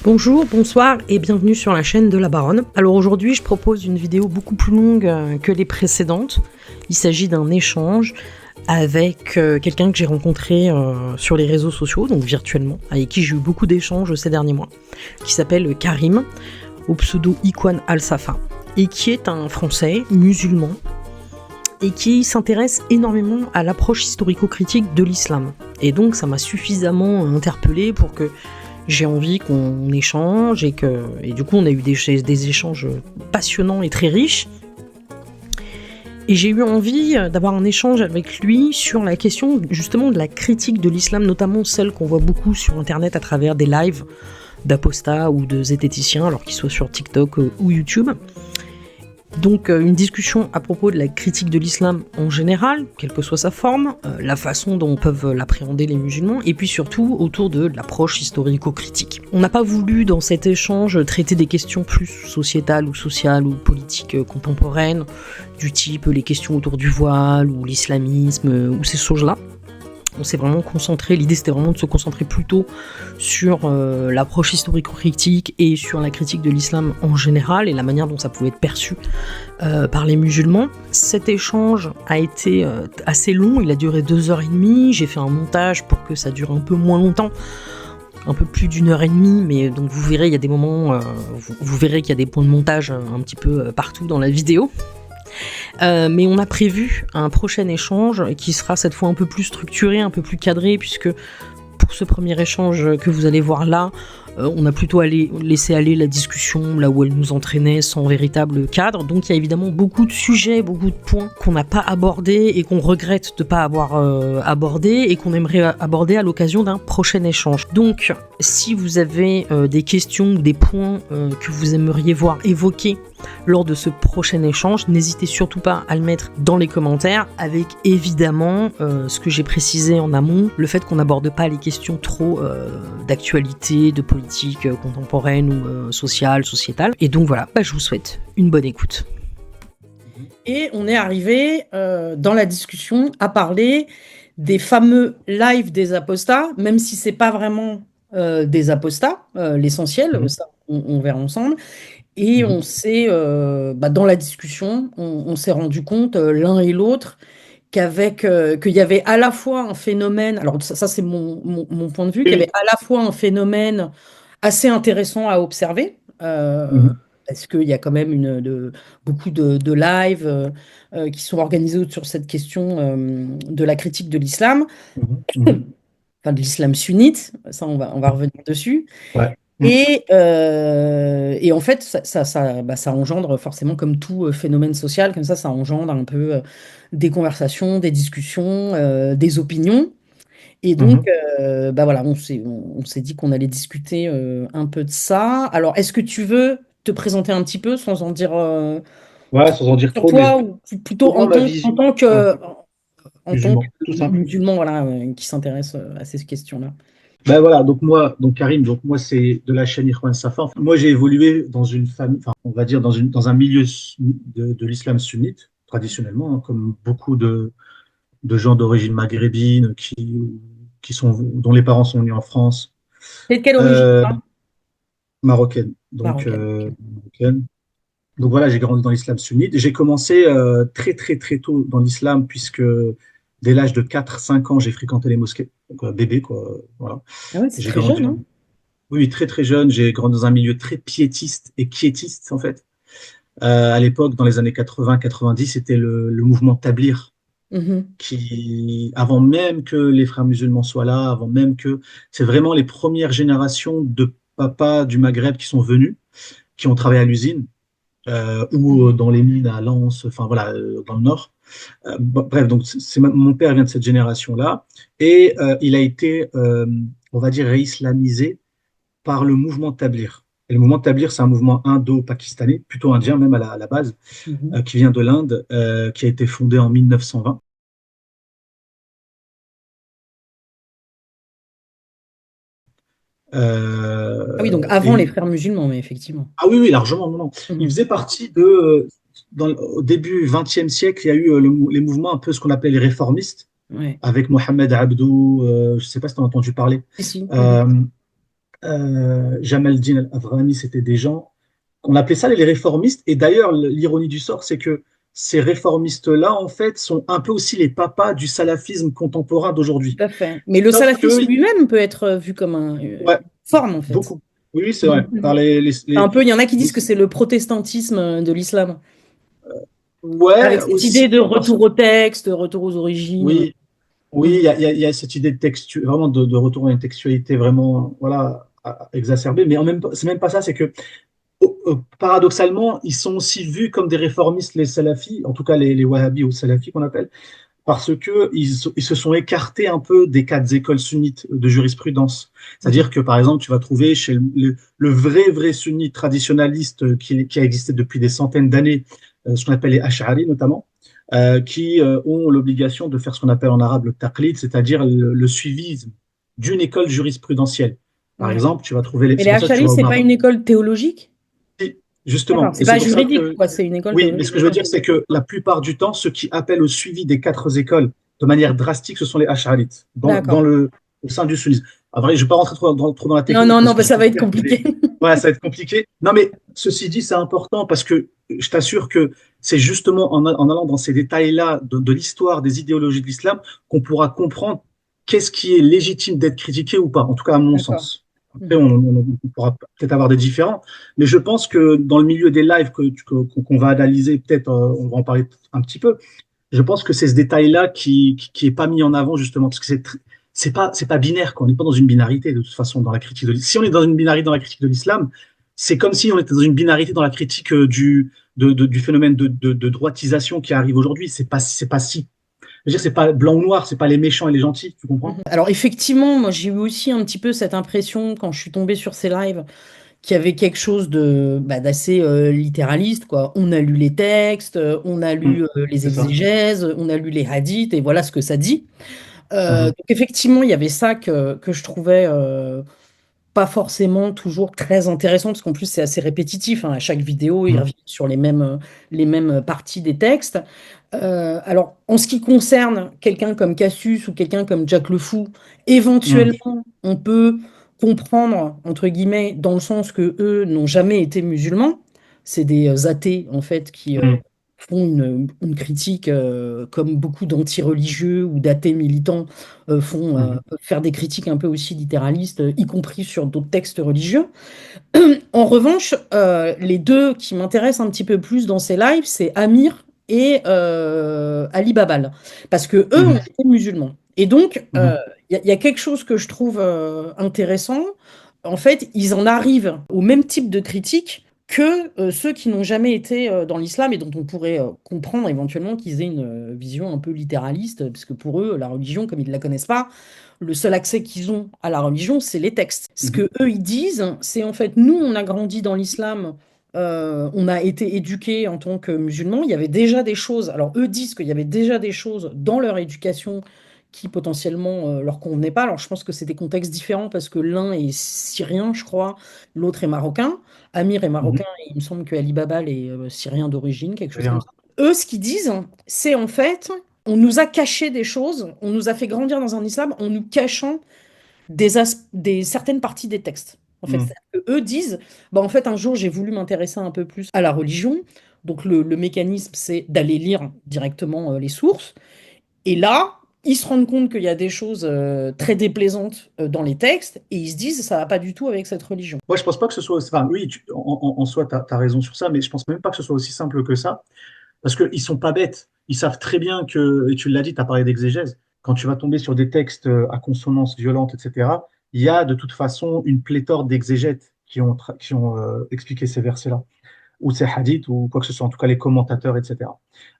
Bonjour, bonsoir et bienvenue sur la chaîne de la Baronne. Alors aujourd'hui je propose une vidéo beaucoup plus longue que les précédentes. Il s'agit d'un échange avec quelqu'un que j'ai rencontré sur les réseaux sociaux, donc virtuellement, avec qui j'ai eu beaucoup d'échanges ces derniers mois, qui s'appelle Karim, au pseudo Ikhwan Al-Safa, et qui est un Français musulman et qui s'intéresse énormément à l'approche historico-critique de l'islam. Et donc ça m'a suffisamment interpellé pour que j'ai envie qu'on échange et du coup on a eu des échanges passionnants et très riches. Et j'ai eu envie d'avoir un échange avec lui sur la question justement de la critique de l'islam, notamment celle qu'on voit beaucoup sur internet à travers des lives d'apostats ou de zététiciens, alors qu'ils soient sur TikTok ou YouTube. Donc une discussion à propos de la critique de l'islam en général, quelle que soit sa forme, la façon dont peuvent l'appréhender les musulmans, et puis surtout autour de l'approche historico-critique. On n'a pas voulu dans cet échange traiter des questions plus sociétales ou sociales ou politiques contemporaines, du type les questions autour du voile ou l'islamisme ou ces choses-là. On s'est vraiment concentré, l'idée c'était vraiment de se concentrer plutôt sur l'approche historico-critique et sur la critique de l'islam en général et la manière dont ça pouvait être perçu par les musulmans. Cet échange a été assez long, il a duré 2h30, j'ai fait un montage pour que ça dure un peu moins longtemps, un peu plus d'1h30, mais donc vous verrez, il y a des moments, vous verrez qu'il y a des points de montage un petit peu partout dans la vidéo. Mais on a prévu un prochain échange qui sera cette fois un peu plus structuré, un peu plus cadré, puisque pour ce premier échange que vous allez voir là, on a plutôt laissé aller la discussion là où elle nous entraînait sans véritable cadre. Donc il y a évidemment beaucoup de sujets, beaucoup de points qu'on n'a pas abordés et qu'on regrette de ne pas avoir abordés et qu'on aimerait aborder à l'occasion d'un prochain échange. Donc si vous avez des questions ou des points que vous aimeriez voir évoqués lors de ce prochain échange, n'hésitez surtout pas à le mettre dans les commentaires, avec évidemment ce que j'ai précisé en amont, le fait qu'on n'aborde pas les questions trop d'actualité, de politique contemporaine ou sociale, sociétale. Et donc voilà, je vous souhaite une bonne écoute. Et on est arrivé dans la discussion à parler des fameux lives des apostats, même si c'est pas vraiment des apostats, l'essentiel, ça on verra ensemble. Et on s'est, dans la discussion, on s'est rendu compte l'un et l'autre qu'il y avait à la fois un phénomène, alors ça c'est mon point de vue, qu'il y avait à la fois un phénomène assez intéressant à observer, parce qu'il y a quand même beaucoup de lives qui sont organisés sur cette question de la critique de l'islam, enfin de l'islam sunnite, ça on va revenir dessus. Ouais. Et en fait, ça engendre forcément, comme tout phénomène social, comme ça engendre un peu des conversations, des discussions, des opinions. Et donc, voilà, on s'est dit qu'on allait discuter un peu de ça. Alors, est-ce que tu veux te présenter un petit peu sans en dire Ouais, sans en dire sur trop, mais toi ou plutôt pour moi, ma vision, ouais, en tant que musulman, tout simple. musulman, voilà, qui s'intéresse à ces questions-là? Ben voilà, donc Karim, donc moi, c'est de la chaîne Ikhwan Safa. Enfin, moi, j'ai évolué dans une famille, enfin, on va dire dans un milieu de l'islam sunnite, traditionnellement, hein, comme beaucoup de gens d'origine maghrébine dont les parents sont nés en France, C'est de quelle origine, euh, toi? marocaine. Donc, Marocaine. Ok. marocaine. Donc voilà, j'ai grandi dans l'islam sunnite. J'ai commencé très très très tôt dans l'islam puisque dès l'âge de 4 5 ans, j'ai fréquenté les mosquées. Donc bébé quoi, voilà. Ah ouais, c'est J'ai très grandi jeune, hein? oui, très très jeune, j'ai grandi dans un milieu très piétiste et quiétiste en fait. À l'époque, dans les années 80-90, c'était le mouvement Tablir Mhm. qui, avant même que les frères musulmans soient là, avant même que, c'est vraiment les premières générations de papas du Maghreb qui sont venus, qui ont travaillé à l'usine ou dans les mines à Lens, enfin voilà, dans le nord. Bref, donc mon père vient de cette génération-là et il a été, on va dire, réislamisé par le mouvement Tablir. Et le mouvement Tablir, c'est un mouvement indo-pakistanais, plutôt indien même à la base, Mhm. qui vient de l'Inde, qui a été fondé en 1920. Ah oui, donc avant les Et frères musulmans, mais effectivement. ah oui, oui, largement, non, non. Il Mhm. faisait partie au début XXe siècle, il y a eu les mouvements un peu ce qu'on appelle les réformistes, Ouais. avec Mohamed Abdou, je ne sais pas si tu as entendu parler. Si, si. Mhm. Euh, Jamal Din al-Afghani, c'était des gens qu'on appelait ça les réformistes. Et d'ailleurs, l'ironie du sort, c'est que ces réformistes-là, en fait, sont un peu aussi les papas du salafisme contemporain d'aujourd'hui. Tout à fait. Mais le Sauf que, salafisme lui-même peut être vu comme ouais, une forme, en fait. beaucoup. Oui, c'est vrai. Par Mhm. Un peu, il y en a qui disent que c'est le protestantisme de l'islam. ouais, Avec cette idée aussi, de parce retour au texte, retour aux origines. oui, oui, Mhm. il y a cette idée de vraiment de retour à une textualité vraiment, voilà, exacerbée. Mais en même, c'est même pas ça, c'est que paradoxalement, ils sont aussi vus comme des réformistes, les salafis, en tout cas les wahhabis ou salafis qu'on appelle, parce que ils se sont écartés un peu des quatre écoles sunnites de jurisprudence. Mhm. C'est-à-dire que, par exemple, tu vas trouver chez le vrai sunnite traditionnaliste qui a existé depuis des centaines d'années, ce qu'on appelle les Ash'ari notamment, qui ont l'obligation de faire ce qu'on appelle en arabe le taqlid, c'est-à-dire le suivisme d'une école jurisprudentielle. Par Ouais. exemple, tu vas trouver, Mais c'est les pour ça que tu Ash'ari, vas au c'est pas Maroc. une école théologique? Si, D'accord, justement, c'est et c'est pas pour ça juridique, que, quoi, c'est une école oui, mais ce théologique. que je veux Ok. dire, c'est que la plupart du temps, ceux qui appellent au suivi des quatre écoles de manière drastique, ce sont les Ash'arites, D'accord. au sein du sunnisme. En vrai, je ne vais pas rentrer trop dans la Non, technique non, non, parce bah, que je ça va être préfère que compliqué. ouais, ça va être compliqué. Non, mais ceci dit, c'est important parce que je t'assure que c'est justement en allant dans ces détails-là de l'histoire, des idéologies de l'islam, qu'on pourra comprendre qu'est-ce qui est légitime d'être critiqué ou pas, en tout cas à mon D'accord. sens. Après, Mhm. on pourra peut-être avoir des différents, mais je pense que dans le milieu des lives qu'on va analyser, peut-être, on va en parler un petit peu, je pense que c'est ce détail-là qui est pas mis en avant justement parce que c'est pas binaire quoi. On n'est pas dans une binarité de toute façon dans la critique de l'islam. Si on est dans une binarité dans la critique de l'islam, c'est comme si on était dans une binarité dans la critique du phénomène de droitisation qui arrive aujourd'hui. C'est pas si. Je veux dire, c'est pas blanc ou noir, c'est pas les méchants et les gentils, tu comprends? Mhm. Alors effectivement, moi j'ai eu aussi un petit peu cette impression quand je suis tombée sur ces lives qu'il y avait quelque chose de d'assez littéraliste, quoi. On a lu les textes, on a Mm. lu les C'est ça. exégèses, on a lu les hadiths et voilà ce que ça dit. Mhm. Donc effectivement, il y avait ça que je trouvais pas forcément toujours très intéressant parce qu'en plus c'est assez répétitif, hein. À chaque vidéo, il Mm. revient sur les mêmes parties des textes. Alors, en ce qui concerne quelqu'un comme Cassius ou quelqu'un comme Jack le Fou, Mm. éventuellement, on peut comprendre, entre guillemets, dans le sens que eux n'ont jamais été musulmans. C'est des athées, en fait, qui Mm. font une critique, comme beaucoup d'anti-religieux ou d'athées militants Mhm. peuvent faire des critiques un peu aussi littéralistes, y compris sur d'autres textes religieux. En revanche, les deux qui m'intéressent un petit peu plus dans ces lives, c'est Amir et Ali Babal. Parce que eux ont Mhm. été musulmans. Et donc, Mhm. il y a quelque chose que je trouve intéressant. En fait, ils en arrivent au même type de critique que ceux qui n'ont jamais été dans l'islam et dont on pourrait comprendre éventuellement qu'ils aient une vision un peu littéraliste, parce que pour eux, la religion, comme ils ne la connaissent pas, le seul accès qu'ils ont à la religion, c'est les textes. Ce Mhm. que eux ils disent, c'est en fait nous, on a grandi dans l'islam, on a été éduqués en tant que musulmans. Il y avait déjà des choses. Alors eux disent qu'il y avait déjà des choses dans leur éducation qui potentiellement leur convenaient pas. Alors je pense que c'est des contextes différents parce que l'un est syrien, je crois, l'autre est marocain. Amir est marocain Mhm. et il me semble que Ali Babal est syrien d'origine, quelque chose comme Rien. ça. Eux, ce qu'ils disent, c'est en fait on nous a caché des choses, on nous a fait grandir dans un islam en nous cachant des certaines parties des textes. En fait, Mm. c'est-à-dire que eux disent, bah, en fait, un jour, j'ai voulu m'intéresser un peu plus à la religion. Donc, le mécanisme, c'est d'aller lire directement les sources. Et là, ils se rendent compte qu'il y a des choses très déplaisantes dans les textes et ils se disent, ça va pas du tout avec cette religion. Moi, je pense pas que ce soit. Enfin, oui, en soi, tu as raison sur ça, mais je pense même pas que ce soit aussi simple que ça. Parce qu'ils sont pas bêtes. Ils savent très bien que, et tu l'as dit, tu as parlé d'exégèse, quand tu vas tomber sur des textes à consonance violente, etc., il y a de toute façon une pléthore d'exégètes qui ont expliqué ces versets-là, ou ces hadiths, ou quoi que ce soit, en tout cas les commentateurs, etc.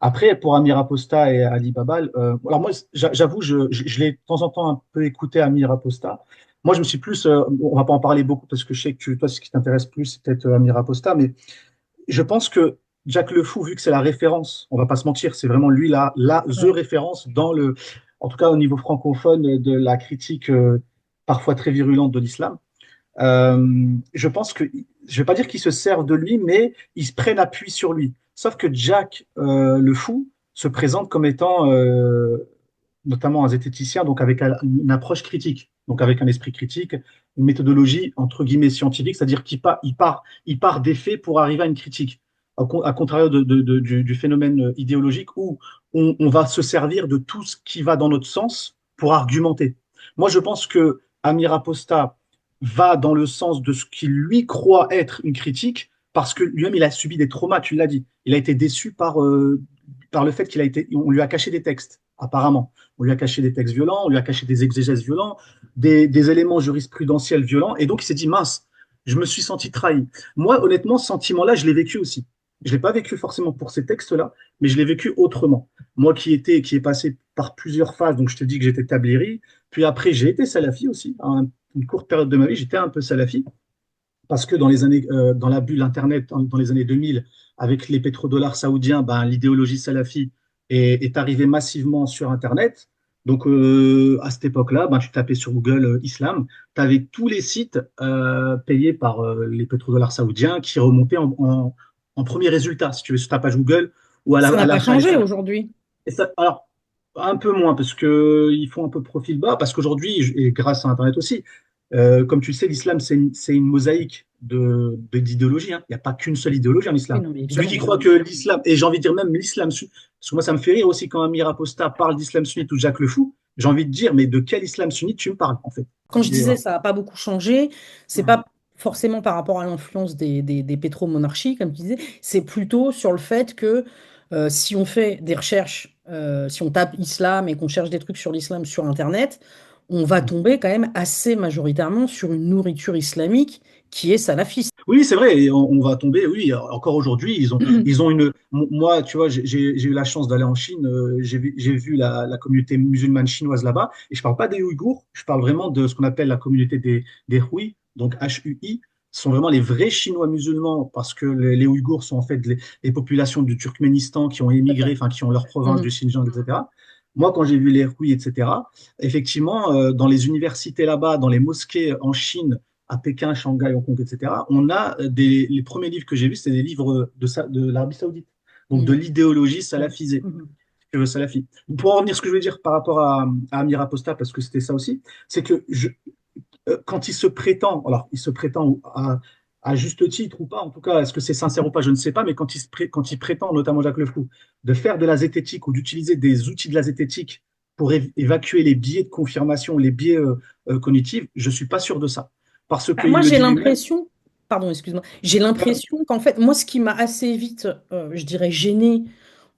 Après, pour Amir Aposta et Ali Babal, alors moi, j'avoue, je l'ai de temps en temps un peu écouté, Amir Aposta. Moi, je me suis plus, on va pas en parler beaucoup parce que je sais que toi, ce qui t'intéresse plus, c'est peut-être Amir Aposta, mais je pense que Jack Le Fou, vu que c'est la référence, on va pas se mentir, c'est vraiment lui the Ouais. référence en tout cas au niveau francophone, de la critique parfois très virulente de l'islam. Je pense que, je vais pas dire qu'ils se servent de lui, mais ils se prennent appui sur lui. Sauf que Jack Le Fou se présente comme étant notamment un zététicien, donc avec une approche critique. donc avec un esprit critique, une méthodologie entre guillemets scientifique, c'est-à-dire qu'il part des faits pour arriver à une critique, à contrario du phénomène idéologique où on va se servir de tout ce qui va dans notre sens pour argumenter. Moi, je pense que Amir Aposta va dans le sens de ce qu'il lui croit être une critique, parce que lui-même, il a subi des traumas, tu l'as dit. Il a été déçu par le fait on lui a caché des textes, apparemment. On lui a caché des textes violents, on lui a caché des exégèses violents, des éléments jurisprudentiels violents, et donc il s'est dit, mince, je me suis senti trahi. Moi, honnêtement, ce sentiment-là, je l'ai vécu aussi. Je ne l'ai pas vécu forcément pour ces textes-là, mais je l'ai vécu autrement. Moi qui est passé par plusieurs phases, donc je te dis que j'étais tablieri, puis après j'ai été salafi aussi, à une courte période de ma vie, j'étais un peu salafi, parce que dans la bulle Internet, dans les années 2000, avec les pétrodollars saoudiens, ben, l'idéologie salafi est arrivée massivement sur Internet. Donc, à cette époque-là, ben, tu tapais sur Google islam, tu avais tous les sites payés par les pétrodollars saoudiens qui remontaient en premier résultat, si tu veux, sur ta page Google ou Ça à n'a la pas fin. changé aujourd'hui. Alors, un peu moins, parce qu'ils font un peu profil bas, parce qu'aujourd'hui, et grâce à Internet aussi, comme tu le sais, l'islam, c'est une mosaïque d'idéologie, hein. Il n'y a pas qu'une seule idéologie en Oui, islam. non, mais Celui évidemment. qui croit que l'islam, et j'ai envie de dire même l'islam, parce que moi, ça me fait rire aussi quand Amir Aposta parle d'islam sunnite ou Jacques Le Fou, j'ai envie de dire, mais de quel islam sunnite tu me parles, en fait? Quand je Et, disais ça n'a pas beaucoup changé, c'est pas forcément par rapport à l'influence des pétromonarchies, comme tu disais, c'est plutôt sur le fait que si on fait des recherches, si on tape islam et qu'on cherche des trucs sur l'islam sur Internet, on va tomber quand même assez majoritairement sur une nourriture islamique qui est salafiste. oui, c'est vrai, et on va tomber, oui, encore aujourd'hui, ils ont moi, tu vois, j'ai eu la chance d'aller en Chine, j'ai vu la communauté musulmane chinoise là-bas, et je parle pas des Ouïghours, je parle vraiment de ce qu'on appelle la communauté des Hui, donc Hui, ce sont vraiment les vrais Chinois musulmans, parce que les Ouïghours sont en fait les populations du Turkménistan qui ont émigré, enfin, qui ont leur province du Mhm. Xinjiang, etc. Moi, quand j'ai vu les Hui, etc., effectivement, dans les universités là-bas, dans les mosquées en Chine, à Pékin, Shanghai, Hong Kong, etc., on a les premiers livres que j'ai vus, c'est des livres de l'Arabie Saoudite, donc de Mhm. l'idéologie salafisée, Mhm. si tu veux, salafi. Pour en revenir, ce que je voulais dire par rapport à Amir Aposta, parce que c'était ça aussi, c'est que quand alors il se prétend à juste titre ou pas, en tout cas, est-ce que c'est sincère ou pas, je ne sais pas, mais quand il prétend, notamment Jacques Le Fou, de faire de la zététique ou d'utiliser des outils de la zététique pour évacuer les biais de confirmation, les biais cognitifs, je ne suis pas sûr de ça. Parce Bah, moi, qu'il le j'ai dit lui-même. l'impression, pardon, excuse-moi, j'ai l'impression qu'en fait, moi, ce qui m'a assez vite, je dirais, gênée,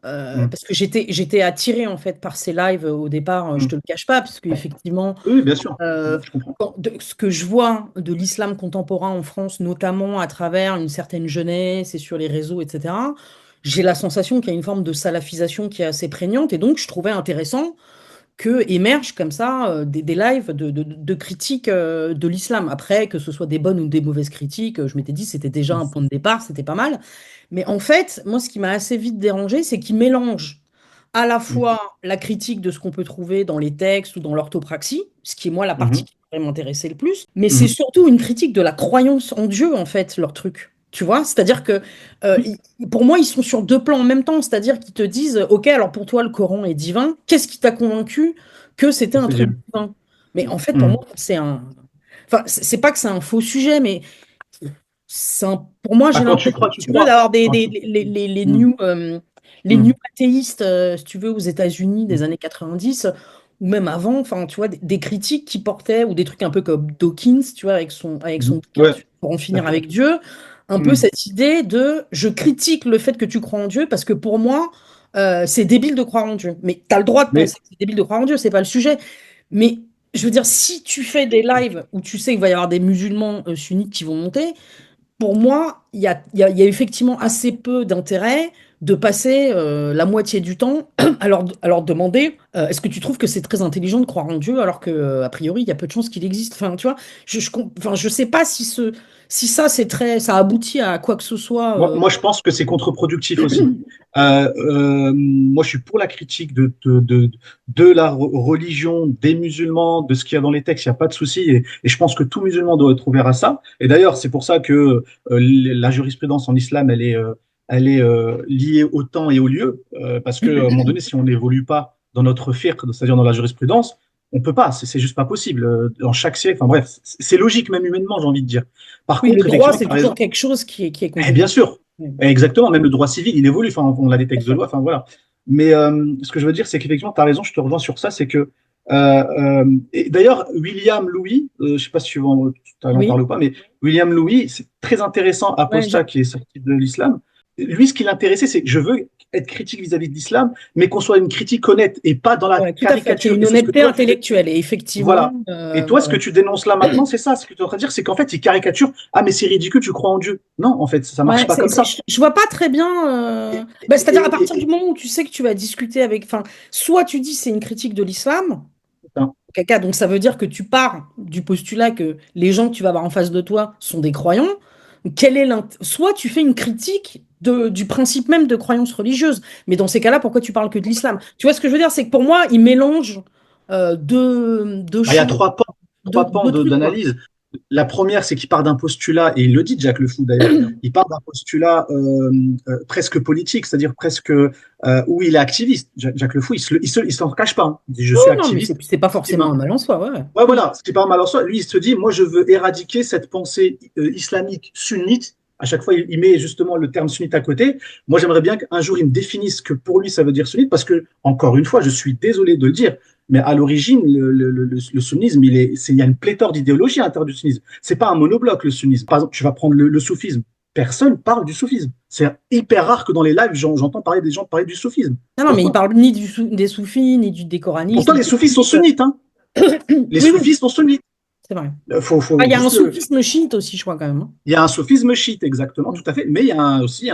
Hum, parce que j'étais attirée en fait par ces lives au départ, je hum. te le cache pas, parce qu'effectivement, Oui, bien sûr. euh, Je comprends. ce que je vois de l'islam contemporain en France, notamment à travers une certaine jeunesse et sur les réseaux, etc., j'ai la sensation qu'il y a une forme de salafisation qui est assez prégnante, et donc je trouvais intéressant que émergent comme ça des lives de critiques de l'islam. Après, que ce soit des bonnes ou des mauvaises critiques, je m'étais dit c'était déjà un point de départ, c'était pas mal. Mais en fait, moi, ce qui m'a assez vite dérangé, c'est qu'ils mélangent à la Hum, fois la critique de ce qu'on peut trouver dans les textes ou dans l'orthopraxie, ce qui est moi la partie mhm, qui pourrait m'intéresser le plus, mais c'est mhm. surtout une critique de la croyance en Dieu, en fait, leur truc. Tu vois, c'est-à-dire que Oui, pour moi, ils sont sur deux plans en même temps, c'est-à-dire qu'ils te disent, OK, alors pour toi, le Coran est divin, qu'est-ce qui t'a convaincu que c'était un c'est truc bien. divin? Mais en fait, pour Hum. moi, c'est un... Enfin, c'est pas que c'est un faux sujet, mais pour moi, Ah, j'ai quand tu l'impression, crois, si tu tu veux, crois. d'avoir Quand tu... Hum, les new hum, athéistes, si tu veux, aux États-Unis des hum, années 90, ou même avant, enfin, tu vois, des critiques qui portaient, ou des trucs un peu comme Dawkins, tu vois, avec son bouquin Ouais, Pour en tout à finir fait. avec Dieu, un peu Hum. cette idée de je critique le fait que tu crois en Dieu, parce que pour moi, c'est débile de croire en Dieu. Mais tu as le droit de penser Mais que c'est débile de croire en Dieu, c'est pas le sujet. Mais je veux dire, si tu fais des lives où tu sais qu'il va y avoir des musulmans sunnites qui vont monter, pour moi, il y a effectivement assez peu d'intérêt de passer la moitié du temps à leur demander est-ce que tu trouves que c'est très intelligent de croire en Dieu alors que, a priori, il y a peu de chances qu'il existe. Enfin, tu vois, enfin, je sais pas si ça, ça aboutit à quoi que ce soit. moi, je pense que c'est contre-productif aussi. Moi, je suis pour la critique de la religion, des musulmans, de ce qu'il y a dans les textes, il n'y a pas de souci. Et je pense que tout musulman doit être ouvert à ça. Et d'ailleurs, c'est pour ça que la jurisprudence en islam, elle est liée au temps et au lieu. Parce qu'à un moment donné, si on n'évolue pas dans notre fiqh, c'est-à-dire dans la jurisprudence, On peut pas, c'est juste pas possible. Dans chaque siècle, enfin bref, c'est logique même humainement, j'ai envie de dire. Par Oui, le contre, droit, effectivement, tu c'est as toujours raison. quelque chose qui est Bien compliqué. sûr, Oui, exactement, même le droit civil, il évolue, enfin, on a des tout à textes de fait. loi, enfin voilà. Mais ce que je veux dire, c'est qu'effectivement, tu as raison, je te rejoins sur ça, c'est que, et d'ailleurs, William Louis, je ne sais pas si tu en Oui, parles ou pas, mais William Louis, c'est très intéressant, ouais, apostat qui est sorti de l'islam. Lui, ce qui l'intéressait, c'est que je veux être critique vis-à-vis de l'islam, mais qu'on soit une critique honnête et pas dans la ouais, tout à fait. Qu'il y ait caricature. une Et c'est ce que honnêteté toi, intellectuelle. Et effectivement, voilà. Et toi, ce que ouais. tu dénonces là maintenant, c'est ça. Ce que tu es en train de dire, c'est qu'en fait, il caricature. Ah, mais c'est ridicule, tu crois en Dieu. Non, en fait, ça marche Ouais, pas comme ça. je vois pas très bien. Et, C'est-à-dire à partir du et- moment où tu sais que tu vas discuter avec. Enfin, soit tu dis c'est une critique de l'islam, Putain. caca, donc ça veut dire que tu pars du postulat que les gens que tu vas avoir en face de toi sont des croyants. Soit tu fais une critique du principe même de croyance religieuse. Mais dans ces cas-là, pourquoi tu parles que de l'islam? Tu vois ce que je veux dire? C'est que pour moi, ils mélangent deux Bah, il y a choses, trois pans deux trucs, quoi. d'analyse. La première, c'est qu'il part d'un postulat, et il le dit, Jacques Le Fou d'ailleurs, il part d'un postulat presque politique, c'est-à-dire presque où il est activiste. Jacques Le Fou, il s'en cache pas, hein. Il dit, je Oh suis non, mais activiste. c'est pas forcément un mal en soi, ouais. Ouais, voilà, ce qui est pas mal en soi. Lui, il se dit, moi, je veux éradiquer cette pensée islamique sunnite. À chaque fois, il met justement le terme sunnite à côté. Moi, j'aimerais bien qu'un jour, il me définisse ce que pour lui, ça veut dire sunnite, parce que, encore une fois, je suis désolé de le dire, mais à l'origine, le sunnisme, il y a une pléthore d'idéologies à l'intérieur du sunnisme. C'est pas un monobloc, le sunnisme. Par exemple, tu vas prendre le soufisme. Personne parle du soufisme. C'est hyper rare que dans les lives, j'entends parler des gens parler du soufisme. Non, non, mais il Pourquoi? parle ni des soufis, ni du Pourtant, décoranisme, les ni soufis sont de... sunnites, hein. Les Oui, oui, soufis sont sunnites. c'est vrai. Ah, il Faut y a un juste soufisme chiite aussi, je crois, quand même, hein. Il y a un soufisme chiite, exactement, tout à fait, mais il y a aussi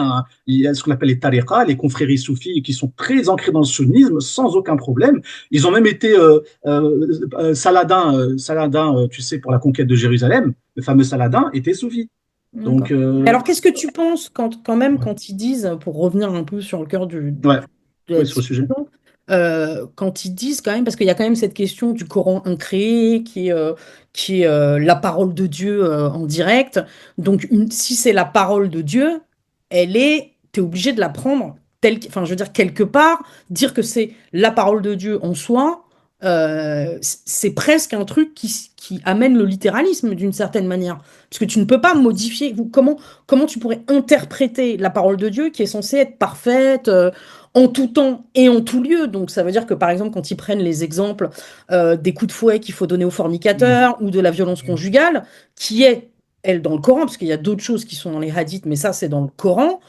il y a ce qu'on appelle les tariqas, les confréries soufis, qui sont très ancrées dans le sunnisme sans aucun problème. Ils ont même été Saladin, tu sais, pour la conquête de Jérusalem, le fameux Saladin était soufi. D'accord. Donc, Et alors, qu'est-ce que tu penses quand même, ouais, quand ils disent, pour revenir un peu sur le cœur ouais, de la oui, sur le sujet. discussion, quand ils disent quand même, parce qu'il y a quand même cette question du Coran incréé qui est la parole de Dieu en direct. Donc, si c'est la parole de Dieu, t'es obligé de la prendre enfin, je veux dire, quelque part, dire que c'est la parole de Dieu en soi, c'est presque un truc qui amène le littéralisme d'une certaine manière. Parce que tu ne peux pas modifier. Comment tu pourrais interpréter la parole de Dieu qui est censée être parfaite en tout temps et en tout lieu? Donc ça veut dire que par exemple, quand ils prennent les exemples des coups de fouet qu'il faut donner aux Mhm. fornicateurs ou de la violence conjugale, qui est, elle, dans le Coran, parce qu'il y a d'autres choses qui sont dans les hadiths, mais ça, c'est dans le Coran.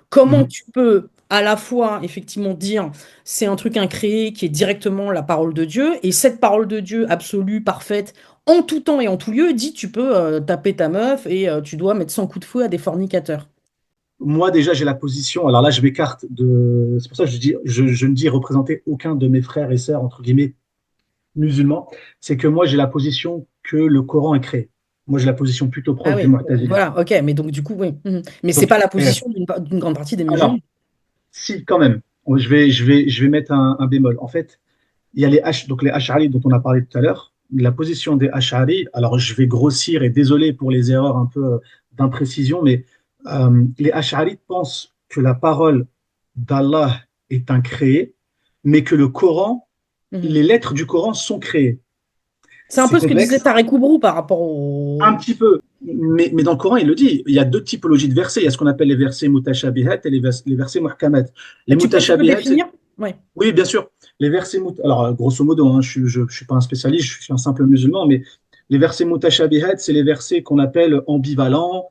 Comment Mhm. tu peux à la fois effectivement dire c'est un truc incréé qui est directement la parole de Dieu, et cette parole de Dieu absolue, parfaite, en tout temps et en tout lieu, dit tu peux taper ta meuf et tu dois mettre 100 coups de fouet à des fornicateurs. Moi, déjà, j'ai la position. Alors là, je m'écarte de. C'est pour ça que je ne dis représenter aucun de mes frères et sœurs, entre guillemets, musulmans. C'est que moi, j'ai la position que le Coran est créé. Moi, j'ai la position plutôt Ah proche du oui, Mu'tazila. voilà, ok, mais donc du coup, oui. Mhm. Mais c'est Donc, pas la position d'une grande partie des musulmans. alors, si, quand même, je vais mettre un bémol. En fait, il y a donc les Ash'ari dont on a parlé tout à l'heure. La position des Ash'ari, alors je vais grossir et désolé pour les erreurs un peu d'imprécision, mais les Ash'ari pensent que la parole d'Allah est incréée, mais que le Coran, Mhm. les lettres du Coran sont créées. C'est un C'est peu ce que disait complexe, Tarek Oubrou par rapport un au... petit peu, mais dans le Coran, il le dit. Il y a deux typologies de versets. Il y a ce qu'on appelle les versets mutashabihat et les versets muhkamat. Les Tu peux mutashabihat, définir? Oui. oui, bien sûr. Les versets alors grosso modo, hein, je suis pas un spécialiste, je suis un simple musulman, mais les versets mutashabihat, c'est les versets qu'on appelle ambivalents,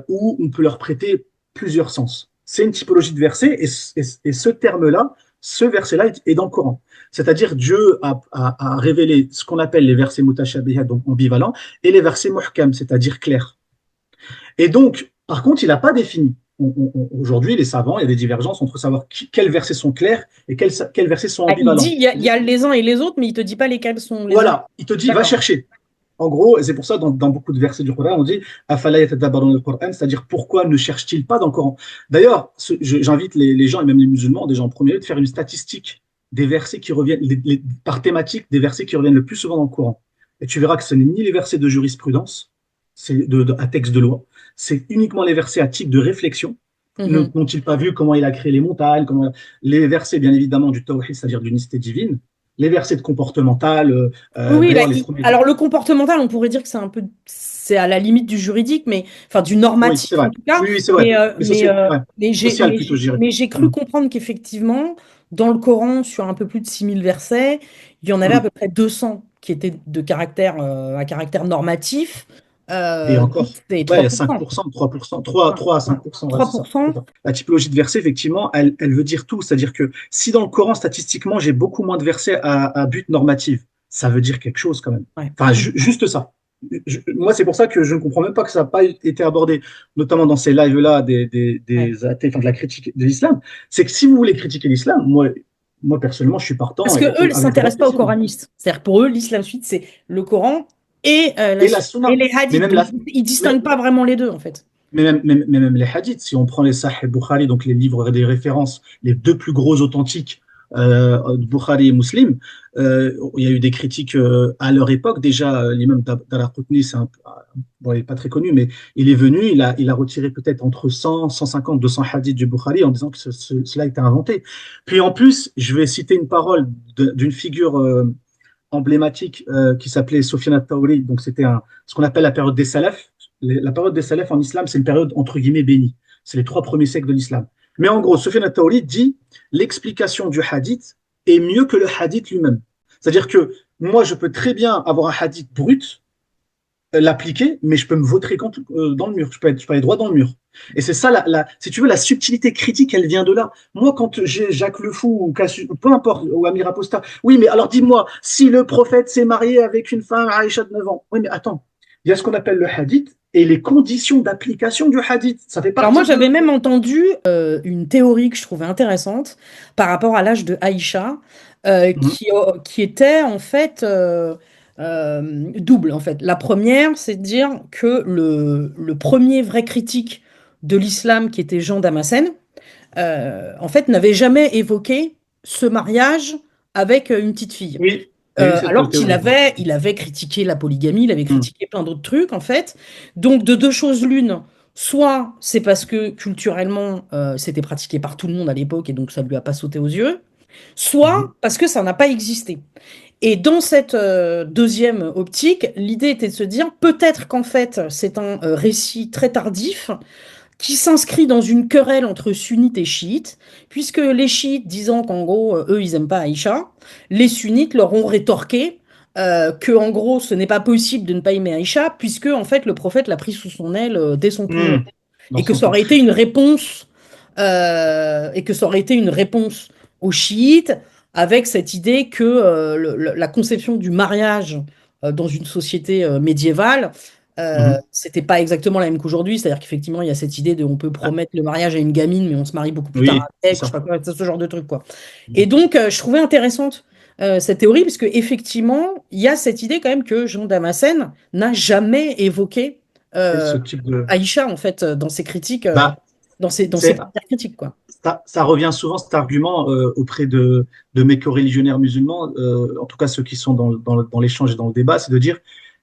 où on peut leur prêter plusieurs sens. C'est une typologie de versets, et ce terme-là, ce verset-là est dans le Coran. C'est-à-dire Dieu a révélé ce qu'on appelle les versets mutashabihat, donc ambivalents, et les versets muhkam, c'est-à-dire clairs. Et donc, par contre, il n'a pas défini. Aujourd'hui, les savants, il y a des divergences entre savoir quels versets sont clairs et quels versets sont Ah, il dit ambivalents. il y a les uns et les autres, mais il te dit pas lesquels sont les uns. Voilà, il te dit, va D'accord. chercher. En gros, et c'est pour ça, dans beaucoup de versets du Coran, on dit Afala yatadabbaruna al-Qur'an, c'est-à-dire pourquoi ne cherchent-ils pas dans le Coran. D'ailleurs, j'invite les gens, et même les musulmans, déjà en premier lieu, de faire une statistique des versets qui reviennent, par thématique, des versets qui reviennent le plus souvent dans le Coran. Et tu verras que ce n'est ni les versets de jurisprudence, c'est à texte de loi, c'est uniquement les versets à titre de réflexion. Mhm. N'ont-ils pas vu comment il a créé les montagnes, les versets, bien évidemment, du tawhid, c'est-à-dire d'une unité divine, les versets de comportemental, Oui, d'ailleurs, les premiers. alors le comportemental, on pourrait dire que c'est à la limite du juridique, mais enfin du Oui, normatif c'est en vrai. tout cas. Oui, oui, c'est vrai. Mais ouais. Social plutôt, je dirais. Mais j'ai cru Hum, comprendre qu'effectivement, dans le Coran, sur un peu plus de 6 000 versets, il y en avait à hum. peu près 200 qui étaient de caractère à caractère normatif. Et Donc encore, c'est ouais, il y a 3%. 5%, 3%, 3 à Ouais, 5%, ouais, c'est ça. 3%. La typologie de verset, effectivement, elle veut dire tout. C'est-à-dire que si dans le Coran, statistiquement, j'ai beaucoup moins de versets à but normatif, ça veut dire quelque chose quand même. Ouais. Enfin, juste ça. Moi, c'est pour ça que je ne comprends même pas que ça n'a pas été abordé, notamment dans ces lives-là Ouais. des athées, enfin, de la critique de l'islam. C'est que si vous voulez critiquer l'islam, moi, personnellement, je suis partant Parce que eux ne avec grand s'intéressent pas aux plaisir. coranistes. C'est-à-dire que pour eux, l'islam suite, c'est le Coran et, Et la et sunna. les Mais hadiths. même Donc, la, ils ne mais, distinguent pas vraiment les deux, en fait. mais même les hadiths, si on prend les Sahih Bukhari, donc les livres des références, les deux plus gros authentiques, Bukhari et Muslim, il y a eu des critiques à leur époque. Déjà, l'imam Daraqutni, bon, il n'est pas très connu, mais il est venu, il a retiré peut-être entre 100, 150, 200 hadiths du Bukhari en disant que cela a été inventé. Puis en plus, je vais citer une parole d'une figure emblématique qui s'appelait Sofiane al-Tawri. Donc, c'était ce qu'on appelle la période des salafs. La période des salafs en islam, c'est une période entre guillemets bénie. C'est les 3 premiers siècles de l'islam. Mais en gros, Sofiane al-Tawri dit l'explication du hadith est mieux que le hadith lui-même. C'est-à-dire que moi, je peux très bien avoir un hadith brut, l'appliquer, mais je peux me vautrer contre, dans le mur. Je peux aller droit dans le mur. Et c'est ça, si tu veux, la subtilité critique, elle vient de là. Moi, quand j'ai Jacques Le Fou, ou peu importe, ou Amir Aposta, oui, mais alors dis-moi, si le prophète s'est marié avec une femme, Aïcha de 9 ans, oui, mais attends, il y a ce qu'on appelle le hadith et les conditions d'application du hadith. Ça fait Alors moi, partie j'avais de. même entendu une théorie que je trouvais intéressante par rapport à l'âge de Aïcha, Mhm, qui était en fait double. En fait, la première, c'est de dire que le premier vrai critique de l'islam, qui était Jean Damascène, en fait, n'avait jamais évoqué ce mariage avec une petite fille. oui, il y a eu cette Alors théorie. il avait critiqué la polygamie, il avait Mhm, critiqué plein d'autres trucs, en fait. Donc, de deux choses l'une, soit c'est parce que culturellement, c'était pratiqué par tout le monde à l'époque et donc ça ne lui a pas sauté aux yeux, mhm, soit parce que ça n'a pas existé. Et dans cette deuxième optique, l'idée était de se dire peut-être qu'en fait, c'est un récit très tardif qui s'inscrit dans une querelle entre sunnites et chiites, puisque les chiites disant qu'en gros, eux, ils n'aiment pas Aïcha, les sunnites leur ont rétorqué que en gros, ce n'est pas possible de ne pas aimer Aïcha, puisque en fait, le prophète l'a pris sous son aile dès son plus jeune. mhm, dans Et que son ça temps. aurait été une réponse, et que ça aurait été une réponse aux chiites, avec cette idée que la conception du mariage dans une société médiévale Mhm. c'était pas exactement la même qu'aujourd'hui, c'est-à-dire qu'effectivement, il y a cette idée de on peut Ah, promettre le mariage à une gamine, mais on se marie beaucoup plus tard oui, c'est avec, ou je sais ça. pas quoi, ce genre de truc, quoi. Et donc, je trouvais intéressante cette théorie, parce qu'effectivement, il y a cette idée quand même que Jean Damascène n'a jamais évoqué Et euh, ce type de. Aïcha, en fait, dans ses critiques, Bah, dans ses c'est premières critiques, quoi. ça revient souvent cet argument auprès de mes coreligionnaires musulmans, en tout cas ceux qui sont dans l'échange et dans le débat, c'est de dire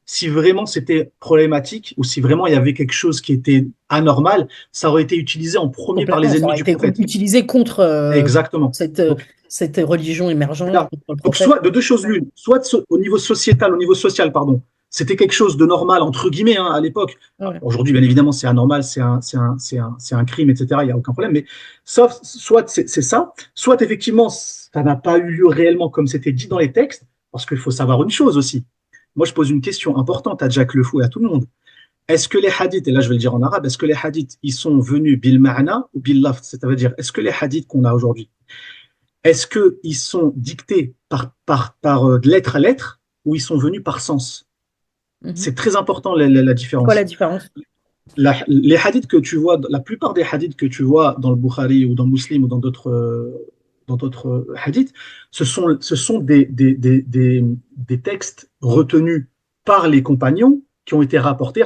si vraiment c'était problématique ou si vraiment il y avait quelque chose qui était anormal, ça aurait été utilisé en premier par Complètement, les ça ennemis aurait du été prophète. utilisé contre Exactement. cette, Donc, cette religion émergente, voilà. contre le Donc, prophète. soit de deux choses l'une, soit au niveau sociétal, au niveau social, pardon, c'était quelque chose de normal, entre guillemets, hein, à l'époque. Ouais. Aujourd'hui, bien évidemment, c'est anormal, c'est un crime, etc. Il n'y a aucun problème. Mais sauf, soit c'est ça, soit effectivement, ça n'a pas eu lieu réellement comme c'était dit dans les textes, parce qu'il faut savoir une chose aussi. Moi, je pose une question importante à Jack Le Fou et à tout le monde. Est-ce que les hadiths, et là je vais le dire en arabe, est-ce que les hadiths, ils sont venus bil ma'na ou bil lafz? C'est-à-dire, est-ce que les hadiths qu'on a aujourd'hui, est-ce qu'ils sont dictés par lettre à lettre ou ils sont venus par sens? Mhm. C'est très important la C'est quoi la différence. différence? Les hadiths que tu vois, la plupart des hadiths que tu vois dans le Bukhari ou dans Muslim ou dans d'autres hadiths, ce sont des textes retenus par les compagnons qui ont été rapportés.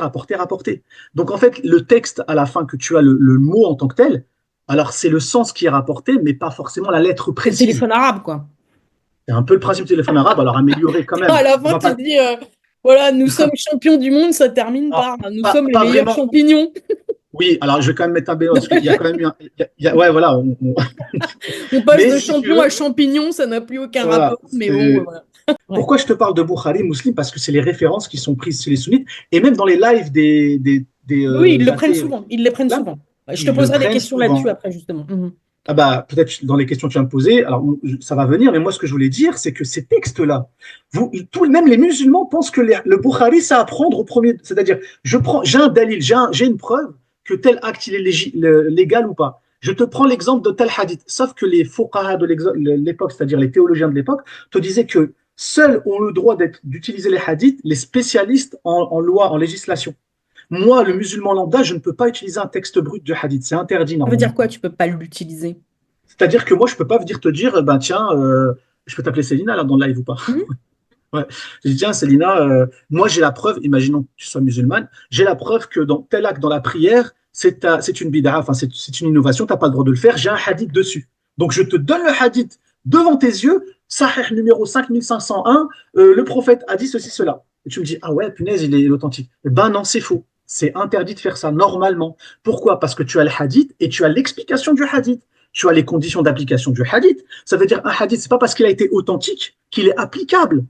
Donc en fait, le texte à la fin que tu as le mot en tant que tel, alors c'est le sens qui est rapporté, mais pas forcément la lettre C'est le précise. téléphone arabe, quoi. C'est un peu le principe du téléphone arabe, alors amélioré quand À même. la On fin, va tu pas, dis, voilà, nous sommes champions du monde, ça termine non, par nous sommes les pas meilleurs vraiment. champignons. Oui, alors je vais quand même mettre un bémol, parce qu'il y a quand même eu un. Ouais, voilà. On passe Mais de si tu champion veux, à champignon, ça n'a plus aucun voilà. rapport, mais bon, voilà. Ouais. Pourquoi je te parle de Bukhari, Muslim? Parce que c'est les références qui sont prises chez les sunnites, et même dans les lives Oui, ils le prennent athées souvent. Ils les prennent islam, souvent. Je te ils le poserai des prennent questions là-dessus souvent. après, justement. Mhm. Ah bah, peut-être dans les questions que tu vas me poser, alors ça va venir, mais moi ce que je voulais dire, c'est que ces textes-là, même les musulmans pensent que le Bukhari, c'est à prendre au premier, c'est-à-dire, j'ai un dalil, j'ai une preuve que tel acte il est légal ou pas. Je te prends l'exemple de tel hadith, sauf que les fuqaha de l'époque, c'est-à-dire les théologiens de l'époque, te disaient que seuls ont le droit d'utiliser les hadiths les spécialistes en loi, en législation. Moi, le musulman lambda, je ne peux pas utiliser un texte brut de hadith, c'est interdit Ça veut dire normalement. quoi? Tu peux pas l'utiliser. C'est-à-dire que moi, je peux pas venir te dire, ben tiens, je peux t'appeler Célina là dans le live ou pas. Mhm. Ouais. Je dis, tiens, Célina, moi j'ai la preuve, imaginons que tu sois musulmane, j'ai la preuve que dans tel acte dans la prière, c'est une bid'a, enfin c'est une innovation, tu n'as pas le droit de le faire, j'ai un hadith dessus. Donc je te donne le hadith devant tes yeux, Sahih numéro 5501, le prophète a dit ceci, cela. Et tu me dis, ah ouais, punaise, il est authentique. Ben non, c'est faux. C'est interdit de faire ça normalement. Pourquoi? Parce que tu as le hadith et tu as l'explication du hadith. Tu as les conditions d'application du hadith. Ça veut dire un hadith, c'est pas parce qu'il a été authentique qu'il est applicable.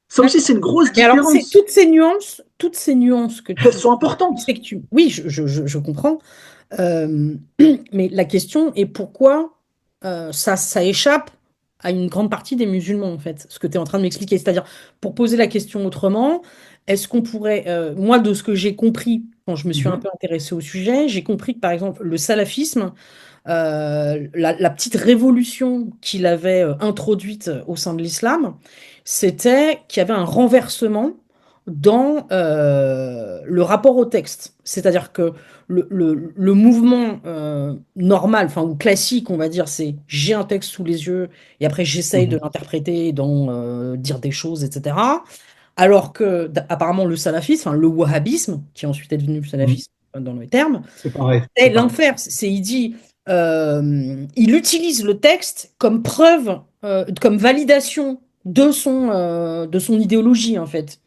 Ça aussi, c'est D'accord. une grosse Mais alors, c'est différence. toutes ces nuances que Elles tu sont importantes. effectues. Oui, je comprends. Euh, mais la question est pourquoi ça échappe à une grande partie des musulmans, en fait, ce que tu es en train de m'expliquer. C'est-à-dire, pour poser la question autrement, est-ce qu'on pourrait, moi, de ce que j'ai compris quand je me suis un Mhm, peu intéressée au sujet, j'ai compris que, par exemple, le salafisme, la petite révolution qu'il avait introduite au sein de l'islam, c'était qu'il y avait un renversement dans le rapport au texte. C'est-à-dire que le mouvement normal, enfin, ou classique, on va dire, c'est j'ai un texte sous les yeux et après j'essaye de mhm, l'interpréter, d'en dire des choses, etc. Alors que, apparemment, le salafisme, enfin, le wahhabisme, qui ensuite est devenu mhm. salafisme dans les termes, C'est pareil, c'est c'est pareil. l'inverse. Il dit, il utilise le texte comme preuve, comme validation de son idéologie, en fait.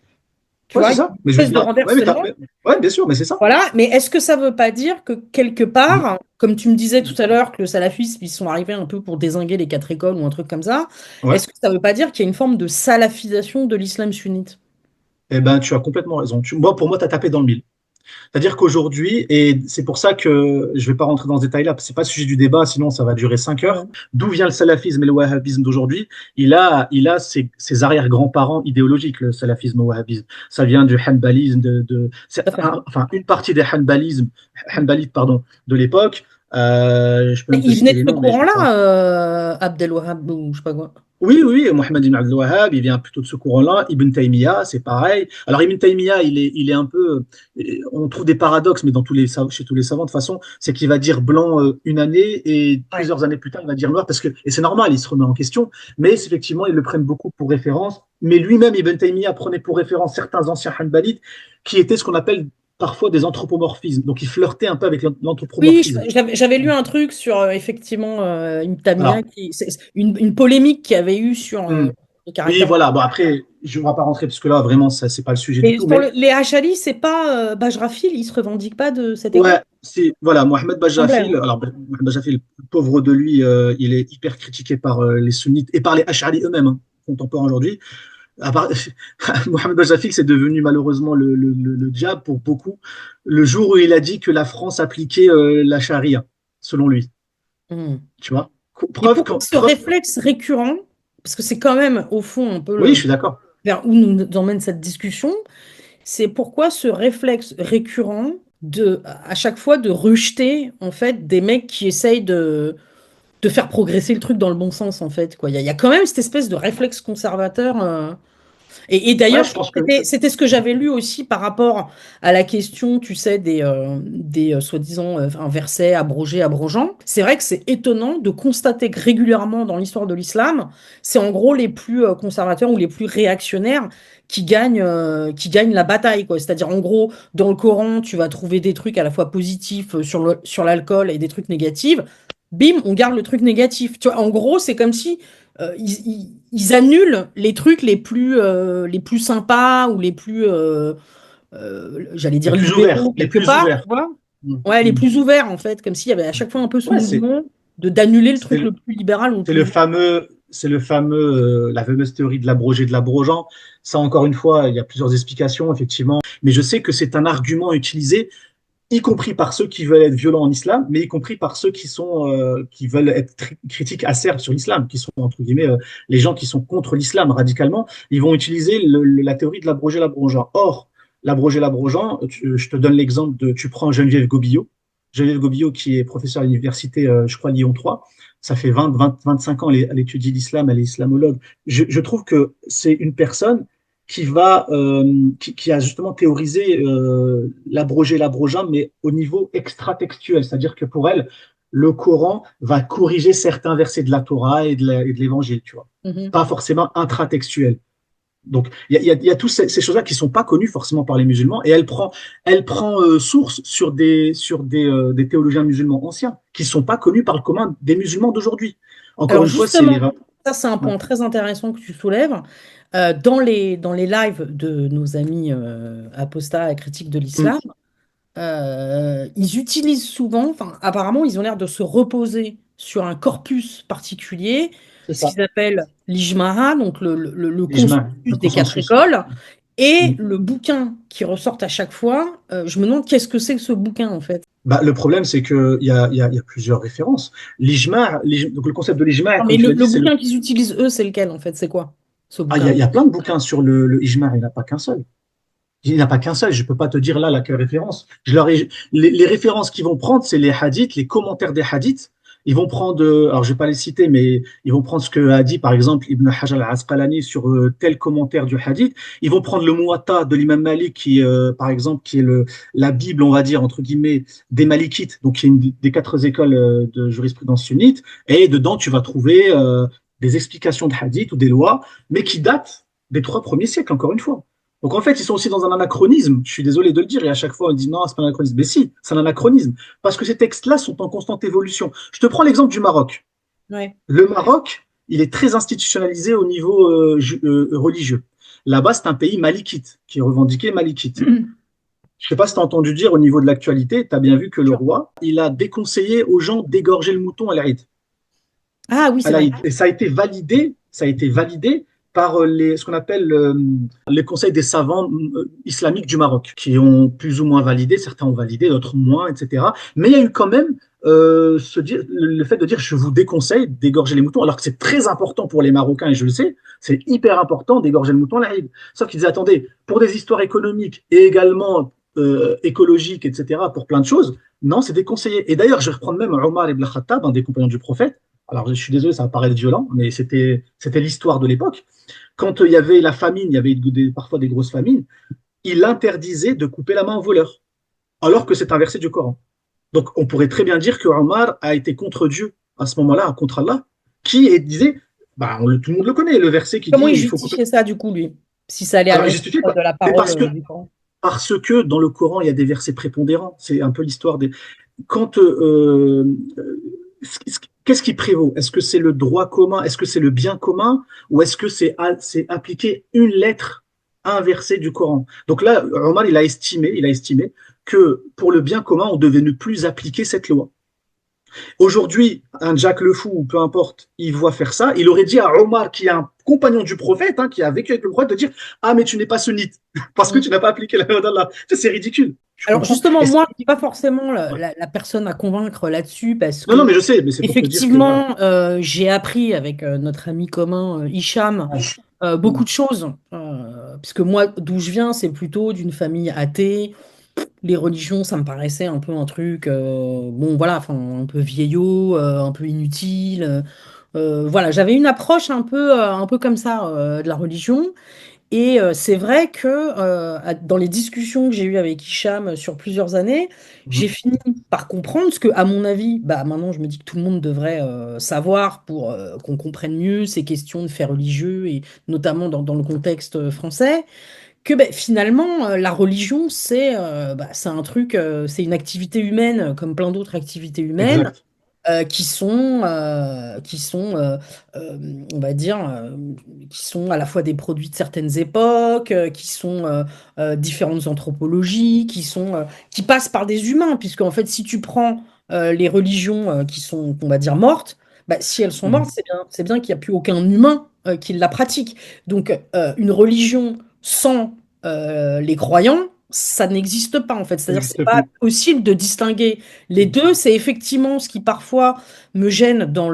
Tu Ouais, vois, c'est il y a ça. une Mais je veux espèce de dire, renversement. ouais, bien sûr, mais c'est ça. Voilà. Mais est-ce que ça veut pas dire que quelque Mhm, part, comme tu me disais tout mhm. à l'heure, que le salafisme, ils sont arrivés un peu pour dézinguer les quatre écoles ou un truc comme ça, Ouais. est-ce que ça veut pas dire qu'il y a une forme de salafisation de l'islam sunnite? Eh ben, tu as complètement raison. Pour moi, tu as tapé dans le mille. C'est-à-dire qu'aujourd'hui, et c'est pour ça que je ne vais pas rentrer dans ce détail-là, c'est pas le sujet du débat, sinon ça va durer 5 heures. Ouais. D'où vient le salafisme et le wahhabisme d'aujourd'hui? Il a ses arrière-grands-parents idéologiques, le salafisme et le wahhabisme. Ça vient du hanbalisme, Tout à fait. enfin, une partie des hanbalites, pardon, de l'époque. Je peux Mais même te il venait citer de les ce noms, mais je vais pas. courant-là, Abdel Wahhab, ou je sais pas quoi. Oui, oui, Mohamed ibn Abdel Wahhab, il vient plutôt de ce courant-là. Ibn Taymiyyah, c'est pareil. Alors, Ibn Taymiyyah, il est un peu. On trouve des paradoxes, mais chez tous les savants, de toute façon, c'est qu'il va dire blanc une année et Ouais. plusieurs années plus tard, il va dire noir, et c'est normal, il se remet en question. Mais effectivement, ils le prennent beaucoup pour référence. Mais lui-même, Ibn Taymiyyah prenait pour référence certains anciens Hanbalites qui étaient ce qu'on appelle parfois des anthropomorphismes. Donc, il flirtait un peu avec Oui, l'anthropomorphisme. j'avais lu un truc sur effectivement une Tamiya, Alors, une polémique qu'il y avait eu sur hmm, le oui, caractère. voilà. Bon, après, je ne vais pas rentrer, parce que là, vraiment, ça, c'est pas le sujet du Et tout. pour Mais les Ash'ari, c'est pas Bajrafil, il se revendique pas de cette école? ouais, c'est voilà, Mohamed Il semblait, Bajafil. hein. Alors, Mohamed Bajafil, pauvre de lui, il est hyper critiqué par les sunnites et par les Ash'ari eux-mêmes, hein, contemporains aujourd'hui. Mohamed Bajafil, c'est devenu malheureusement le diable pour beaucoup. Le jour où il a dit que la France appliquait la charia, selon lui, Hmm. tu vois. Et pourquoi ce Preuve. réflexe récurrent, parce que c'est quand même au fond un peu Oui, je suis d'accord. vers où nous emmène cette discussion, c'est pourquoi ce réflexe récurrent de à chaque fois de rejeter en fait des mecs qui essayent de faire progresser le truc dans le bon sens, en fait, quoi. Il y a quand même cette espèce de réflexe conservateur. Et Ouais, d'ailleurs, je pense que. c'était ce que j'avais lu aussi par rapport à la question, tu sais, soi-disant un verset abrogé, abrogeant. C'est vrai que c'est étonnant de constater que régulièrement dans l'histoire de l'islam, c'est en gros les plus conservateurs ou les plus réactionnaires qui gagnent la bataille, quoi. C'est-à-dire, en gros, dans le Coran, tu vas trouver des trucs à la fois positifs sur l'alcool et des trucs négatifs. Bim, on garde le truc négatif. Tu vois, en gros, c'est comme si ils annulent les trucs les plus sympas ou les plus, j'allais Les dire plus ouverts, libéraux les quelque plus part, ouverts. tu vois. Ouais, les plus ouverts, en fait, comme s'il y avait à chaque fois un peu ce Ouais, c'est mouvement d'annuler le c'est truc le le, plus libéral ou le c'est plus le ouvert. fameux, la fameuse théorie de l'abrogé de l'abrogeant. Ça, encore une fois, il y a plusieurs explications, effectivement. Mais je sais que c'est un argument utilisé, y compris par ceux qui veulent être violents en islam, mais y compris par ceux qui veulent être critiques acerbes sur l'islam, qui sont entre guillemets les gens qui sont contre l'islam radicalement. Ils vont utiliser la théorie de l'abrogé l'abrogeant. Or, l'abrogé l'abrogeant, je te donne l'exemple de, tu prends Geneviève Gobillot, Geneviève Gobillot qui est professeure à l'université, je crois Lyon 3. Ça fait 25 ans, elle étudie l'islam, elle est islamologue. Je trouve que c'est une personne qui a justement théorisé l'abrogé l'abrogeant, mais au niveau extra-textuel. C'est-à-dire que pour elle, le Coran va corriger certains versets de la Torah et de l'Évangile, tu vois. Mhm. Pas forcément intratextuel. Donc, il y a toutes ces choses-là qui sont pas connues forcément par les musulmans, et elle prend source des théologiens musulmans anciens, qui sont pas connus par le commun des musulmans d'aujourd'hui. Encore Alors une fois, c'est justement, les... ça c'est un Ouais. point très intéressant que tu soulèves. Dans les lives de nos amis apostats et critiques de Mm, l'islam, ils utilisent souvent, enfin apparemment ils ont l'air de se reposer sur un corpus particulier, c'est ce ça. qu'ils appellent l'ijma'a, donc le L'ijma', le consensus des quatre consensus. écoles, et Mm. le bouquin qui ressort à chaque fois. Je me demande qu'est-ce que c'est que ce bouquin en fait. Bah, le problème, c'est qu'il y a plusieurs références. Donc le concept de l'ijma', Non, mais comme tu le, l'as dit, le c'est bouquin qu'ils utilisent eux, c'est lequel en fait? C'est quoi ce Ah, il y a, bouquin? il y a plein de bouquins sur le ijma', il n'y en a pas qu'un seul. Il n'y en a pas qu'un seul, je ne peux pas te dire là laquelle référence. Les références qu'ils vont prendre, c'est les hadiths, les commentaires des hadiths. Ils vont prendre, alors je ne vais pas les citer, mais ils vont prendre ce que a dit par exemple Ibn Hajar al-Asqalani sur tel commentaire du hadith. Ils vont prendre le Muwatta de l'imam Malik, par exemple, qui est la Bible, on va dire, entre guillemets, des Malikites, donc qui est une des quatre écoles de jurisprudence sunnite. Et dedans, tu vas trouver des explications de hadith ou des lois, mais qui datent des 3 premiers siècles, encore une fois. Donc en fait, ils sont aussi dans un anachronisme. Je suis désolé de le dire, et à chaque fois on dit non, c'est pas un anachronisme. Mais si, c'est un anachronisme. Parce que ces textes-là sont en constante évolution. Je te prends l'exemple du Maroc. Ouais. Le Maroc, il est très institutionnalisé au niveau religieux. Là-bas, c'est un pays malikite, qui est revendiqué malikite. Je ne sais pas si tu as entendu dire au niveau de l'actualité, tu as bien vu que le Sûr. roi, il a déconseillé aux gens d'égorger le mouton à l'Aïd. Ah oui, À c'est vrai. l'Aïd. Et ça a été validé par ce qu'on appelle les conseils des savants islamiques du Maroc, qui ont plus ou moins validé, certains ont validé, d'autres moins, etc. Mais il y a eu quand même le fait de dire je vous déconseille d'égorger les moutons, alors que c'est très important pour les Marocains, et je le sais, c'est hyper important d'égorger le mouton à l'Aïd. Sauf qu'ils disaient, attendez, pour des histoires économiques et également écologiques, etc., pour plein de choses, non, c'est déconseillé. Et d'ailleurs, je vais reprendre même Omar ibn Khattab, un des compagnons du prophète. Alors, je suis désolé, ça va paraître violent, mais c'était l'histoire de l'époque. Quand il y avait la famine, il y avait parfois des grosses famines, il interdisait de couper la main au voleur, alors que c'est un verset du Coran. Donc, on pourrait très bien dire que Omar a été contre Dieu à ce moment-là, contre Allah, disait, bah, tout le monde le connaît, le verset qui dit Comment il il faut couper. justifiait ça, du coup, lui? Si ça allait à Alors, il l'encontre justifie de pas. la Mais parole du Coran. parce que dans le Coran, il y a des versets prépondérants. C'est un peu l'histoire des. Quand qu'est-ce qui prévaut? Est-ce que c'est le droit commun? Est-ce que c'est le bien commun? Ou est-ce que c'est appliquer une lettre à un verset du Coran? Donc là, Omar, il a estimé que pour le bien commun, on devait ne plus appliquer cette loi. Aujourd'hui, un Jack le Fou, ou peu importe, il voit faire ça, il aurait dit à Omar, qui est un compagnon du prophète, qui a vécu avec le prophète, de dire ah, mais tu n'es pas sunnite, parce que Mm. tu n'as pas appliqué la loi d'Allah. C'est ridicule. Tu Alors comprends? justement, Et moi, je ne suis pas forcément ouais. la personne à convaincre là-dessus parce Non, non, que mais je sais, mais c'est pour te dire que voilà. effectivement, j'ai appris avec notre ami commun Hicham Ouais. beaucoup de choses. Puisque moi, d'où je viens, c'est plutôt d'une famille athée. Les religions, ça me paraissait un peu un truc, bon voilà, enfin un peu vieillot, un peu inutile. Voilà, j'avais une approche un peu comme ça de la religion. Et c'est vrai que dans les discussions que j'ai eues avec Hicham sur plusieurs années, j'ai Mhm. fini par comprendre ce que, à mon avis, bah, maintenant je me dis que tout le monde devrait savoir pour qu'on comprenne mieux ces questions de faits religieux et notamment dans le contexte français, que bah, finalement la religion c'est un truc, c'est une activité humaine comme plein d'autres activités humaines. Exact. qui sont, on va dire, qui sont à la fois des produits de certaines époques, qui sont différentes anthropologies, qui passent par des humains, puisque en fait, si tu prends les religions qui sont, on va dire, mortes, bah, si elles sont mortes, Mhm. c'est bien qu'il n'y a plus aucun humain qui la pratique. Donc, une religion sans les croyants, ça n'existe pas en fait. Ça C'est-à-dire que c'est n'existe pas plus. possible de distinguer les deux. C'est effectivement ce qui parfois me gêne dans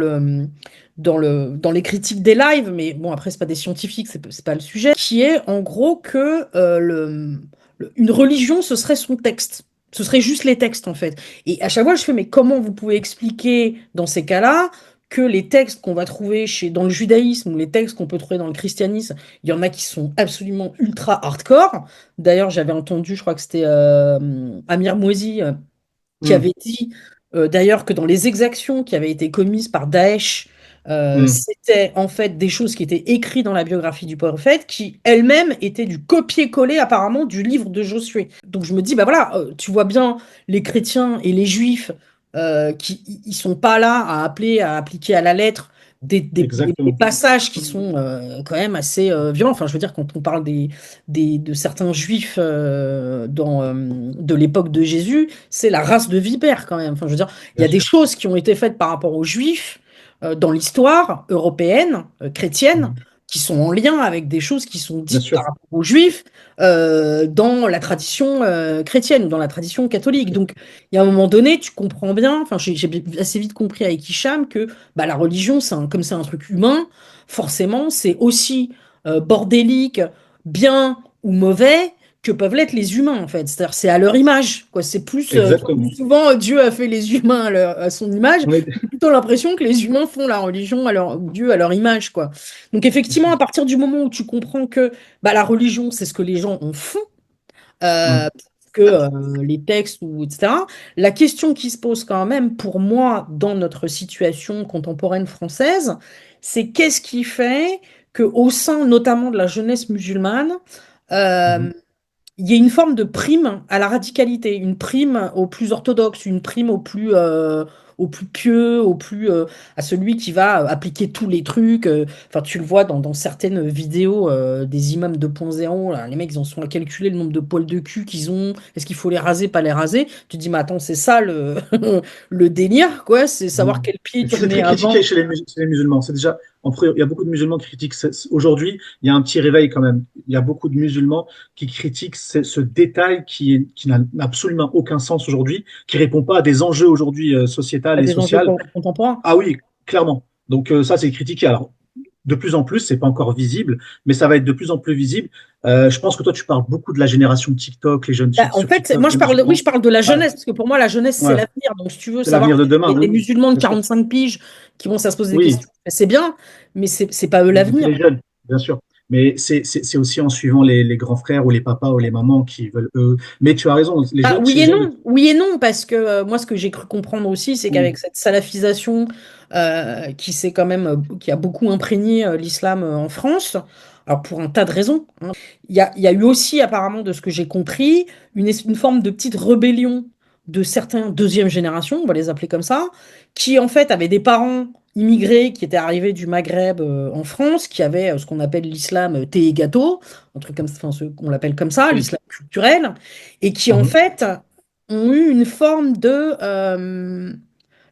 les critiques des lives, mais bon, après, c'est pas des scientifiques, c'est pas le sujet, qui est en gros que une religion, ce serait son texte. Ce serait juste les textes, en fait. Et à chaque fois, je fais, mais comment vous pouvez expliquer dans ces cas-là que les textes qu'on va trouver dans le judaïsme ou les textes qu'on peut trouver dans le christianisme, il y en a qui sont absolument ultra hardcore. D'ailleurs, j'avais entendu, je crois que c'était Amir Mouazi qui Mhm. avait dit d'ailleurs que dans les exactions qui avaient été commises par Daesh, Mhm. c'était en fait des choses qui étaient écrites dans la biographie du prophète, qui elles-mêmes étaient du copier-coller apparemment du livre de Josué. Donc je me dis, bah voilà, tu vois bien les chrétiens et les juifs qui ils sont pas là à appeler à appliquer à la lettre des Exactement. passages qui sont quand même assez violents. Enfin, je veux dire, quand on parle de certains juifs de l'époque de Jésus, c'est la race de vipères quand même. Enfin, je veux dire, il y Bien a des sûr. choses qui ont été faites par rapport aux juifs dans l'histoire européenne, chrétienne, Mhm. qui sont en lien avec des choses qui sont Bien dites par sûr. rapport aux juifs dans la tradition chrétienne ou dans la tradition catholique. Donc, il y a un moment donné, tu comprends bien, enfin, j'ai assez vite compris avec Hicham que bah, la religion, comme c'est un truc humain, forcément, c'est aussi bordélique, bien ou mauvais que peuvent l'être les humains, en fait. C'est-à-dire, c'est à leur image, quoi. C'est plus Exactement. souvent, Dieu a fait les humains à son image. On est- J'ai plutôt l'impression que les humains font la religion ou Dieu à leur image, quoi. Donc, effectivement, à partir du moment où tu comprends que bah, la religion, c'est ce que les gens en font, Mhm. que les textes, ou, etc., la question qui se pose quand même pour moi dans notre situation contemporaine française, c'est qu'est-ce qui fait que au sein notamment de la jeunesse musulmane, Mhm. euh, il y a une forme de prime à la radicalité, une prime au plus orthodoxe, une prime au plus pieux, à celui qui va appliquer tous les trucs. Enfin, tu le vois dans certaines vidéos des imams 2.0, là, les mecs, ils en sont à calculer le nombre de poils de cul qu'ils ont. Est-ce qu'il faut les raser, pas les raser? Tu te dis, mais attends, c'est ça le délire, quoi, c'est savoir Mhm. quel pied Et ça, tu c'est mets très critiqué avant. chez les musulmans. C'est déjà, il y a beaucoup de musulmans qui critiquent. Aujourd'hui, il y a un petit réveil quand même. Il y a beaucoup de musulmans qui critiquent ce détail qui n'a absolument aucun sens aujourd'hui, qui répond pas à des enjeux aujourd'hui sociétal À et des enjeux social. contemporains. Ah oui, clairement. Donc ça, c'est critiqué. Alors, de plus en plus, c'est pas encore visible, mais ça va être de plus en plus visible. Je pense que toi, tu parles beaucoup de la génération TikTok, les jeunes Bah, en sur fait, TikTok, moi, les oui, musulmans. je parle de la Ouais, jeunesse, parce que pour moi, la jeunesse, c'est ouais, l'avenir. Donc, si tu veux c'est savoir l'avenir de demain. des Oui, oui, musulmans de bien sûr. 45 piges qui vont à se poser des Oui, questions, c'est bien, mais c'est pas eux c'est l'avenir. les jeunes, bien sûr. Mais c'est aussi en suivant les grands frères ou les papas ou les mamans qui veulent eux. Mais tu as raison, Ah, chez les jeunes de... oui et non, parce que moi, ce que j'ai cru comprendre aussi, c'est qu'avec Mm, cette salafisation qui a beaucoup imprégné l'islam en France, alors pour un tas de raisons, hein, il y a eu aussi, apparemment, de ce que j'ai compris, une forme de petite rébellion de certains deuxième génération, on va les appeler comme ça, qui en fait avaient des parents immigrés qui étaient arrivés du Maghreb en France, qui avaient ce qu'on appelle l'islam thé et gâteau, un truc comme, enfin, on l'appelle comme ça, oui. l'islam culturel et qui en Mhm, fait ont eu une forme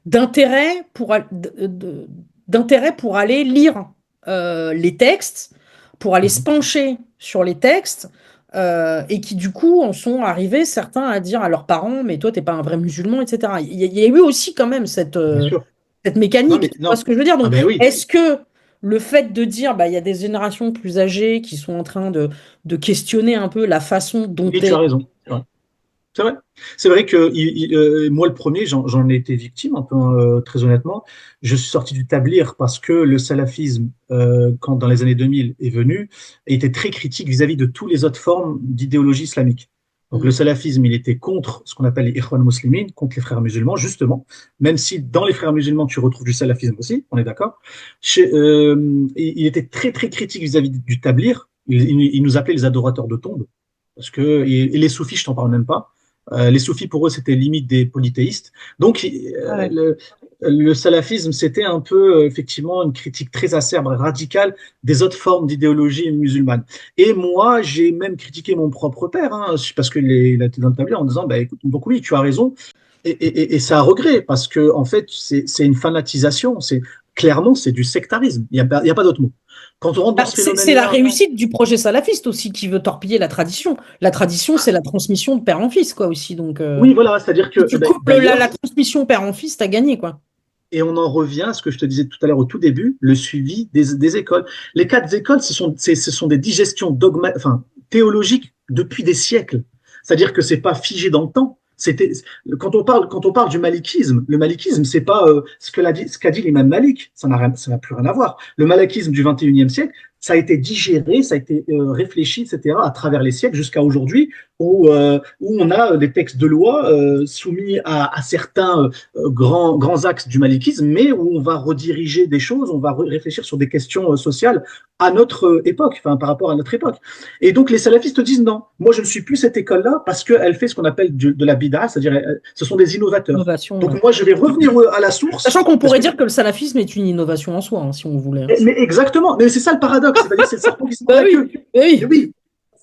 d'intérêt d'intérêt pour aller lire les textes, pour aller se mhm, pencher sur les textes, et qui du coup en sont arrivés certains à dire à leurs parents, mais toi t'es pas un vrai musulman, etc. Il y a eu aussi quand même cette, bien euh, sûr. cette Non, mécanique, mais tu vois non. ce que je veux dire? Ah Donc ben oui. est-ce que le fait de dire, bah, il y a des générations plus âgées qui sont en train de questionner un peu la façon dont Oui, tu est. as raison. Ouais. C'est vrai. C'est vrai que moi, le premier, j'en ai été victime, un peu, très honnêtement. Je suis sorti du tablir parce que le salafisme, quand dans les années 2000 est venu, était très critique vis-à-vis de toutes les autres formes d'idéologie islamique. Donc le Mhm. salafisme, il était contre ce qu'on appelle les Ikhwan Muslimin, contre les frères musulmans, justement, même si dans les frères musulmans, tu retrouves du salafisme aussi, on est d'accord. Il était très, très critique vis-à-vis du tablir. Il nous appelait les adorateurs de tombes, parce que, et les soufis, je t'en parle même pas. Les soufis, pour eux, c'était limite des polythéistes. Donc, Ouais. le salafisme, c'était un peu effectivement une critique très acerbe, radicale des autres formes d'idéologie musulmane. Et moi, j'ai même critiqué mon propre père, hein, parce que il a été dans le tablier en disant, bah, écoute, donc oui, tu as raison, et c'est à regret, parce que en fait, c'est une fanatisation, clairement, c'est du sectarisme. Il y a pas d'autre mot. Quand on rentre dans Ah, ce c'est la phénomène-là, réussite du projet salafiste aussi qui veut torpiller la tradition. La tradition, c'est la transmission de père en fils, quoi, aussi. Donc, oui, voilà, c'est-à-dire si que, tu ben, coupes la d'ailleurs, transmission père en fils, t'as gagné, quoi. et on en revient à ce que je te disais tout à l'heure au tout début, le suivi des écoles. Les quatre écoles, ce sont des digestions enfin, théologiques depuis des siècles. C'est-à-dire que c'est pas figé dans le temps. Quand on parle du malikisme, le malikisme, c'est pas ce qu'a dit l'imam Malik. Ça n'a plus rien à voir. Le malikisme du 21e siècle, ça a été digéré, ça a été réfléchi, etc., à travers les siècles jusqu'à aujourd'hui, où on a des textes de loi soumis à certains grands axes du malikisme, mais où on va rediriger des choses, on va réfléchir sur des questions sociales à notre époque, enfin par rapport à notre époque. Et donc les salafistes disent non, moi je ne suis plus cette école-là parce qu'elle fait ce qu'on appelle de la bid'a, c'est-à-dire ce sont des innovateurs. Innovation, ouais. Donc moi je vais revenir à la source. Sachant qu'on Parce pourrait que, dire que le salafisme est une innovation en soi, hein, si on voulait, hein. mais exactement, mais c'est ça le paradoxe, c'est-à-dire c'est le serpent qui se mord Bah la oui, queue. oui. Et oui,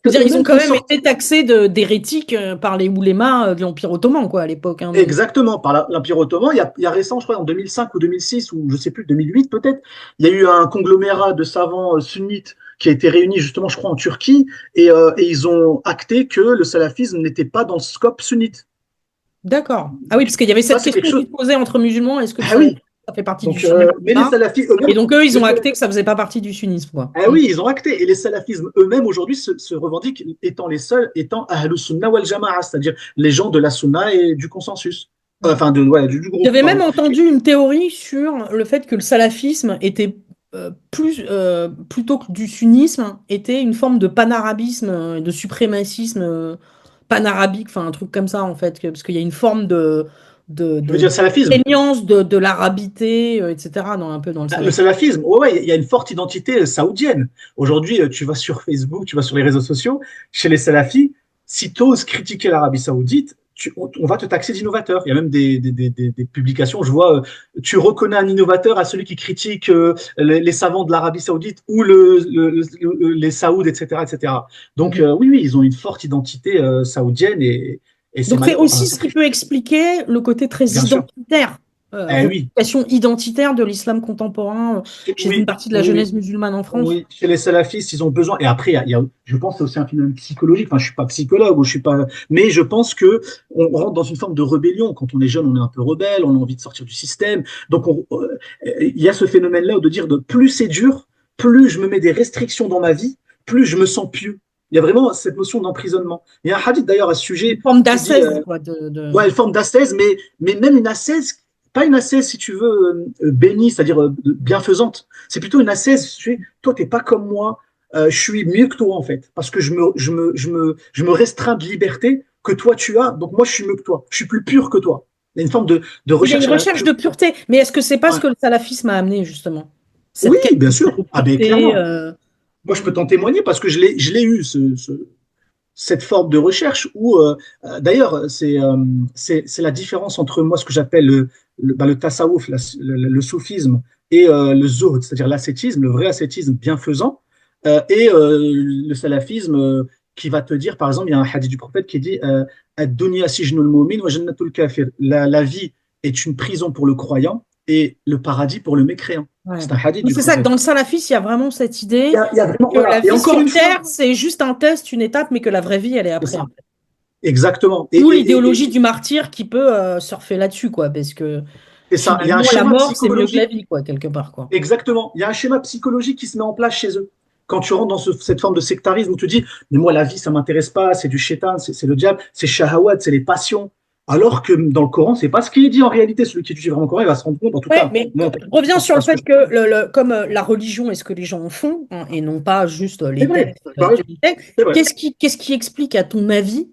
Je veux parce dire, que ils ont eux-mêmes quand même consortent. été taxés d'hérétiques par les oulémas de l'Empire ottoman, quoi, à l'époque, hein, donc. Exactement, par l'Empire ottoman. Il y a récent, je crois, en 2005 ou 2006, ou je sais plus, 2008 peut-être, il y a eu un conglomérat de savants sunnites qui a été réuni justement, je crois, en Turquie, et ils ont acté que le salafisme n'était pas dans le scope sunnite. D'accord. Ah oui, parce qu'il y avait Ça, cette c'est quelque question qui chose. se posait entre musulmans, est-ce que le Ah salafisme, oui, ça fait partie du donc, sunnisme ou mais les pas? salafistes Et eux-mêmes, donc eux, ils les ont salafistes acté que ça faisait pas partie du sunnisme, quoi. ah oui, ils ont acté. Et les salafismes eux-mêmes aujourd'hui se revendiquent étant les seuls, étant Ahlus Sunnah wal Jama'a, c'est-à-dire les gens de la Sunna et du consensus. Mm. Enfin, du groupe, J'avais même pardon. entendu une théorie sur le fait que le salafisme était plutôt que du sunnisme, était une forme de panarabisme, de suprémacisme panarabique, enfin un truc comme ça en fait, parce qu'il y a une forme Tu veux de dire salafisme? prégnance de l'arabité, etc., un peu dans le Le salafisme. salafisme, ouais, ouais, il y a une forte identité saoudienne. Aujourd'hui, tu vas sur Facebook, tu vas sur les réseaux sociaux, chez les salafis, si tu oses critiquer l'Arabie saoudite, on va te taxer d'innovateur. Il y a même des publications, je vois, tu reconnais un innovateur à celui qui critique les savants de l'Arabie saoudite ou les Saouds, etc., etc. Donc, Mhm. oui, oui, ils ont une forte identité saoudienne et c'est Donc c'est mal, enfin, aussi c'est ce qui triste, peut expliquer le côté très bien sûr. identitaire, Eh oui, revendication identitaire de l'islam contemporain chez une oui, partie de la oui, jeunesse oui. musulmane en France. Oui, chez les salafistes, ils ont besoin. Et après, je pense que c'est aussi un phénomène psychologique. Enfin, je suis pas psychologue ou je suis pas, mais je pense que on rentre dans une forme de rébellion. Quand on est jeune, on est un peu rebelle, on a envie de sortir du système. Donc, il y a ce phénomène-là de dire de plus c'est dur, plus je me mets des restrictions dans ma vie, plus je me sens pieux. Il y a vraiment cette notion d'emprisonnement. Il y a un hadith d'ailleurs à ce Une sujet forme qui dit, d'ascèse, quoi, ouais, une forme d'ascèse, mais même une ascèse, pas une ascèse, si tu veux, bénie, c'est-à-dire bienfaisante. C'est plutôt une ascèse, tu sais, toi, t'es pas comme moi, je suis mieux que toi, en fait, parce que je me restreins de liberté que toi, tu as, donc moi, je suis mieux que toi, je suis plus pur que toi. Il y a une forme de Il y a une recherche à la recherche de pureté. pureté, mais est-ce que c'est pas ce Ouais. que le salafisme a amené, justement? Oui, Cette quête bien de sûr. Ah ben pureté. clairement. Moi, je peux t'en témoigner parce que je l'ai eu, cette forme de recherche où, d'ailleurs, c'est la différence entre moi, ce que j'appelle le tasawwuf, le soufisme, et le zuhd, c'est-à-dire l'ascétisme, le vrai ascétisme bienfaisant, et le salafisme qui va te dire, par exemple, il y a un hadith du prophète qui dit Ad-dunya sijnul mu'min wa jannatul kafir. La vie est une prison pour le croyant et le paradis pour le mécréant. Ouais. C'est un hadith Donc, du c'est ça que prophète. dans le salafisme, il y a vraiment cette idée Il y a vraiment, que la voilà. Et vie encore sur une fois, Terre, c'est juste un test, une étape, mais que la vraie vie, elle est c'est après, ça. en fait. Exactement. D'où l'idéologie du martyr qui peut surfer là-dessus, quoi, parce que Et ça, il y a un finalement, la schéma mort, c'est mieux que la psychologique. vie, quoi, quelque part, quoi. Exactement. Il y a un schéma psychologique qui se met en place chez eux. Quand tu rentres dans cette forme de sectarisme où tu dis, mais moi, la vie, ça m'intéresse pas, c'est du shaitan, c'est le diable, c'est shahawat, c'est les passions. Alors que dans le Coran, c'est pas ce qui est dit en réalité. Celui qui étudie vraiment le Coran, il va se rendre compte, en tout Ouais, cas, mais moi, reviens sur le parce que fait que, comme la religion est ce que les gens en font, hein, et non pas juste c'est les vrai, textes, bah oui, les textes, c'est vrai. qu'est-ce qui explique, à ton avis?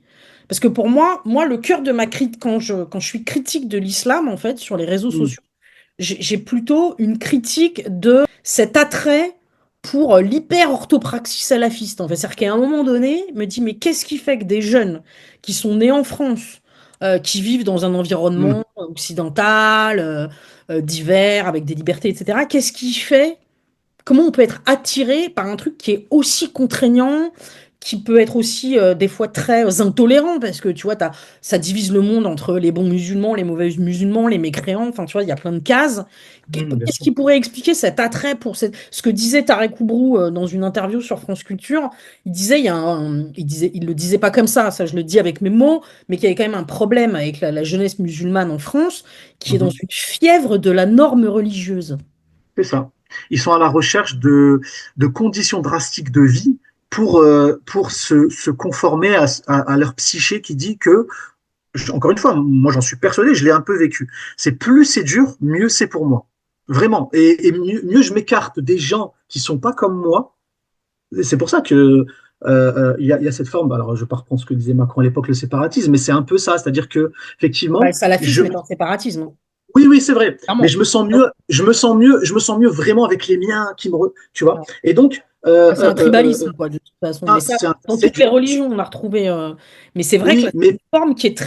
Parce que pour moi, le cœur de ma critique, quand je suis critique de l'islam, en fait, sur les réseaux Mm, sociaux, j'ai plutôt une critique de cet attrait pour l'hyper-orthopraxie salafiste. En fait, c'est-à-dire qu'à un moment donné, me dit, mais qu'est-ce qui fait que des jeunes qui sont nés en France, qui vivent dans un environnement mm, occidental, divers, avec des libertés, etc. Qu'est-ce qui fait comment on peut être attiré par un truc qui est aussi contraignant, qui peut être aussi des fois très intolérant, parce que tu vois, ça divise le monde entre les bons musulmans, les mauvais musulmans, les mécréants, enfin tu vois, il y a plein de cases. Bien Qu'est-ce sûr. qui pourrait expliquer cet attrait pour ce que disait Tarek Oubrou dans une interview sur France Culture? Il disait, il le disait pas comme ça je le dis avec mes mots, mais qu'il y avait quand même un problème avec la jeunesse musulmane en France, qui est dans Mhm. une fièvre de la norme religieuse. C'est ça. Ils sont à la recherche de conditions drastiques de vie pour se conformer à leur psyché qui dit que, encore une fois, moi j'en suis persuadé, je l'ai un peu vécu. C'est plus c'est dur, mieux c'est pour moi. Vraiment. Et mieux je m'écarte des gens qui sont pas comme moi. C'est pour ça que il y a cette forme. Alors je ne vais pas reprendre ce que disait Macron à l'époque, le séparatisme, mais c'est un peu ça. C'est-à-dire que Bah, le effectivement, salafisme est un séparatisme, hein, oui, oui, c'est vrai. Mais clairement. je me sens mieux vraiment avec les miens tu vois. Ouais. Et donc, Bah, c'est un tribalisme, quoi, de toute façon. Mais ça, dans toutes les religions, on a retrouvé. Mais c'est vrai que là, oui, c'est mais une forme qui est bah,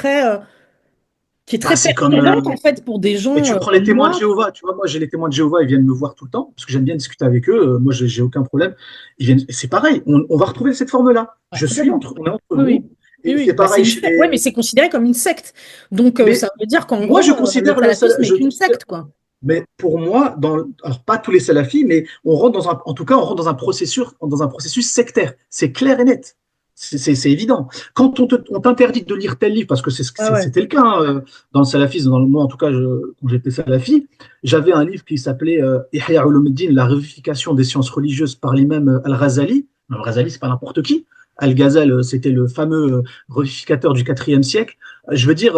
très c'est comme, perturbante, en fait, pour des mais gens tu prends les comme témoins de moi. Jéhovah, tu vois, moi j'ai les témoins de Jéhovah, ils viennent me voir tout le temps, parce que j'aime bien discuter avec eux, moi j'ai aucun problème. Ils viennent, et c'est pareil, on va retrouver cette forme-là. Ouais, complètement. On est entre Oui, oui. nous, Oui, et oui. c'est Bah, c'est pareil une chez secte. Ouais, mais les. c'est considéré comme une secte. Donc, Mais ça veut dire qu'en moi gros, je le considère salafisme est une secte, quoi. mais pour moi, alors pas tous les salafis, mais en tout cas, on rentre dans un processus sectaire. C'est clair et net. C'est évident. Quand on t'interdit de lire tel livre, parce que Ah ouais. c'était le cas dans le salafisme, moi en tout cas, quand j'étais salafi, j'avais un livre qui s'appelait Ihya Ulumuddin, la révivification des sciences religieuses par l'imam Al-Ghazali. Al-Ghazali, c'est pas n'importe qui. Al-Ghazal, c'était le fameux révivificateur du IVe siècle. Je veux dire,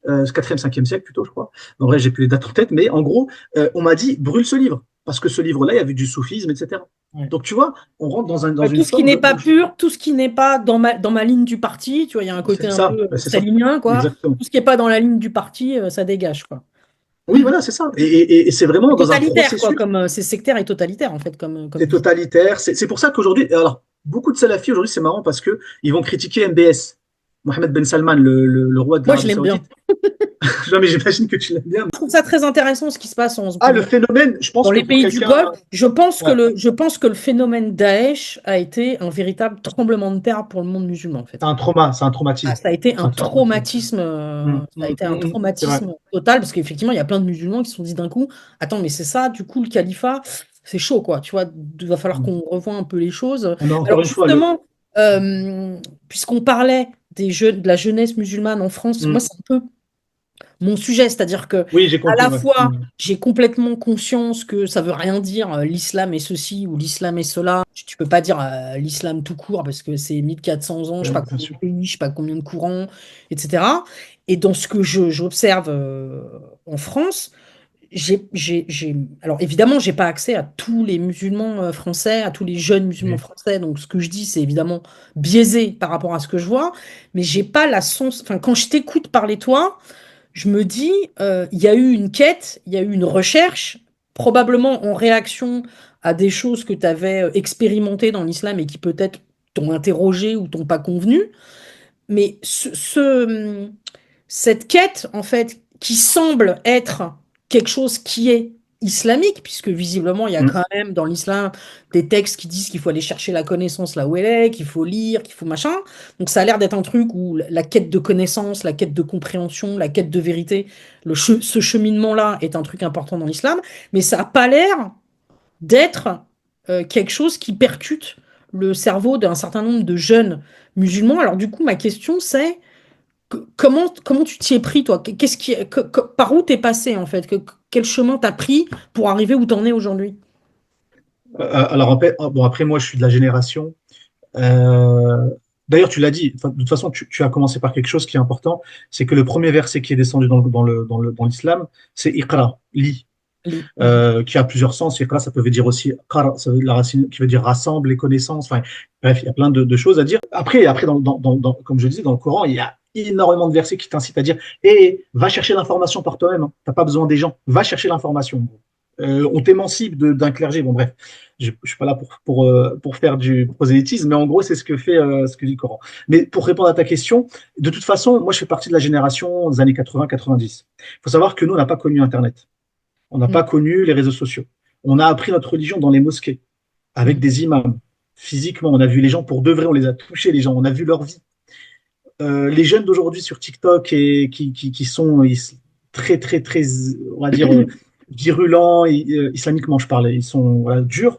4e, 5e siècle plutôt, je crois. En vrai, j'ai plus les dates en tête, mais en gros, on m'a dit brûle ce livre, parce que ce livre-là, il y avait du soufisme, etc. Ouais. Donc, tu vois, on rentre dans une Tout ce qui forme n'est de. pas pur, tout ce qui n'est pas dans ma ligne du parti, tu vois, il y a un côté C'est un ça, peu ben, c'est ça, stalinien, quoi. exactement. Tout ce qui n'est pas dans la ligne du parti, ça dégage, quoi. Oui, voilà, c'est ça. Et c'est vraiment dans un Totalitaire, quoi, processus, comme c'est sectaire et totalitaire, en fait, comme c'est vision. totalitaire. C'est pour ça qu'aujourd'hui, alors, beaucoup de salafis aujourd'hui, c'est marrant parce que ils vont critiquer MBS, Mohamed Ben Salman, le roi de Moi, je l'Arabie l'aime bien. Saoudite. Non, mais j'imagine que tu l'aimes bien. Je trouve ça très intéressant ce qui se passe en ce Ah, le moment phénomène, je pense dans que les pour pays du quelqu'un. Golfe. Ouais. Je pense que le phénomène Daesh a été un véritable tremblement de terre pour le monde musulman, en fait. C'est un trauma, c'est un Ah, traumatisme. ça a été C'est un un traumatisme. traumatisme, C'est vrai. total, parce qu'effectivement, il y a plein de musulmans qui se sont dit d'un coup, attends, mais c'est ça, du coup, le califat, c'est chaud, quoi. Tu vois, il va falloir qu'on revoie un peu les choses. On a Alors, encore une fois justement, puisqu'on parlait de la jeunesse musulmane en France, moi, Mm. c'est un peu mon sujet, c'est-à-dire que Oui, j'ai à compris. la Ouais. fois, Mm. j'ai complètement conscience que ça veut rien dire l'islam est ceci ou l'islam est cela. Tu peux pas dire l'islam tout court parce que c'est 1400 ans, je sais pas Bien combien de sûr. pays, je sais pas combien de courants, etc. Et dans ce que j'observe en France, alors évidemment, j'ai pas accès à tous les musulmans français, à tous les jeunes musulmans Oui. français. Donc ce que je dis, c'est évidemment biaisé par rapport à ce que je vois, mais j'ai pas la sens. Enfin, quand je t'écoute parler toi je me dis, il y a eu une quête, il y a eu une recherche, probablement en réaction à des choses que tu avais expérimentées dans l'islam et qui peut-être t'ont interrogé ou t'ont pas convenu. Mais cette quête, en fait, qui semble être quelque chose qui est islamique, puisque visiblement, il y a Mm. quand même dans l'islam des textes qui disent qu'il faut aller chercher la connaissance là où elle est, qu'il faut lire, qu'il faut machin. Donc ça a l'air d'être un truc où la quête de connaissance, la quête de compréhension, la quête de vérité, ce cheminement-là est un truc important dans l'islam, mais ça n'a pas l'air d'être quelque chose qui percute le cerveau d'un certain nombre de jeunes musulmans. Alors du coup, ma question c'est comment tu t'y es pris, toi? Par où t'es passé, en fait? Quel chemin t'as pris pour arriver où t'en es aujourd'hui? Alors, bon, après, moi, je suis de la génération. euh, D'ailleurs, tu l'as dit. Enfin, de toute façon, tu as commencé par quelque chose qui est important. C'est que le premier verset qui est descendu dans l'islam, c'est Iqra, lis. Mhm. Qui a plusieurs sens. Iqra, ça peut dire aussi qara, ça veut dire la racine qui veut dire rassemble les connaissances. Enfin, bref, il y a plein de choses à dire. Après comme je disais, dans le Coran, il y a énormément de versets qui t'incitent à dire va chercher l'information par toi-même. Hein. T'as pas besoin des gens. Va chercher l'information. On t'émancipe d'un clergé. Bon, bref. Je suis pas là pour faire du prosélytisme, mais en gros, c'est ce que dit le Coran. Mais pour répondre à ta question, de toute façon, moi, je fais partie de la génération des années 80-90. Il faut savoir que nous, on n'a pas connu Internet. On n'a Mm, pas connu les réseaux sociaux. On a appris notre religion dans les mosquées, avec mm. des imams. Physiquement, on a vu les gens pour de vrai, on les a touchés, les gens, on a vu leur vie. Les jeunes d'aujourd'hui sur TikTok et qui sont très, très, très, on va dire, virulents, islamiquement, je parle, ils sont voilà, durs.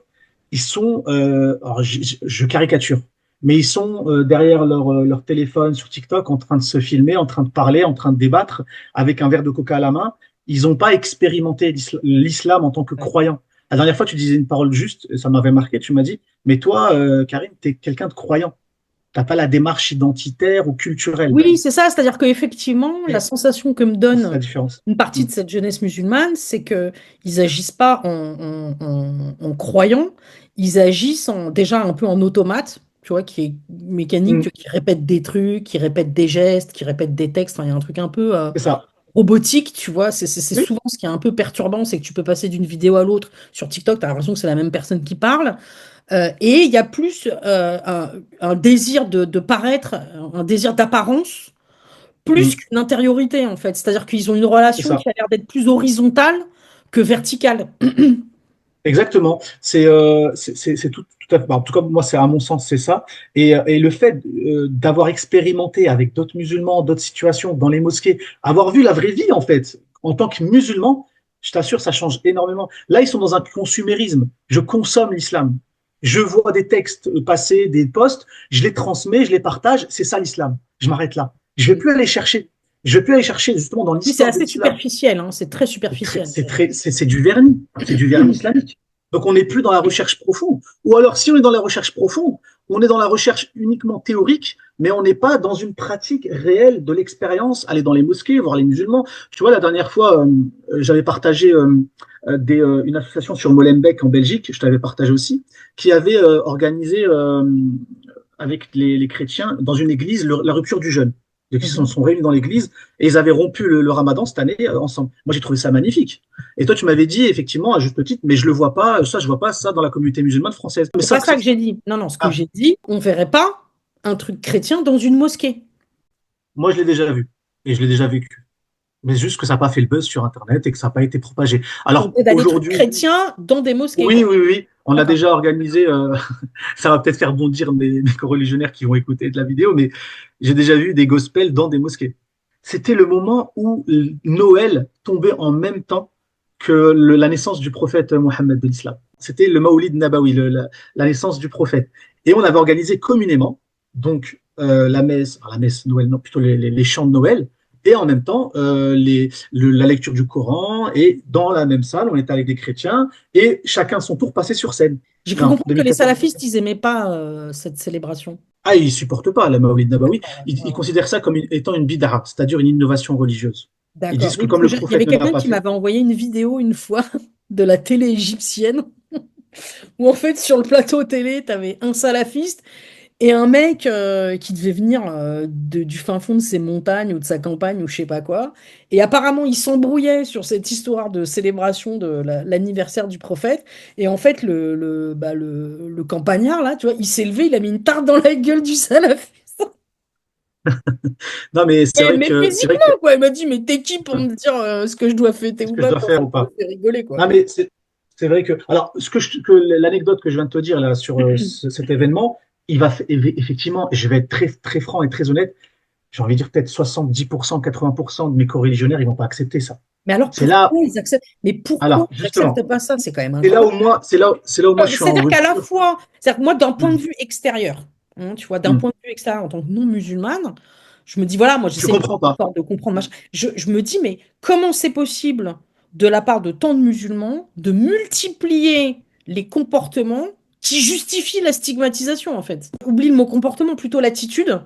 Ils sont, alors, je caricature, mais ils sont derrière leur téléphone sur TikTok en train de se filmer, en train de parler, en train de débattre avec un verre de coca à la main. Ils n'ont pas expérimenté l'islam en tant que croyant. La dernière fois, tu disais une parole juste, ça m'avait marqué. Tu m'as dit, mais toi, Karim, tu es quelqu'un de croyant. T'as pas la démarche identitaire ou culturelle. Oui, c'est ça, c'est-à-dire qu'effectivement, la Et sensation que me c'est la donne différence. une partie Mm. de cette jeunesse musulmane, c'est que ils agissent pas en croyant, ils agissent déjà un peu en automate, tu vois, qui est mécanique, Mm. qui répète des trucs, qui répète des gestes, qui répète des textes. Enfin, il y a un truc un peu C'est ça. robotique, tu vois. C'est Oui, souvent ce qui est un peu perturbant, c'est que tu peux passer d'une vidéo à l'autre sur TikTok, tu as l'impression que c'est la même personne qui parle. Et il y a plus un désir de paraître, un désir d'apparence plus mm. qu'une intériorité, en fait. C'est-à-dire qu'ils ont une C'est relation ça. qui a l'air d'être plus horizontale que verticale. Exactement. C'est tout à fait. Bah, en tout cas, moi, c'est à mon sens, c'est ça. Et le fait d'avoir expérimenté avec d'autres musulmans, d'autres situations dans les mosquées, avoir vu la vraie vie, en fait, en tant que musulman, je t'assure, ça change énormément. Là, ils sont dans un consumérisme. Je consomme l'islam. Je vois des textes passer, des posts, je les transmets, je les partage. C'est ça l'islam. Je m'arrête là. Je vais plus aller chercher. Je vais plus aller chercher justement dans Oui, c'est l'histoire de assez l'islam. superficiel, hein, c'est très superficiel. C'est du vernis, c'est du vernis islamique. Donc on n'est plus dans la recherche profonde. Ou alors si on est dans la recherche profonde, on est dans la recherche uniquement théorique, mais on n'est pas dans une pratique réelle de l'expérience, aller dans les mosquées, voir les musulmans. Tu vois, la dernière fois, j'avais partagé une association sur Molenbeek en Belgique, je t'avais partagé aussi, qui avait organisé avec les chrétiens dans une église la rupture du jeûne. Donc, ils se Mhm. sont réunis dans l'église et ils avaient rompu le ramadan cette année ensemble. Moi, j'ai trouvé ça magnifique. Et toi, tu m'avais dit, effectivement, à juste titre, mais je le vois pas, ça, je vois pas ça dans la communauté musulmane française. Mais C'est ça, pas ça que j'ai dit. Non, non, ce que ah, j'ai dit, on verrait pas un truc chrétien dans une mosquée. moi, je l'ai déjà vu et je l'ai déjà vécu. Mais juste que ça n'a pas fait le buzz sur Internet et que ça n'a pas été propagé. Alors, Des trucs aujourd'hui, chrétiens dans des mosquées, oui, quoi. oui, oui, on a D'accord. déjà organisé, ça va peut-être faire bondir mes coreligionnaires qui vont écouter de la vidéo, mais j'ai déjà vu des gospels dans des mosquées. C'était le moment où Noël tombait en même temps que la naissance du prophète Mohammed de l'Islam. C'était le Maoulid Nabawi, la naissance du prophète. Et on avait organisé communément, donc la messe Noël, non, plutôt les chants de Noël, et en même temps la lecture du Coran, et dans la même salle, on était avec des chrétiens, et chacun son tour passait sur scène. J'ai cru Non, comprendre que les 2014. salafistes, ils aimaient pas cette célébration. Ah, ils supportent pas la Maolid Nabawi. D'accord, Ils ouais. considèrent ça comme étant une bid'a, c'est-à-dire une innovation religieuse. Ils D'accord. disent que Oui, parce comme que le il y avait prophète ne l'a quelqu'un pas qui fait. m'avait envoyé une vidéo une fois de la télé égyptienne où en fait sur le plateau télé, tu avais un salafiste et un mec qui devait venir du fin fond de ses montagnes ou de sa campagne ou je sais pas quoi. Et apparemment, il s'embrouillait sur cette histoire de célébration de l'anniversaire du prophète. Et en fait, le campagnard, là, tu vois, il s'est levé, il a mis une tarte dans la gueule du salafiste. Non, mais Mais c'est vrai physiquement, que quoi. Il m'a dit, mais t'es qui pour me dire ce que je dois fêter ce ou que je pas? dois Quoi. faire Enfin, ou ça me pas. fait rigoler, quoi. Non, mais c'est vrai que. Alors, que l'anecdote que je viens de te dire là sur cet événement, effectivement, je vais être très, très franc et très honnête. J'ai envie de dire peut-être 70%, 80% de mes coreligionnaires, ils vont pas accepter ça. Mais alors C'est là, pourquoi ils acceptent? Mais pourquoi alors, ils n'acceptent justement, pas ça? C'est quand même c'est là incroyable. où moi, je suis en C'est-à-dire qu'à la rupture. fois, c'est-à-dire que moi, d'un point de Hmm, vue extérieur, hein, tu vois, d'un hmm. point de vue extérieur, en tant que non-musulmane, je me dis, voilà, moi, Tu j'essaie de faire comprends en pas. sorte de comprendre, machin. Je me dis, mais comment c'est possible, de la part de tant de musulmans, de multiplier les comportements qui justifient la stigmatisation, en fait? Oublie le mot comportement, plutôt l'attitude.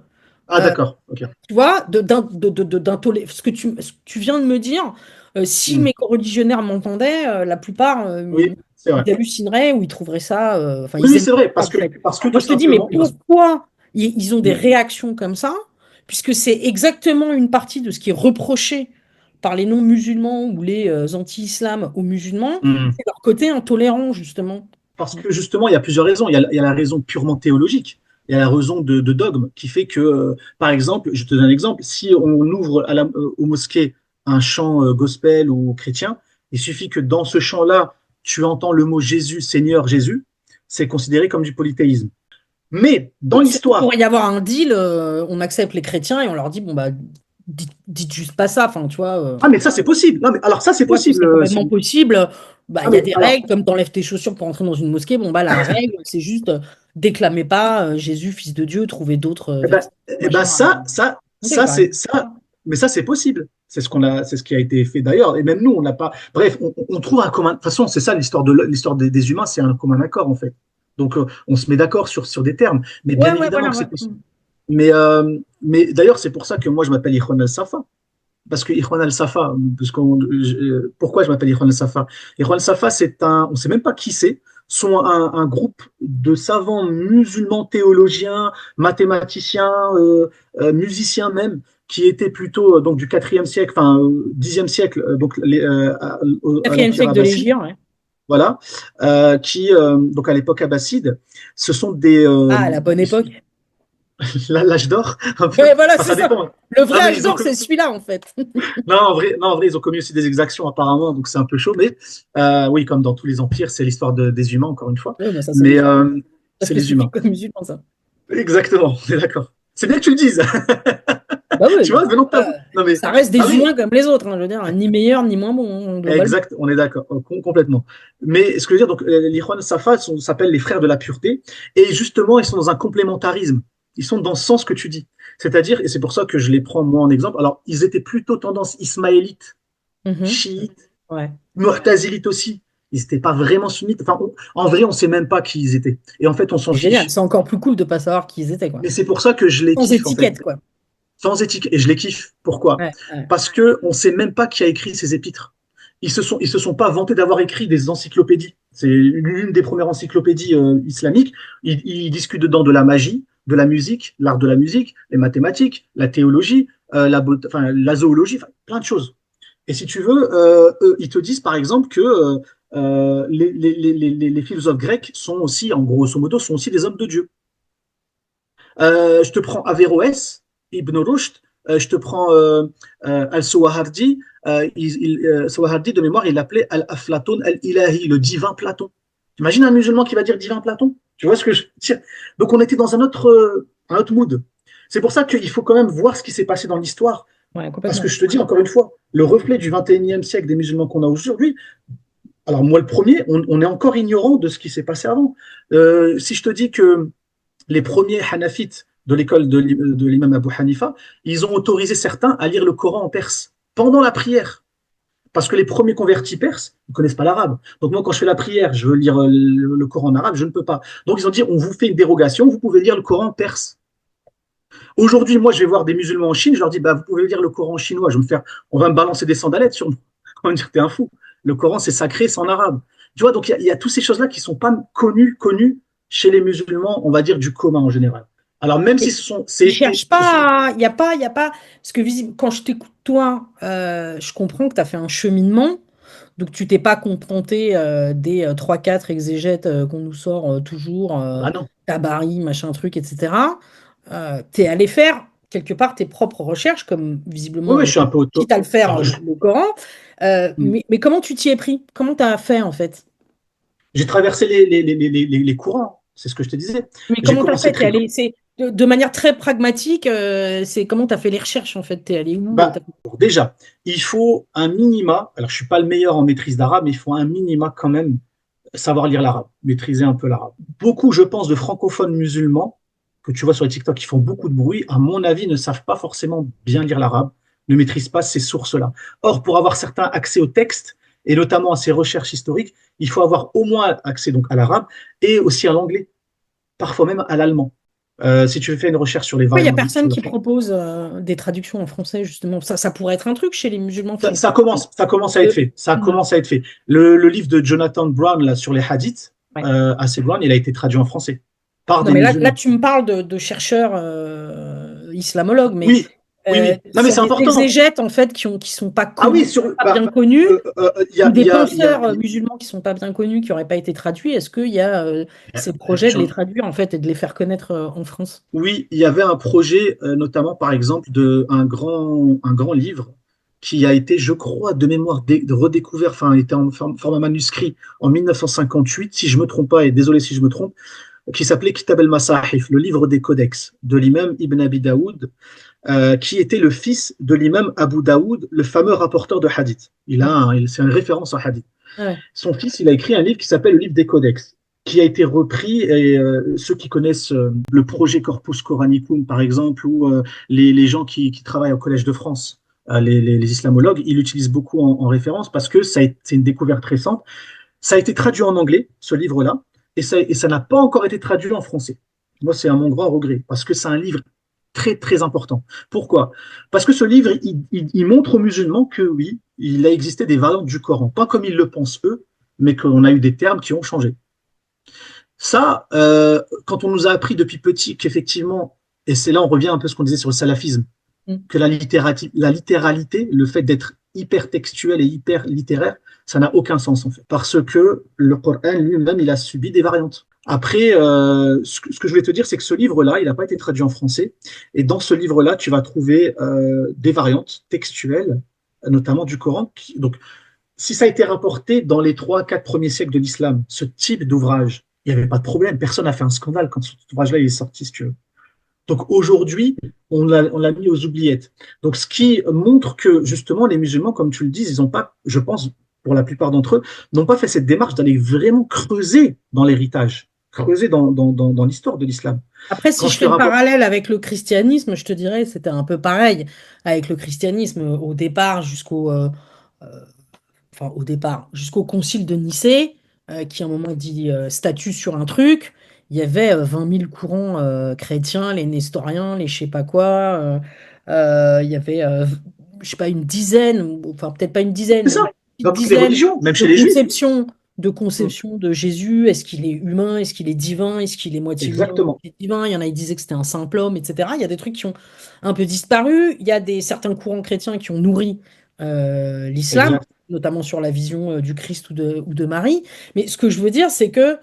Ah, d'accord. Ok. Tu vois, ce que tu viens de me dire, si Hmm. mes coreligionnaires m'entendaient, la plupart, Oui, c'est vrai. ils hallucineraient ou ils trouveraient ça, enfin, Oui, ils oui, aiment c'est vrai, ça, en fait. parce que Moi, tout je te dis, mais simplement, pourquoi ils ont des Hmm, réactions comme ça? Puisque c'est exactement une partie de ce qui est reproché par les non-musulmans ou les anti-islam aux musulmans, hmm. c'est leur côté intolérant, justement. parce que justement, il y a plusieurs raisons. Il y a la raison purement théologique. Il y a la raison de dogme qui fait que, par exemple, je te donne un exemple, si on ouvre aux mosquées un chant gospel ou chrétien, il suffit que dans ce chant-là, tu entends le mot Jésus, Seigneur Jésus, c'est considéré comme du polythéisme. Mais dans Il l'histoire, pourrait y avoir un deal, on accepte les chrétiens et on leur dit, bon, bah, dites juste pas ça, enfin, tu vois. ah mais ça c'est possible. Non mais alors ça c'est Moi, ce possible. serait complètement possible. Bah, Ah il y a mais des alors, règles, comme t'enlèves tes chaussures pour entrer dans une mosquée. Bon, bah, la règle, c'est juste déclamez pas Jésus, fils de Dieu, trouvez d'autres versets, eh ben machin. ça c'est ça, mais ça c'est possible. C'est ce qui a été fait d'ailleurs. Et même nous, on n'a pas. Bref, on trouve un commun. De toute façon, c'est ça l'histoire des humains, c'est un commun accord en fait. Donc on se met d'accord sur des termes. Mais Ouais, bien ouais, évidemment voilà, que c'est ouais. possible. Mais d'ailleurs, c'est pour ça que moi je m'appelle Ikhwan al-Safa. Parce que Ikhwan al-Safa, pourquoi je m'appelle Ikhwan al-Safa? Ikhwan al-Safa, on ne sait même pas qui c'est, sont un groupe de savants musulmans, théologiens, mathématiciens, musiciens même, qui étaient plutôt donc du 4e siècle, enfin 10e siècle, donc à Quatrième l'Empire siècle de abbasside, l'Hégire, ouais. voilà, qui donc à l'époque abbasside, ce sont Ah, à la bonne époque. l'âge d'or, un peu. Ouais, voilà, Enfin, c'est ça ça. dépend, hein. Le vrai Non, mais âge ils ont d'or, c'est celui-là, en fait. Non, en vrai, ils ont commis aussi des exactions apparemment, donc c'est un peu chaud. Mais oui, comme dans tous les empires, c'est l'histoire des humains, encore une fois. Ouais, bah, ça, c'est Mais pas c'est les spécifique humains. comme musulman, ça. Exactement, on est d'accord. C'est bien que tu le dises. Bah Tu oui, vois, venons de ta bouche. Non, mais, ça reste ah des oui, humains comme les autres, hein, je veux dire, ni meilleurs ni moins bons, hein, globalement. exact, on est d'accord, complètement. Mais ce que je veux dire, donc, les Ikhwan Safa s'appellent les frères de la pureté. Et justement, ils sont dans un complémentarisme. Ils sont dans le sens que tu dis. C'est-à-dire, et c'est pour ça que je les prends moi en exemple, alors, ils étaient plutôt tendance ismaélite, Mhm. chiite, Ouais. Mu'tazilites aussi. Ils n'étaient pas vraiment sunnites. Enfin, en vrai, on ne sait même pas qui ils étaient. Et en fait, on s'en C'est génial, fiche. c'est encore plus cool de pas savoir qui ils étaient, quoi. Mais c'est pour ça que je les Sans kiffe, en fait. étiquette, quoi. Sans éthique. Et je les kiffe. Pourquoi? Ouais, ouais. Parce qu'on ne sait même pas qui a écrit ces épîtres. Ils se sont pas vantés d'avoir écrit des encyclopédies. C'est l'une des premières encyclopédies islamiques. Ils discutent dedans de la magie, de la musique, l'art de la musique, les mathématiques, la théologie, la zoologie, enfin, plein de choses. Et si tu veux, ils te disent par exemple que les philosophes grecs sont aussi, en grosso modo, sont aussi des hommes de Dieu. Je te prends Averroès, Ibn Rushd, je te prends Al-Suwahardi. Suwahardi, de mémoire, il l'appelait Al-Aflatun Al-Ilahi, le divin Platon. Imagine un musulman qui va dire divin Platon. Tu vois ce que je veux dire? Donc on était dans un autre mood. C'est pour ça qu'il faut quand même voir ce qui s'est passé dans l'histoire. Ouais, Parce que complètement. je te dis encore une fois, le reflet du 21e siècle des musulmans qu'on a aujourd'hui, alors moi le premier, on est encore ignorant de ce qui s'est passé avant. Si je te dis que les premiers hanafites de l'école de l'imam Abu Hanifa, ils ont autorisé certains à lire le Coran en perse pendant la prière. Parce que les premiers convertis perses ne connaissent pas l'arabe. Donc moi, quand je fais la prière, je veux lire le Coran en arabe, je ne peux pas. Donc ils ont dit, on vous fait une dérogation, vous pouvez lire le Coran en perse. Aujourd'hui, moi, je vais voir des musulmans en Chine, je leur dis, bah, vous pouvez lire le Coran en chinois. On va me balancer des sandalettes sur moi. On va me dire, t'es un fou. Le Coran, c'est sacré, c'est en arabe. Tu vois, donc il y a toutes ces choses-là qui ne sont pas connues chez les musulmans, on va dire, du commun en général. Alors, même si Ils cherchent pas, il y a pas, parce que quand je t'écoute toi, je comprends que tu as fait un cheminement, donc tu t'es pas contenté des 3-4 exégètes qu'on nous sort toujours, ah non. Tabari, machin truc, etc. Tu es allé faire quelque part tes propres recherches, comme Oui, visiblement oui, je suis un peu auto. quitte à le faire Alors, le Coran. Mais comment tu t'y es pris? Comment tu as fait en fait? j'ai traversé les courants, c'est ce que je te disais. Mais J'ai comment tu as commencé fait? T'es très tôt. allé, c'est de manière très pragmatique, c'est comment tu as fait les recherches en fait? Tu es allé où? Bah, bon, déjà, il faut un minima, alors je suis pas le meilleur en maîtrise d'arabe, mais il faut un minima quand même savoir lire l'arabe, maîtriser un peu l'arabe. Beaucoup, je pense, de francophones musulmans que tu vois sur les TikTok qui font beaucoup de bruit, à mon avis, ne savent pas forcément bien lire l'arabe, ne maîtrisent pas ces sources-là. Or, pour avoir certains accès au texte, et notamment à ces recherches historiques, il faut avoir au moins accès donc à l'arabe et aussi à l'anglais, parfois même à l'allemand. Si tu fais une recherche sur les Pourquoi il n'y a variantes personne qui propose des traductions en français, justement? Ça pourrait être un truc chez les musulmans francophones. ça commence à être fait. Ça Mm. commence à être fait. Le livre de Jonathan Brown là, sur les hadiths, Ouais. assez Brown, il a été traduit en français par Non, des mais là musulmans. tu me parles de chercheurs islamologues, mais Oui, Oui, oui. Non, mais Sur c'est des important. exégètes en fait qui sont pas Ah oui, connus, pas bien bah, connus, il y ou a, il des y a, il y a- penseurs musulmans qui sont pas bien connus, qui n'auraient pas été traduits. Est-ce qu'il y a ces projets de les j'en- traduire en fait et de les faire connaître en France? oui, il y avait un projet, notamment par exemple, un grand livre qui a été, je crois, de mémoire redécouvert, enfin, était en format manuscrit en 1958, si je me trompe pas, et désolé si je me trompe, qui s'appelait Kitab al-Masahif, le livre des codex de l'imam Ibn Abi Daoud, qui était le fils de l'imam Abu Daoud, le fameux rapporteur de hadith. C'est une référence en hadith. Ouais. Son fils, il a écrit un livre qui s'appelle le livre des codex, qui a été repris, et ceux qui connaissent le projet Corpus Coranicum, par exemple, ou les gens qui travaillent au Collège de France, les islamologues, ils l'utilisent beaucoup en référence parce que c'est une découverte récente. Ça a été traduit en anglais, ce livre-là, et ça n'a pas encore été traduit en français. Moi, c'est à mon grand regret, parce que c'est un livre très, très important. Pourquoi? Parce que ce livre, il montre aux musulmans que oui, il a existé des variantes du Coran, pas comme ils le pensent eux, mais qu'on a eu des termes qui ont changé. Ça, quand on nous a appris depuis petit qu'effectivement, et c'est là on revient un peu à ce qu'on disait sur le salafisme, Mm. que la littéralité, le fait d'être hyper textuel et hyper littéraire, ça n'a aucun sens en fait. Parce que le Coran lui-même, il a subi des variantes. Après, ce que je voulais te dire, c'est que ce livre-là, il n'a pas été traduit en français. Et dans ce livre-là, tu vas trouver des variantes textuelles, notamment du Coran. Donc, si ça a été rapporté dans les 3, 4 premiers siècles de l'islam, ce type d'ouvrage, il n'y avait pas de problème. Personne n'a fait un scandale quand cet ouvrage-là est sorti, si tu veux. Donc aujourd'hui, on l'a mis aux oubliettes. Donc ce qui montre que justement les musulmans, comme tu le dis, ils n'ont pas, je pense, pour la plupart d'entre eux, n'ont pas fait cette démarche d'aller vraiment creuser dans l'héritage, creuser dans l'histoire de l'islam. Après, si Quand je je te fais le rapporte, parallèle avec le christianisme, je te dirais c'était un peu pareil avec le christianisme au départ euh, au départ, jusqu'au concile de Nicée, qui à un moment dit statut sur un truc. Il y avait 20 000 courants chrétiens, les nestoriens, les je sais pas quoi. Il y avait, je sais pas, une dizaine, enfin peut-être pas une dizaine, c'est mais une ça, petite dans toutes les dizaine religions, même de chez les juifs. conceptions, de Mm. conceptions de Jésus. Est-ce qu'il est humain? Est-ce qu'il est divin? Est-ce qu'il est moitié humain, Exactement. moitié divin? Il y en a qui disaient que c'était un simple homme, etc. Il y a des trucs qui ont un peu disparu. Il y a certains courants chrétiens qui ont nourri l'islam, Exact. notamment sur la vision du Christ ou de Marie. Mais ce que je veux dire, c'est que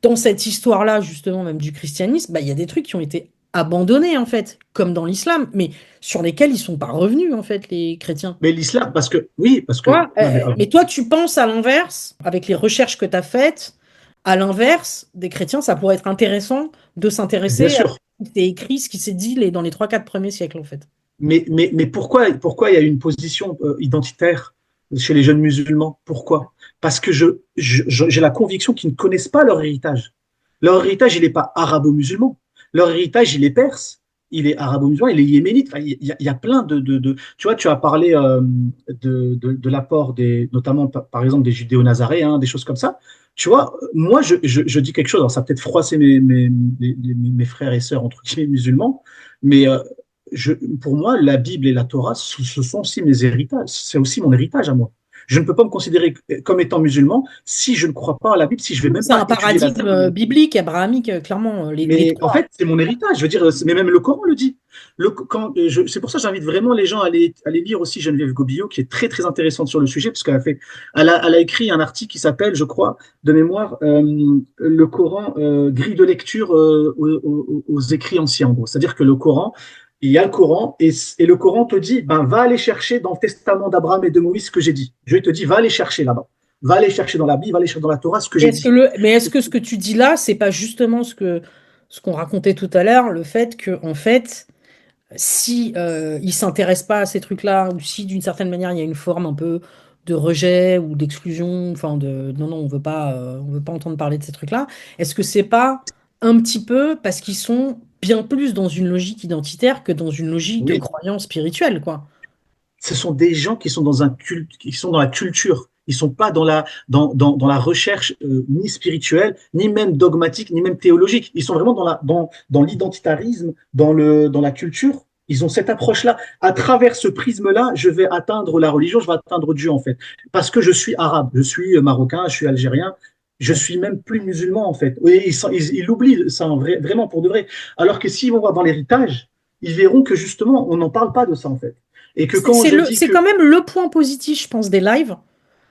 dans cette histoire-là, justement, même du christianisme, bah, il y a des trucs qui ont été abandonnés, en fait, comme dans l'islam, mais sur lesquels ils sont pas revenus, en fait, les chrétiens. Mais l'islam, parce que, oui, parce Tu que, vois, non, mais, mais toi, tu penses à l'inverse, avec les recherches que tu as faites, à l'inverse, des chrétiens, ça pourrait être intéressant de bien s'intéresser à sûr. ce qui s'est écrit, ce qui s'est dit dans les 3, 4 premiers siècles, en fait. Mais pourquoi il y a une position identitaire chez les jeunes musulmans? Pourquoi? Parce que j'ai la conviction qu'ils ne connaissent pas leur héritage. Leur héritage, il n'est pas arabo-musulman. Leur héritage, il est perse, il est arabo-musulman, il est yéménite. Enfin, il y a plein Tu vois, tu as parlé de l'apport notamment par exemple des judéo-nazaréens, des choses comme ça. Tu vois, moi, je dis quelque chose, alors ça va peut-être froisser mes frères et sœurs, entre guillemets, musulmans, mais pour moi, la Bible et la Torah, ce sont aussi mes héritages. C'est aussi mon héritage à moi. Je ne peux pas me considérer comme étant musulman si je ne crois pas à la Bible, si je ne vais même C'est un pas étudier la paradigme Bible. biblique, abrahamique, clairement, les Mais en trois. fait, c'est mon héritage. Je veux dire, mais même le Coran le dit. C'est pour ça que j'invite vraiment les gens à aller lire aussi Geneviève Gobillot, qui est très très intéressante sur le sujet, parce elle a écrit un article qui s'appelle, je crois, de mémoire, le Coran, grille de lecture aux écrits anciens, en gros. C'est-à-dire que le Coran, il y a le Coran, et le Coran te dit, ben, va aller chercher dans le testament d'Abraham et de Moïse ce que j'ai dit. Dieu te dit, va aller chercher là-bas. Va aller chercher dans la Bible, va aller chercher dans la Torah ce que j'ai dit. Mais est-ce que ce que tu dis là, c'est pas justement ce qu'on racontait tout à l'heure, le fait que, en fait, si ils s'intéressent pas à ces trucs-là, ou si d'une certaine manière il y a une forme un peu de rejet ou d'exclusion, enfin de non, non, on veut pas entendre parler de ces trucs-là, est-ce que c'est pas un petit peu parce qu'ils sont bien plus dans une logique identitaire que dans une logique de Oui, croyance spirituelle, quoi? ce sont des gens qui sont dans un culte, qui sont dans la culture. Ils sont pas dans la recherche ni spirituelle, ni même dogmatique, ni même théologique. Ils sont vraiment dans l'identitarisme, dans la culture. Ils ont cette approche-là. À travers ce prisme-là, je vais atteindre la religion, je vais atteindre Dieu, en fait. Parce que je suis arabe, je suis marocain, je suis algérien, je Ouais. suis même plus musulman, en fait. Oui, ils l'oublient, ça, vraiment pour de vrai. Alors que s'ils vont voir dans l'héritage, ils verront que justement, on n'en parle pas de ça en fait. Et que quand je dis C'est que... quand même le point positif, je pense, des lives,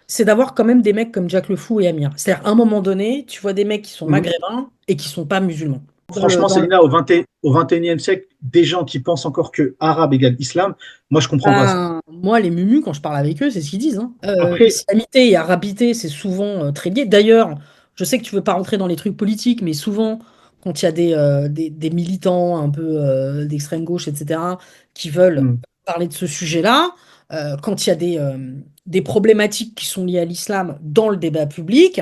c'est d'avoir quand même des mecs comme Jack Le Fou et Amir. C'est-à-dire, à un moment donné, tu vois des mecs qui sont Mhm. maghrébins et qui sont pas musulmans. Franchement, Célina, au 21e siècle, des gens qui pensent encore que arabe égale islam, moi je comprends pas ça. Moi, les mumus, quand je parle avec eux, c'est ce qu'ils disent, hein. Après, Islamité et arabité, c'est souvent très lié. D'ailleurs, je sais que tu veux pas rentrer dans les trucs politiques, mais souvent, quand il y a des militants un peu d'extrême gauche, etc., qui veulent hmm, parler de ce sujet-là, quand il y a des problématiques qui sont liées à l'islam dans le débat public,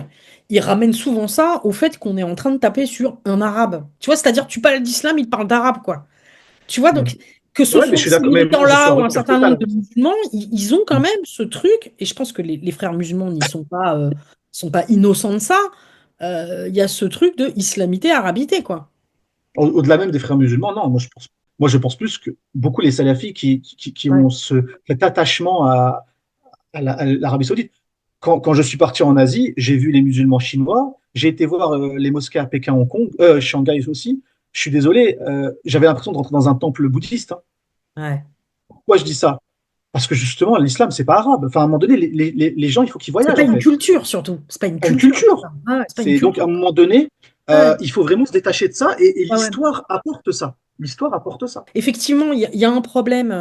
ils ramènent souvent ça au fait qu'on est en train de taper sur un arabe. Tu vois, c'est-à-dire, tu parles d'islam, ils te parlent d'arabe, quoi. Tu vois, hmm. donc, que ce Ouais, mais soit je suis ces d'accord, mais moi je suis militants-là en ou un rupture certain nombre totale de avec ça. musulmans, ils ont quand Hmm. même ce truc, et je pense que les frères musulmans n'y sont pas innocents de ça. Il y a ce truc de islamité, arabité, quoi. Au-delà même des frères musulmans, non, moi je pense plus que beaucoup les salafis qui Ouais. ont cet attachement à l'Arabie Saoudite. Quand je suis parti en Asie, j'ai vu les musulmans chinois, j'ai été voir les mosquées à Pékin, Hong Kong, Shanghai aussi. Je suis désolé, j'avais l'impression de rentrer dans un temple bouddhiste, hein. Ouais. Pourquoi je dis ça? Parce que justement, l'islam, c'est pas arabe. Enfin, à un moment donné, les gens, il faut qu'ils C'est voyagent, pas en une fait. culture, surtout. C'est pas une À une culture. culture. Ah ouais, c'est pas une C'est donc, à un culture. moment donné, Ouais. il faut vraiment se détacher de ça, et Ouais, ouais. l'histoire apporte ça. L'histoire apporte ça. Effectivement, il y a un problème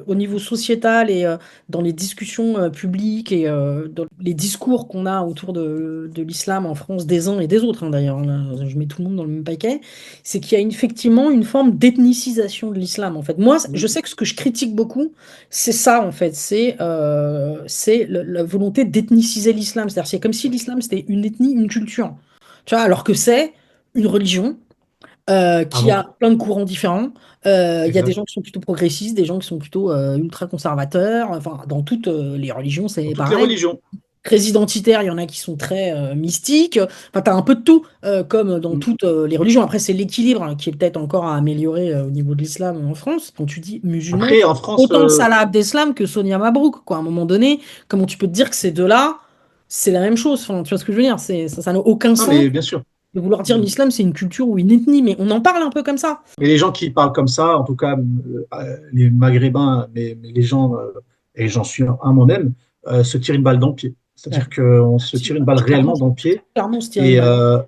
au niveau sociétal et dans les discussions publiques et dans les discours qu'on a autour de l'islam en France, des uns et des autres, hein, d'ailleurs. Là, je mets tout le monde dans le même paquet. C'est qu'il y a effectivement une forme d'ethnicisation de l'islam, en fait. Moi, je sais que ce que je critique beaucoup, c'est ça, en fait. C'est la volonté d'ethniciser l'islam. C'est comme si l'islam, c'était une ethnie, une culture. Tu vois, alors que c'est une religion qui Avant a tout. plein de courants différents. Il y a des Exact. gens qui sont plutôt progressistes, des gens qui sont plutôt ultra conservateurs. Enfin, dans toutes les religions, Dans c'est toutes les pareil. religions. Très identitaires, il y en a qui sont très mystiques. Enfin, tu as un peu de tout, comme dans Mm. toutes les religions. Après, c'est l'équilibre hein, qui est peut-être encore à améliorer au niveau de l'islam en France. Quand tu dis musulman, Après, en France, autant Salah Abdeslam que Sonia Mabrouk, quoi. À un moment donné, comment tu peux te dire que ces deux-là, c'est la même chose? Enfin, tu vois ce que je veux dire? Ça n'a aucun non, sens mais bien sûr. de vouloir dire Mm. l'islam, c'est une culture ou une ethnie, mais on en parle un peu comme ça. Mais les gens qui parlent comme ça, en tout cas, les Maghrébins, mais les gens, et j'en suis un moi-même, se tirent une balle dans le pied. Ouais. C'est-à-dire qu'on se tire une balle Clairement, réellement dans le pied. clairement, se tirer une Et, balle.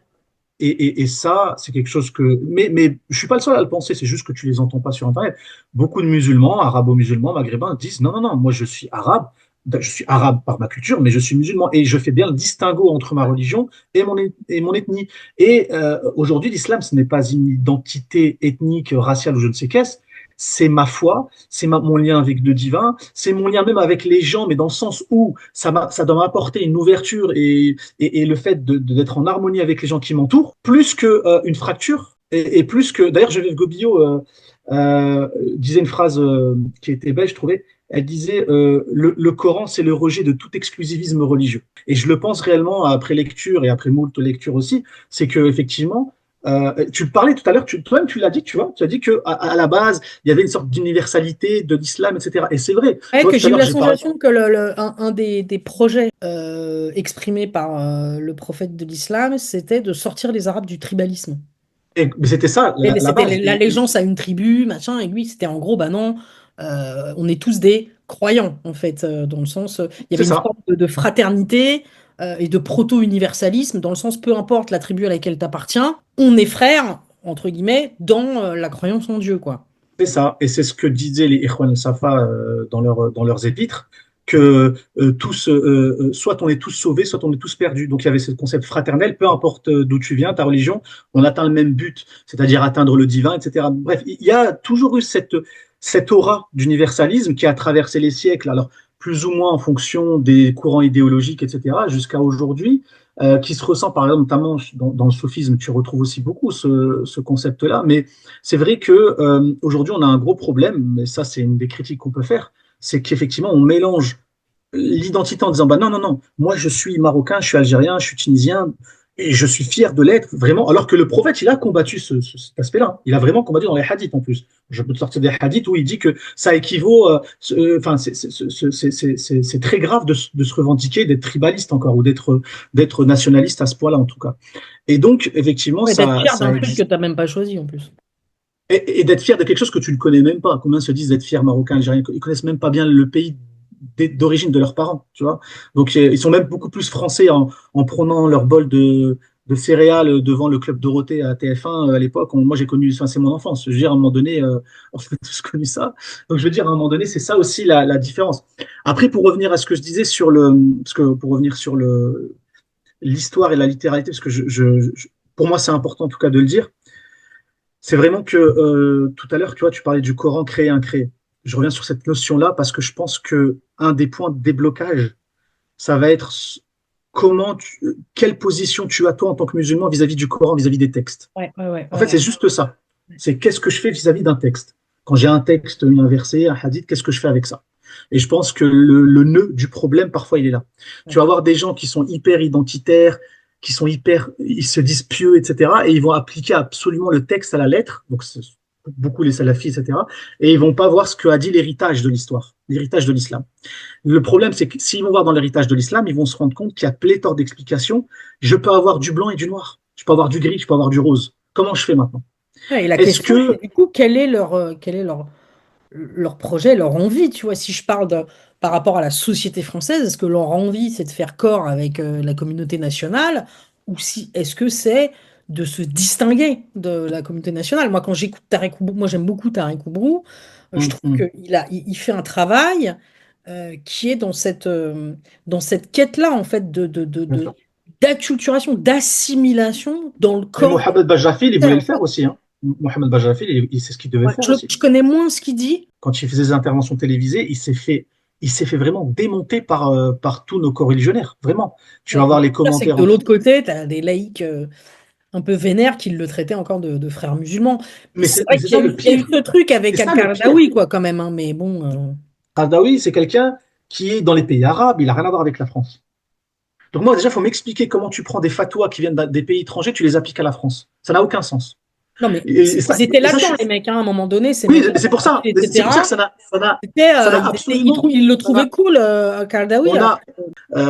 et ça, c'est quelque chose que. Mais je suis pas le seul à le penser, c'est juste que tu les entends pas sur Internet. Beaucoup de musulmans, arabo-musulmans, maghrébins, disent non, non, non, moi je suis arabe. Je suis arabe par ma culture, mais je suis musulman et je fais bien le distinguo entre ma religion et mon ethnie. Et aujourd'hui, l'islam, ce n'est pas une identité ethnique, raciale ou je ne sais qu'est-ce. C'est ma foi, c'est mon lien avec le divin, c'est mon lien même avec les gens, mais dans le sens où ça doit m'apporter une ouverture et le fait d'être en harmonie avec les gens qui m'entourent, plus que une fracture, et plus que. D'ailleurs, Geneviève Gobillot disait une phrase qui était belle, je trouvais. Elle disait le Coran, c'est le rejet de tout exclusivisme religieux. Et je le pense réellement après lecture et après moult lecture aussi, c'est que effectivement. Tu parlais tout à l'heure, toi-même tu l'as dit, tu vois, tu as dit que à la base il y avait une sorte d'universalité de l'islam, etc. Et c'est vrai. Tu Ouais, vois, que tout à j'ai eu l'heure la j'ai parlé. sensation que un des projets exprimés par le prophète de l'islam, c'était de sortir les Arabes du tribalisme. Mais c'était ça la C'était base. l'allégeance à une tribu, machin, et lui, c'était en gros, bah non, on est tous des croyants, en fait, dans le sens, il y C'est avait une ça. forme de fraternité et de proto-universalisme, dans le sens, peu importe la tribu à laquelle tu appartiens, on est frères, entre guillemets, dans la croyance en Dieu, quoi. C'est ça, et c'est ce que disaient les Ikhwan al-Safa dans leurs épîtres, que soit on est tous sauvés, soit on est tous perdus. Donc il y avait ce concept fraternel, peu importe d'où tu viens, ta religion, on atteint le même but, c'est-à-dire atteindre le divin, etc. Bref, il y a toujours eu cette aura d'universalisme qui a traversé les siècles, alors plus ou moins en fonction des courants idéologiques, etc., jusqu'à aujourd'hui, qui se ressent par exemple, notamment dans le soufisme, tu retrouves aussi beaucoup ce concept-là, mais c'est vrai que aujourd'hui on a un gros problème, mais ça c'est une des critiques qu'on peut faire, c'est qu'effectivement on mélange l'identité en disant bah non non non, moi je suis marocain, je suis algérien, je suis tunisien et je suis fier de l'être vraiment, alors que le prophète il a combattu cet aspect-là, il a vraiment combattu dans les hadiths en plus. Je peux te sortir des hadiths où il dit que ça équivaut, enfin c'est très grave de se revendiquer d'être tribaliste encore ou d'être nationaliste à ce point-là en tout cas. Et donc effectivement Ouais, d'être fier ça d'un truc que existe. tu n'as même pas choisi, en plus. et d'être fier de quelque chose que tu ne connais même pas. Combien se disent d'être fiers marocains, algériens, ils connaissent même pas bien le pays d'origine de leurs parents, tu vois. Donc ils sont même beaucoup plus français en prenant leur bol de céréales devant le club Dorothée à TF1 à l'époque. Moi j'ai connu, enfin, c'est mon enfance. Je veux dire, à un moment donné, on a tous connu ça. Donc je veux dire, à un moment donné, c'est ça aussi la différence. Après, pour revenir à ce que je disais sur parce que pour revenir sur l'histoire et la littéralité, parce que pour moi c'est important en tout cas de le dire. C'est vraiment que tout à l'heure, tu vois, tu parlais du Coran créé, incréé. Je reviens sur cette notion-là parce que je pense que un des points de déblocage, ça va être quelle position tu as toi en tant que musulman vis-à-vis du Coran, vis-à-vis des textes. Ouais, ouais, ouais, En fait, ouais. c'est juste ça. C'est qu'est-ce que je fais vis-à-vis d'un texte. Quand j'ai un texte, un verset, un hadith, qu'est-ce que je fais avec ça? Et je pense que le nœud du problème, parfois, il est là. Tu vas avoir des gens qui sont hyper identitaires, ils se disent pieux, etc. Et ils vont appliquer absolument le texte à la lettre. Donc, beaucoup les salafis, etc. Et ils vont pas voir ce que a dit l'héritage de l'histoire, l'héritage de l'islam. Le problème, c'est que s'ils vont voir dans l'héritage de l'islam, ils vont se rendre compte qu'il y a pléthore d'explications. Je peux avoir du blanc et du noir. Je peux avoir du gris, je peux avoir du rose. Comment je fais maintenant? Ouais, et la Est-ce question, c'est que du coup, quel est leur projet, leur envie, tu vois, si je parle par rapport à la société française, est-ce que leur envie, c'est de faire corps avec la communauté nationale, ou si est-ce que c'est de se distinguer de la communauté nationale? Moi, quand j'écoute Tarek Oubrou, moi j'aime beaucoup Tarek Oubrou, je trouve qu'il fait un travail qui est dans cette quête-là, en fait, bien sûr. d'acculturation, d'assimilation dans le Mais corps Mohamed Bajafil, il voulait français, le en faire fait. aussi. Hein. Mohamed Bajafil, c'est ce qu'il devait Ouais, faire aussi. je connais moins ce qu'il dit. Quand il faisait des interventions télévisées, il s'est fait vraiment démonter par tous nos coreligionnaires. Vraiment. Tu vas Ouais, et voir le les pire, c'est que commentaires de en l'autre dessous. côté, tu as des laïcs un peu vénères qui le traitaient encore de frère musulman. Mais C'est c'est mais vrai c'est qu'il ça y a le eu, il y a eu pire. ce truc C'est avec ça le pire. Al-Qaradawi, quoi, quand même, hein, mais bon. Qaradawi, c'est quelqu'un qui est dans les pays arabes, il n'a rien à voir avec la France. Donc moi, déjà, il faut m'expliquer comment tu prends des fatwas qui viennent des pays étrangers, tu les appliques à la France. Ça n'a aucun sens. Non, mais Et ça, ils étaient et ça, là-dedans, les mecs, hein, à un moment donné, ces oui, mecs-là, c'est pour ça. C'est pour ça que etc. ça n'a absolument. Ils le ça n'a- trouvaient cool, Al-Qaradawi. on a,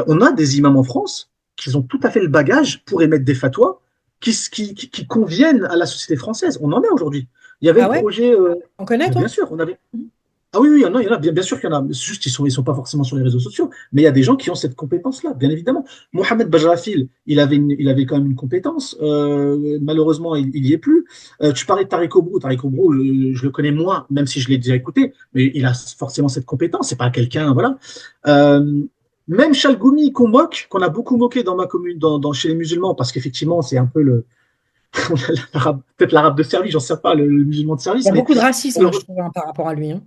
on a des imams en France qui ont tout à fait le bagage pour émettre des fatwas qui conviennent à la société française. On en a aujourd'hui. Il y avait Ah le ouais? projet, On connaît, mais toi? bien sûr, on avait. Ah oui, oui, il y en a, bien sûr qu'il y en a. Juste, ils sont pas forcément sur les réseaux sociaux, mais il y a des gens qui ont cette compétence-là, bien évidemment. Mohamed Bajrafil, il avait quand même une compétence. Malheureusement, il y est plus. Tu parlais de Tariq Obrou. Tariq Obrou, je le connais moins, même si je l'ai déjà écouté, mais il a forcément cette compétence. C'est pas quelqu'un, voilà. Euh, Même Chalgoumi, qu'on a beaucoup moqué dans ma commune, chez les musulmans, parce qu'effectivement, c'est un peu peut-être l'arabe de service, j'en sais pas, le musulman de Il y service, a mais beaucoup de racisme, hein, je malheureusement, trouve, hein, par rapport à lui, hein.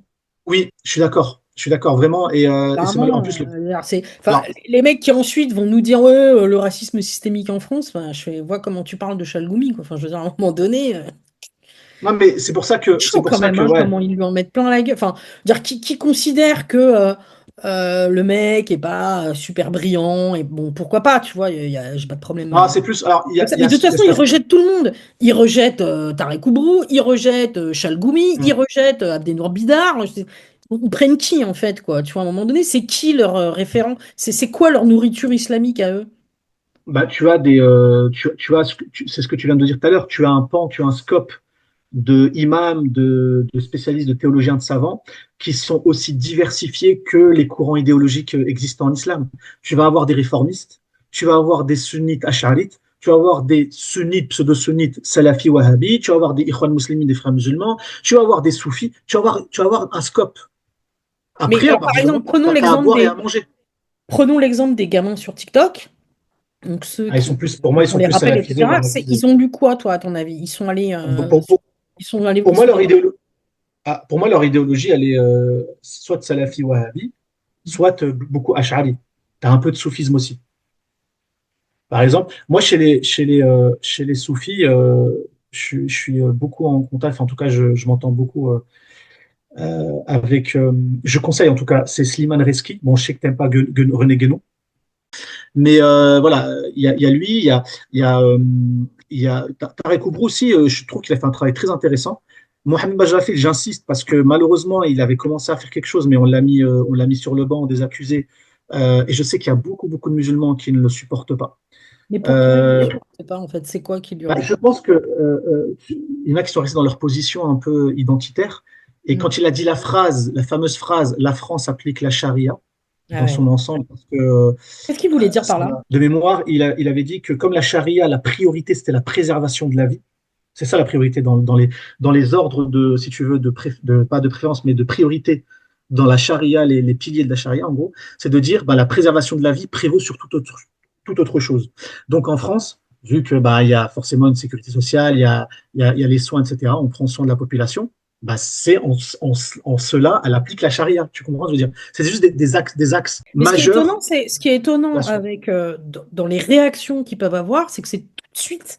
oui, je suis d'accord, vraiment. Et c'est en Vraiment, plus enfin, alors, les mecs qui ensuite vont nous dire ouais, le racisme systémique en France, enfin, vois comment tu parles de Chalgoumi, quoi. Enfin, je veux dire, à un moment donné, non, mais c'est pour ça que, chaud quand même, hein, ouais. comment ils lui en mettent plein la gueule. Enfin, dire qui considère que le mec est pas super brillant, et bon, pourquoi pas, tu vois, j'ai pas de problème Non, c'est plus. Alors, avec ça. il y Mais a, de toute il y a façon, cet il aspect. rejette tout le monde. Il rejette Tarek Oubrou, il rejette Chalgoumi, il Hmm. rejette Abdenour Bidar. Ils prennent qui, en fait, quoi? Tu vois, à un moment donné, c'est qui leur référent? C'est quoi leur nourriture islamique à eux? Bah, tu as c'est ce que tu viens de dire tout à l'heure. Tu as un pan, tu as un scope de imams, de spécialistes, de théologiens, de savants, qui sont aussi diversifiés que les courants idéologiques existants en islam. Tu vas avoir des réformistes, tu vas avoir des sunnites ash'arites, tu vas avoir des sunnites, pseudo-sunnites, salafis wahhabis, tu vas avoir des ikhwan muslimin, des frères musulmans, tu vas avoir des soufis, tu vas avoir un scope. Mais Après, à par partir du moment exemple, où tu as à boire et à manger. prenons l'exemple des gamins sur TikTok. Donc ceux Ah, pour moi, ils on sont les plus rappelle, salafisés, etc. wahhabisés. Ils ont lu quoi, toi, à ton avis? Ils sont allés, Pour ils moi, sont leur allés. idéologie, pour moi, leur idéologie, elle est soit salafi wahhabi, soit beaucoup ash'ari. Tu as un peu de soufisme aussi. Par exemple, moi, chez les soufis, je suis beaucoup en contact, enfin, en tout cas, je m'entends beaucoup avec. Je conseille, en tout cas, c'est Slimane Reski. Bon, je sais que tu n'aimes pas René Guénon, mais voilà, il y a lui, il y a Tarek Oubrou aussi, je trouve qu'il a fait un travail très intéressant. Mohamed Bajrafil, j'insiste parce que malheureusement, il avait commencé à faire quelque chose, mais on l'a mis sur le banc des accusés. Et je sais qu'il y a beaucoup, beaucoup de musulmans qui ne le supportent pas. Mais pourquoi? Euh, Je ne sais pas, en fait, c'est quoi qui lui Bah, je reproche? pense que il y en a qui sont restés dans leur position un peu identitaire. Et Mm. quand il a dit la fameuse phrase, la France applique la charia Ah dans ouais. son ensemble, parce que Qu'est-ce qu'il voulait dire par là? de mémoire, il avait dit que comme la charia, la priorité, c'était la préservation de la vie. C'est ça la priorité dans les ordres de, si tu veux, pas de préférence, mais de priorité dans la charia, les piliers de la charia, en gros, c'est de dire bah, la préservation de la vie prévaut sur toute autre chose. Donc en France, vu que bah, il y a forcément une sécurité sociale, il y a les soins, etc., on prend soin de la population, bah, c'est en cela, elle applique la charia. Tu comprends ce que je veux dire? C'est juste des axes Mais majeurs. ce qui est étonnant Bien sûr. avec dans les réactions qu'ils peuvent avoir, c'est que c'est tout de suite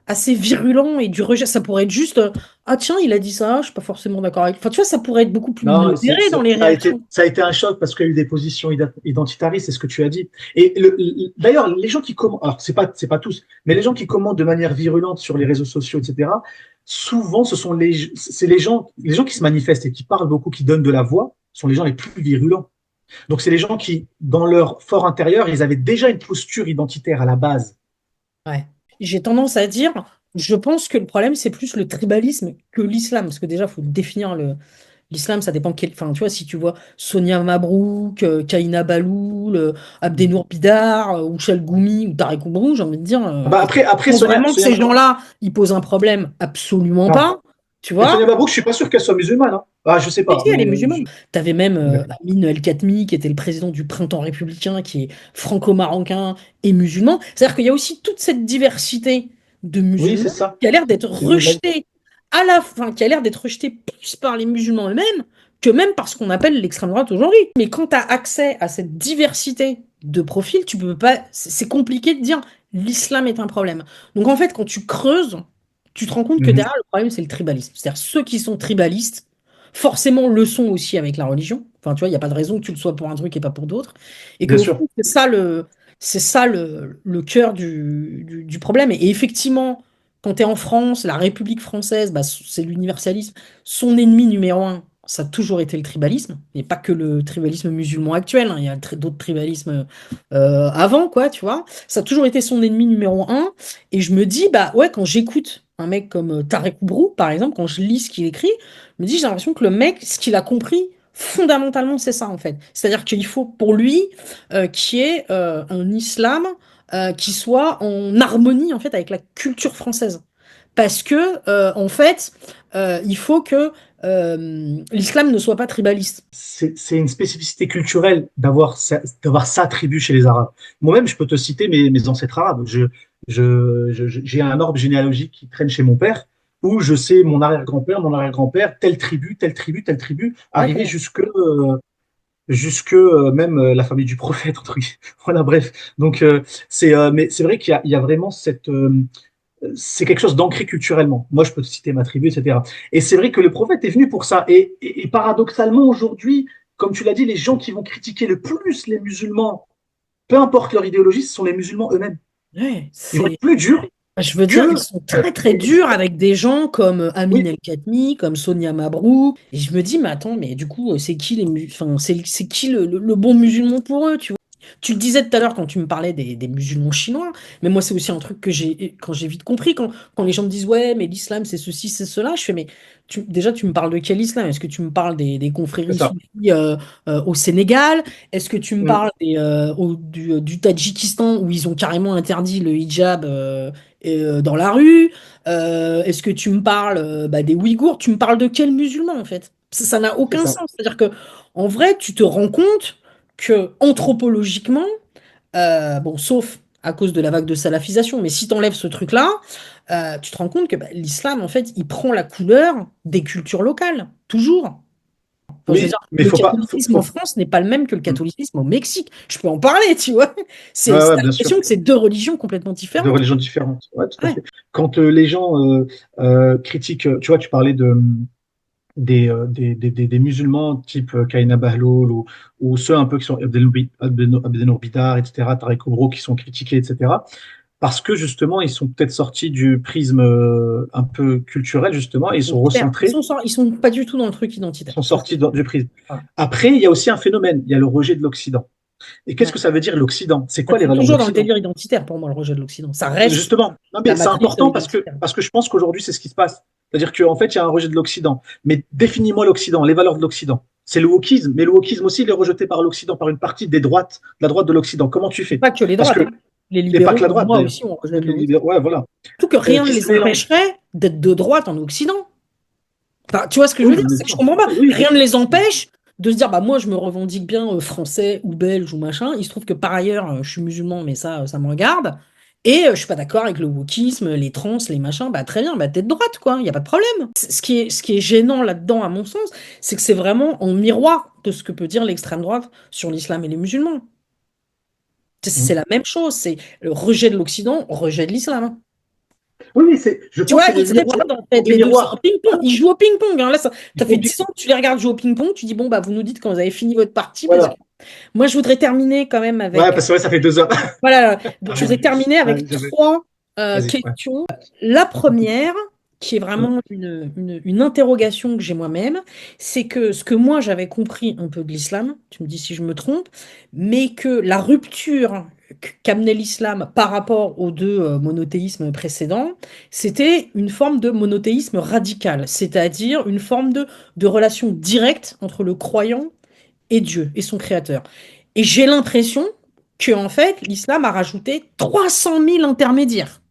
assez virulent et du rejet. Ça pourrait être juste ah tiens, il a dit ça, je suis pas forcément d'accord avec. Enfin, tu vois, ça pourrait être beaucoup plus Non, modéré dans les réactions. ça a été un choc parce qu'il y a eu des positions identitaristes, c'est ce que tu as dit. Et d'ailleurs, les gens qui commentent, alors c'est pas tous, mais les gens qui commentent de manière virulente sur les réseaux sociaux, etc., souvent, c'est les gens qui se manifestent et qui parlent beaucoup, qui donnent de la voix, sont les gens les plus virulents. Donc, c'est les gens qui, dans leur fort intérieur, ils avaient déjà une posture identitaire à la base. Ouais. J'ai tendance à dire, je pense que le problème, c'est plus le tribalisme que l'islam. Parce que déjà, il faut définir l'islam, ça dépend quel. Enfin, tu vois, si tu vois Sonia Mabrouk, Kaina Baloul, Abdenour Bidar, Ouchel Goumi ou Tarek Oubrou, j'ai envie de dire, Bah après faut vraiment que Sonia ces Mabrouk, gens-là, ils posent un problème, absolument non. pas. Tu Et vois? Sonia Mabrouk, je suis pas sûr qu'elle soit musulmane, hein. Ah, je sais Mais pas, si, elle est mais musulmane. Tu avais même d'accord. Amin El-Khatmi, qui était le président du Printemps républicain, qui est franco-marocain et musulman. C'est-à-dire qu'il y a aussi toute cette diversité de Oui, musulmans c'est ça. qui a l'air d'être C'est global. rejetée à la fin, qui a l'air d'être rejetée plus par les musulmans eux-mêmes que même par ce qu'on appelle l'extrême droite aujourd'hui. Mais quand tu as accès à cette diversité de profils, tu peux pas. C'est compliqué de dire l'islam est un problème. Donc en fait, quand tu creuses, tu te rends compte que Mhm. derrière le problème, c'est le tribalisme. C'est-à-dire ceux qui sont tribalistes forcément le sont aussi avec la religion. Enfin, tu vois, il n'y a pas de raison que tu le sois pour un truc et pas pour d'autres. Et Bien qu'au sûr. fond, c'est ça le cœur du problème. Et effectivement, quand tu es en France, la République française, bah, c'est l'universalisme. Son ennemi numéro un, ça a toujours été le tribalisme. Et pas que le tribalisme musulman actuel, hein. Il y a d'autres tribalismes avant, quoi, tu vois. Ça a toujours été son ennemi numéro un. Et je me dis, bah ouais, quand j'écoute un mec comme Tarek Oubrou, par exemple, quand je lis ce qu'il écrit, je me dis, j'ai l'impression que le mec, ce qu'il a compris, fondamentalement, c'est ça, en fait. C'est-à-dire qu'il faut, pour lui, qu'il y ait un islam qui soit en harmonie, en fait, avec la culture française. Parce que, en fait, il faut que l'islam ne soit pas tribaliste. C'est une spécificité culturelle d'avoir ça attribut chez les Arabes. Moi-même, je peux te citer mes ancêtres arabes. J'ai un arbre généalogique qui traîne chez mon père, où je sais mon arrière-grand-père, telle tribu, telle tribu, telle tribu, arrivé D'accord. jusque même la famille du prophète, entre guillemets. Voilà, bref. Donc, mais c'est vrai il y a vraiment c'est quelque chose d'ancré culturellement. Moi, je peux te citer ma tribu, etc. Et c'est vrai que le prophète est venu pour ça. Et paradoxalement, aujourd'hui, comme tu l'as dit, les gens qui vont critiquer le plus les musulmans, peu importe leur idéologie, ce sont les musulmans eux-mêmes. Ouais, Ils vont être plus durs je veux dire, ils que... sont très très durs avec des gens comme Amin Oui, El-Khatmi, comme Sonia Mabrouk. Et je me dis, mais attends, mais du coup, c'est qui enfin, c'est qui le bon musulman pour eux, tu vois? Tu le disais tout à l'heure quand tu me parlais des musulmans chinois, mais moi c'est aussi un truc que j'ai vite compris quand les gens me disent ouais mais l'islam c'est ceci c'est cela, je fais mais déjà tu me parles de quel islam? Est-ce que tu me parles des c'est confréries ça. soufis au Sénégal? Est-ce que tu me Mm, parles du Tadjikistan où ils ont carrément interdit le hijab dans la rue? Est-ce que tu me parles bah, des Ouïghours? Tu me parles de quels musulmans en fait? Ça n'a c'est aucun ça. sens. C'est-à-dire que en vrai tu te rends compte que anthropologiquement, bon, sauf à cause de la vague de salafisation, mais si tu enlèves ce truc-là, tu te rends compte que bah, l'islam, en fait, il prend la couleur des cultures locales, toujours. Enfin, je veux Oui, dire, mais le faut pas... catholicisme en France n'est pas le même que le Mm. catholicisme au Mexique. Je peux en parler, tu vois. Ouais, T'as ouais, bien sûr. l'impression que c'est deux religions complètement De différentes. religions différentes. Ouais, tout à Ouais, fait. Quand les gens critiquent, tu vois, tu parlais des musulmans type Kaina Bahloul ou ceux un peu qui sont Abdenour Bidar, etc., Tarek Obro, qui sont critiqués, etc. Parce que justement, ils sont peut-être sortis du prisme un peu culturel, justement, et ils sont identitaire. recentrés, Ils sont pas du tout dans le truc ils identitaire. sont Ça, sortis du prisme. voilà. Après, il y a aussi un phénomène, il y a le rejet de l'Occident. Et qu'est-ce Ouais. que ça veut dire l'Occident? C'est quoi les C'est valeurs de toujours dans le l'Occident? délire identitaire pour moi, le rejet de l'Occident. Ça reste Justement, non, la mais c'est matrice important identitaire. parce que je pense qu'aujourd'hui, c'est ce qui se passe. C'est-à-dire qu'en fait, il y a un rejet de l'Occident. Mais définis-moi l'Occident, les valeurs de l'Occident. C'est le wokisme, mais le wokisme aussi, il est rejeté par l'Occident, par une partie des droites, de la droite de l'Occident. Comment tu fais? Pas que les Parce droites, que, hein. Les et pas libéraux, que la pour droite moi d'ailleurs. aussi, on rejette Même le les wokisme. ouais, voilà. Surtout que rien ne Qui se les mélange. empêcherait d'être de droite en Occident. Enfin, tu vois ce que je veux Oui, dire? bien C'est que je sûr. comprends pas. Oui, Rien ne les empêche de se dire, bah moi je me revendique bien français ou belge ou machin. Il se trouve que par ailleurs, je suis musulman, mais ça me regarde. Et je suis pas d'accord avec le wokisme, les trans, les machins. Bah très bien, bah t'es de droite, quoi. Il n'y a pas de problème. Ce qui est gênant là-dedans, à mon sens, c'est que c'est vraiment en miroir de ce que peut dire l'extrême droite sur l'islam et les musulmans. C'est Mm. la même chose. C'est le rejet de l'Occident, rejet de l'islam. Oui, mais je Tu pense vois, que c'est ils se répondent en fait, des les deux. C'est un miroirs. ping-pong. Ils jouent au ping-pong, hein. Là, Ils ça fait font du. 10 ans que tu les regardes jouer au ping-pong. Tu dis, bon, bah, vous nous dites quand vous avez fini votre partie. Parce que Voilà. moi, je voudrais terminer quand même Ouais, avec. parce que ouais, ça fait 2 heures. Voilà. Donc, je voudrais terminer Ouais, avec trois Vas-y. Ouais. questions. La première, qui est Ouais. vraiment une interrogation que j'ai moi-même, c'est que ce que moi, j'avais compris un peu de l'islam, tu me dis si je me trompe, mais que la rupture qu'amenait l'islam par rapport aux deux monothéismes précédents, c'était une forme de monothéisme radical, c'est-à-dire une forme de relation directe entre le croyant et Dieu et son créateur. Et j'ai l'impression que, en fait, l'islam a rajouté 300 000 intermédiaires.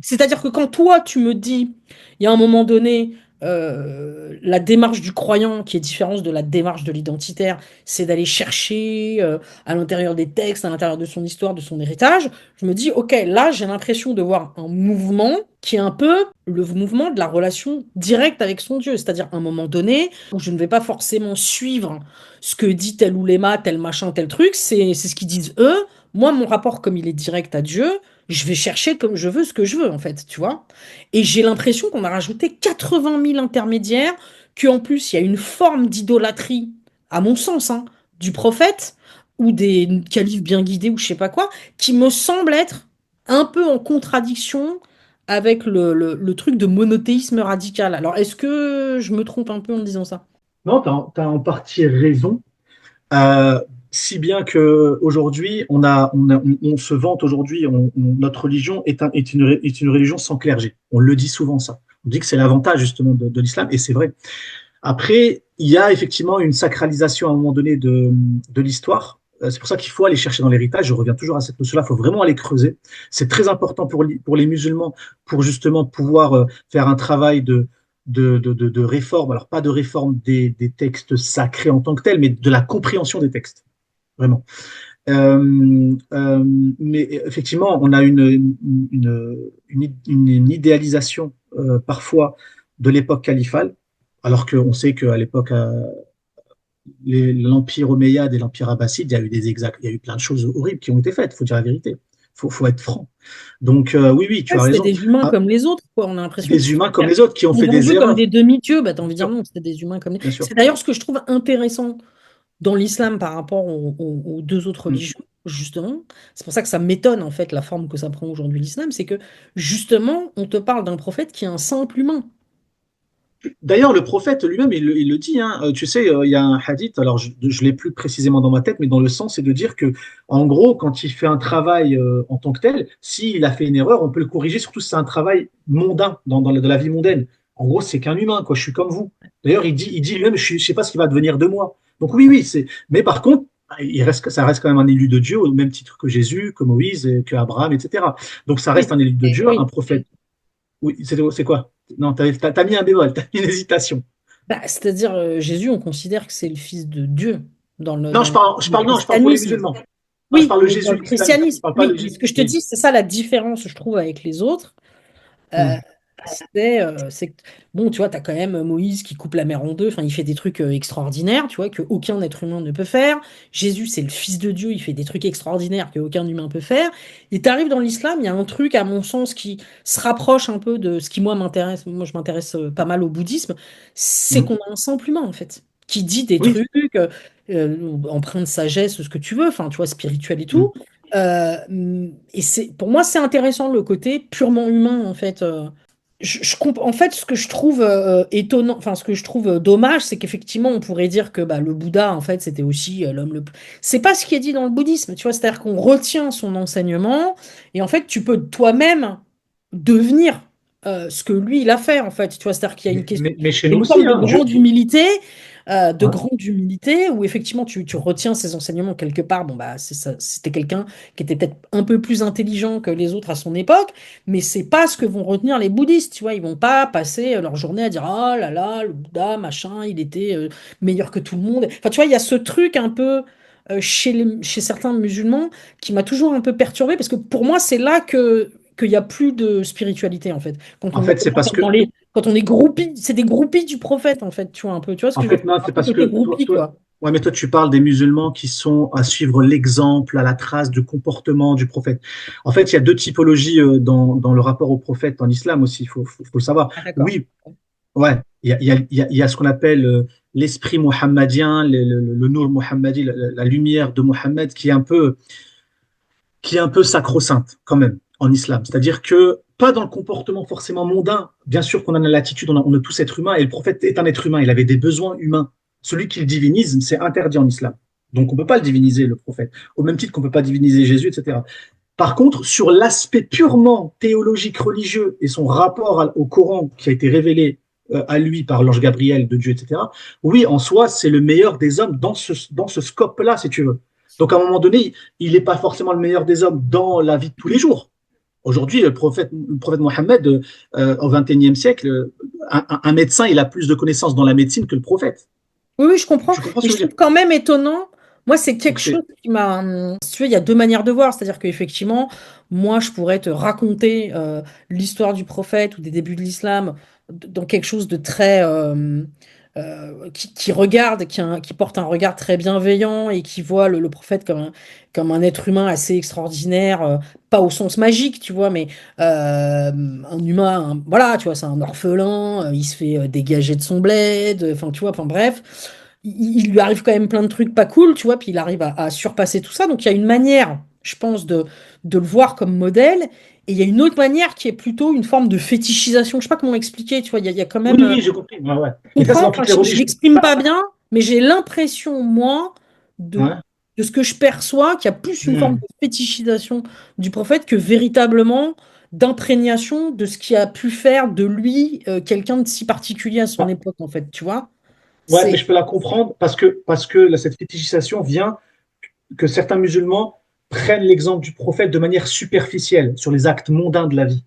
C'est-à-dire que quand toi, tu me dis, il y a un moment donné, la démarche du croyant, qui est différente de la démarche de l'identitaire, c'est d'aller chercher à l'intérieur des textes, à l'intérieur de son histoire, de son héritage, je me dis, ok, là, j'ai l'impression de voir un mouvement qui est un peu le mouvement de la relation directe avec son Dieu. C'est-à-dire, à un moment donné, où je ne vais pas forcément suivre ce que dit tel ouléma, tel machin, tel truc, c'est ce qu'ils disent eux. Moi, mon rapport, comme il est direct à Dieu, je vais chercher comme je veux ce que je veux, en fait, tu vois. Et j'ai l'impression qu'on a rajouté 80 000 intermédiaires, qu'en plus, il y a une forme d'idolâtrie, à mon sens, hein, du prophète, ou des califes bien guidés, ou je sais pas quoi, qui me semble être un peu en contradiction avec le truc de monothéisme radical. Alors, est-ce que je me trompe un peu en disant ça? Non, t'as en partie raison. Euh, Si bien que aujourd'hui, on se vante aujourd'hui, notre religion est une religion sans clergé. On le dit souvent ça. On dit que c'est l'avantage justement de l'islam, et c'est vrai. Après, il y a effectivement une sacralisation à un moment donné de l'histoire. C'est pour ça qu'il faut aller chercher dans l'héritage. Je reviens toujours à cette notion-là. Il faut vraiment aller creuser. C'est très important pour les musulmans pour justement pouvoir faire un travail de réforme. Alors, pas de réforme des textes sacrés en tant que tels, mais de la compréhension des textes. Vraiment. Euh, mais effectivement, on a une idéalisation parfois de l'époque califale, alors qu'on sait qu'à l'époque, l'Empire omeyyade et l'Empire abbasside, il y a eu plein de choses horribles qui ont été faites, il faut dire la vérité. Faut être franc. Donc, oui, oui, tu Ouais, as c'était raison. des humains Ah, comme les autres, quoi. On a l'impression des qu'ils humains comme les autres qui ont fait ils ont des vu comme des erreurs, demi-dieux. Bah, t'as envie de bien dire sûr. non, c'était des humains comme les... Bien sûr. C'est d'ailleurs ce que je trouve intéressant dans l'islam par rapport aux deux autres Mm. religions, justement. C'est pour ça que ça m'étonne, en fait, la forme que ça prend aujourd'hui l'islam. C'est que, justement, on te parle d'un prophète qui est un simple humain. D'ailleurs, le prophète lui-même, il le dit, hein. Tu sais, il y a un hadith, alors je ne l'ai plus précisément dans ma tête, mais dans le sens, c'est de dire que, en gros, quand il fait un travail en tant que tel, s'il a fait une erreur, on peut le corriger, surtout si c'est un travail mondain, de la vie mondaine. En gros, c'est qu'un humain, quoi, je suis comme vous. D'ailleurs, il dit lui-même, je sais pas ce qui va devenir de moi. Donc oui, oui, mais par contre, ça reste quand même un élu de Dieu, au même titre que Jésus, que Moïse, que Abraham, etc. Donc ça Oui, reste un élu de Dieu, un oui. prophète. Oui, c'est quoi? Non, t'as mis un bémol, t'as mis une hésitation. Bah, c'est-à-dire, Jésus, on considère que c'est le fils de Dieu dans le, Non, dans le, dans le non, je parle pour les christianisme. musulmans. Ah, je Oui, parle le mais dans Jésus, le l'islam. Je christianisme, parle pas oui. le Mais Jésus. ce que je te Oui. dis, c'est ça la différence, je trouve, avec les autres. Euh, Hmm. c'est que, bon, tu vois, tu as quand même Moïse qui coupe la mer en deux, enfin, il fait des trucs extraordinaires, tu vois, qu'aucun être humain ne peut faire. Jésus, c'est le Fils de Dieu, il fait des trucs extraordinaires qu'aucun humain peut faire. Et tu arrives dans l'islam, il y a un truc, à mon sens, qui se rapproche un peu de ce qui, moi, m'intéresse. Moi, je m'intéresse pas mal au bouddhisme. C'est Hmm. qu'on a un simple humain, en fait, qui dit des Oui. trucs, empreint de sagesse, ce que tu veux, enfin, tu vois, spirituel et Hmm. tout. Et pour moi, c'est intéressant le côté purement humain, en fait. En fait, ce que je trouve étonnant, enfin, ce que je trouve dommage, c'est qu'effectivement, on pourrait dire que bah, le Bouddha, en fait, c'était aussi l'homme le plus. C'est pas ce qui est dit dans le bouddhisme, tu vois, c'est-à-dire qu'on retient son enseignement et en fait, tu peux toi-même devenir ce que lui, il a fait, en fait. Tu vois, c'est-à-dire qu'il y a une question, Mais chez il y a nous une aussi, forme de hein, grande humilité, ouais. où effectivement tu retiens ses enseignements quelque part. Bon, bah, c'était quelqu'un qui était peut-être un peu plus intelligent que les autres à son époque, mais c'est pas ce que vont retenir les bouddhistes. Tu vois, ils vont pas passer leur journée à dire, oh là là, le Bouddha, machin, il était meilleur que tout le monde. Enfin, tu vois, il y a ce truc un peu chez certains musulmans qui m'a toujours un peu perturbé parce que pour moi, c'est là que qu'il n'y a plus de spiritualité en fait. En fait, c'est parce que, Quand on est groupie, c'est des groupies du prophète en fait, tu vois un peu. Tu vois ce en que je veux fait, dire? non, Un c'est peu parce côté que groupie quoi. ouais, mais toi, tu parles des musulmans qui sont à suivre l'exemple, à la trace du comportement du prophète. En fait, il y a deux typologies dans le rapport au prophète en islam aussi, faut le savoir. Ah d'accord. Oui, ouais, il y a ce qu'on appelle l'esprit mohammadien, le nour mohammadi, la lumière de Mohammed qui est un peu sacro-sainte quand même en islam. C'est-à-dire que pas dans le comportement forcément mondain. Bien sûr qu'on a la latitude, on a tous être humain et le prophète est un être humain. Il avait des besoins humains. Celui qui le divinise, c'est interdit en islam. Donc on ne peut pas le diviniser, le prophète, au même titre qu'on ne peut pas diviniser Jésus, etc. Par contre, sur l'aspect purement théologique, religieux et son rapport au Coran qui a été révélé à lui par l'ange Gabriel de Dieu, etc., oui, en soi, c'est le meilleur des hommes dans ce scope-là, si tu veux. Donc à un moment donné, il n'est pas forcément le meilleur des hommes dans la vie de tous les jours. Aujourd'hui, le prophète Mohammed, au XXIe siècle, un médecin, il a plus de connaissances dans la médecine que le prophète. Oui, oui, je comprends. Tu comprends Mais ce que je je veux trouve dire? quand même étonnant. Moi, c'est quelque Donc chose c'est, qui m'a. Si tu veux, il y a deux manières de voir. C'est-à-dire qu'effectivement, moi, je pourrais te raconter l'histoire du prophète ou des débuts de l'islam dans quelque chose de très. Qui regarde, qui porte un regard très bienveillant et qui voit le prophète comme un être humain assez extraordinaire, pas au sens magique, tu vois, mais un humain, voilà, tu vois, c'est un orphelin, il se fait dégager de son bled, enfin, tu vois, enfin, bref, il lui arrive quand même plein de trucs pas cool, tu vois, puis il arrive à surpasser tout ça. Donc il y a une manière, je pense, de le voir comme modèle, et il y a une autre manière qui est plutôt une forme de fétichisation. Je sais pas comment expliquer, tu vois, il y a quand oui, même oui, j'ai compris. Ouais, ouais. je Mais ça, c'est comprends, dans enfin, toutes les je religions. m'exprime pas bien, mais j'ai l'impression, moi, de, Ouais. de ce que je perçois, qu'il y a plus une forme Hmm. de fétichisation du prophète que véritablement d'imprégnation de ce qui a pu faire de lui quelqu'un de si particulier à son Ah, époque, en fait, tu vois? ouais, mais C'est je peux la comprendre parce que là, cette fétichisation vient que certains musulmans prennent l'exemple du prophète de manière superficielle sur les actes mondains de la vie,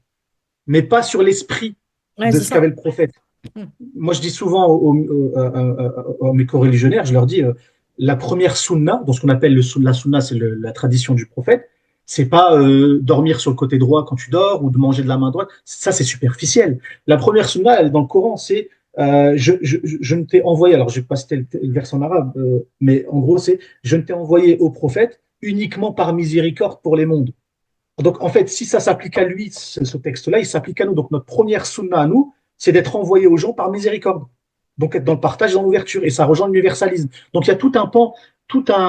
mais pas sur l'esprit ouais, de c'est ce ça. qu'avait le prophète. Mm. Moi, je dis souvent à mes coreligionnaires, je leur dis, la première sunna, dans ce qu'on appelle la sunna, c'est la tradition du prophète, c'est pas dormir sur le côté droit quand tu dors ou de manger de la main droite. Ça, c'est superficiel. La première sunna, elle, dans le Coran, c'est je ne t'ai envoyé, alors je vais pas citer le verset en arabe, mais en gros, c'est je ne t'ai envoyé au prophète uniquement par miséricorde pour les mondes. Donc, en fait, si ça s'applique à lui, ce texte-là, il s'applique à nous. Donc, notre première sunna à nous, c'est d'être envoyé aux gens par miséricorde. Donc, être dans le partage, dans l'ouverture. Et ça rejoint l'universalisme. Donc, il y a tout un pan,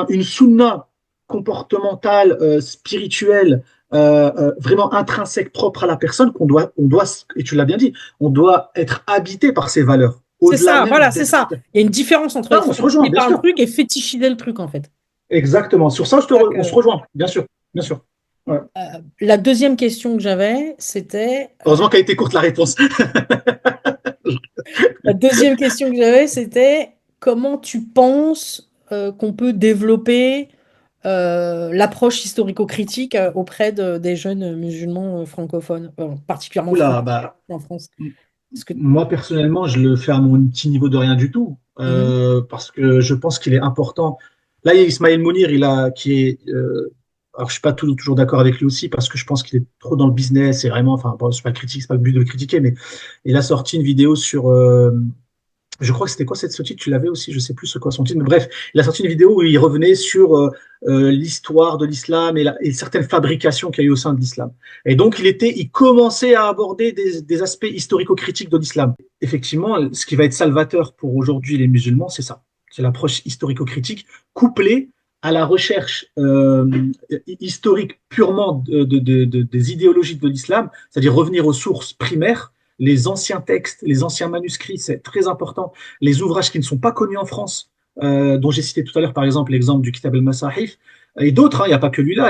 une sunna comportementale, spirituelle, vraiment intrinsèque, propre à la personne, et tu l'as bien dit, on doit être habité par ces valeurs. C'est Au-delà ça, même voilà, c'est d'être. ça. Il y a une différence entre Ça, être on se rejoint, fasciné bien par un sûr. truc et fétichiser le truc, en fait. Exactement. Sur ça, Donc, on se rejoint, bien sûr. Bien sûr. Ouais. la deuxième question que j'avais, c'était Heureusement qu'elle a été courte la réponse. La deuxième question que j'avais, c'était comment tu penses qu'on peut développer l'approche historico-critique auprès des jeunes musulmans francophones, particulièrement Oula, bah, en France. Parce que... moi, personnellement, je le fais à mon petit niveau de rien du tout, Mhm. parce que je pense qu'il est important. Là, il y a Ismaël Mounir, alors je suis pas toujours d'accord avec lui aussi, parce que je pense qu'il est trop dans le business, et vraiment, enfin, bon, c'est pas le critique, c'est pas le but de le critiquer, mais il a sorti une vidéo sur, je crois que c'était quoi ce titre, tu l'avais aussi, je sais plus ce quoi son titre, mais bref, il a sorti une vidéo où il revenait sur l'histoire de l'islam et certaines fabrications qu'il y a eu au sein de l'islam. Et donc il commençait à aborder des aspects historico-critiques de l'islam. Effectivement, ce qui va être salvateur pour aujourd'hui les musulmans, c'est ça, c'est l'approche historico-critique couplée à la recherche historique purement des idéologies de l'islam, c'est-à-dire revenir aux sources primaires, les anciens textes, les anciens manuscrits, c'est très important. Les ouvrages qui ne sont pas connus en France, dont j'ai cité tout à l'heure, par exemple, l'exemple du Kitab al-Masahif, et d'autres, hein, il n'y a pas que lui-là.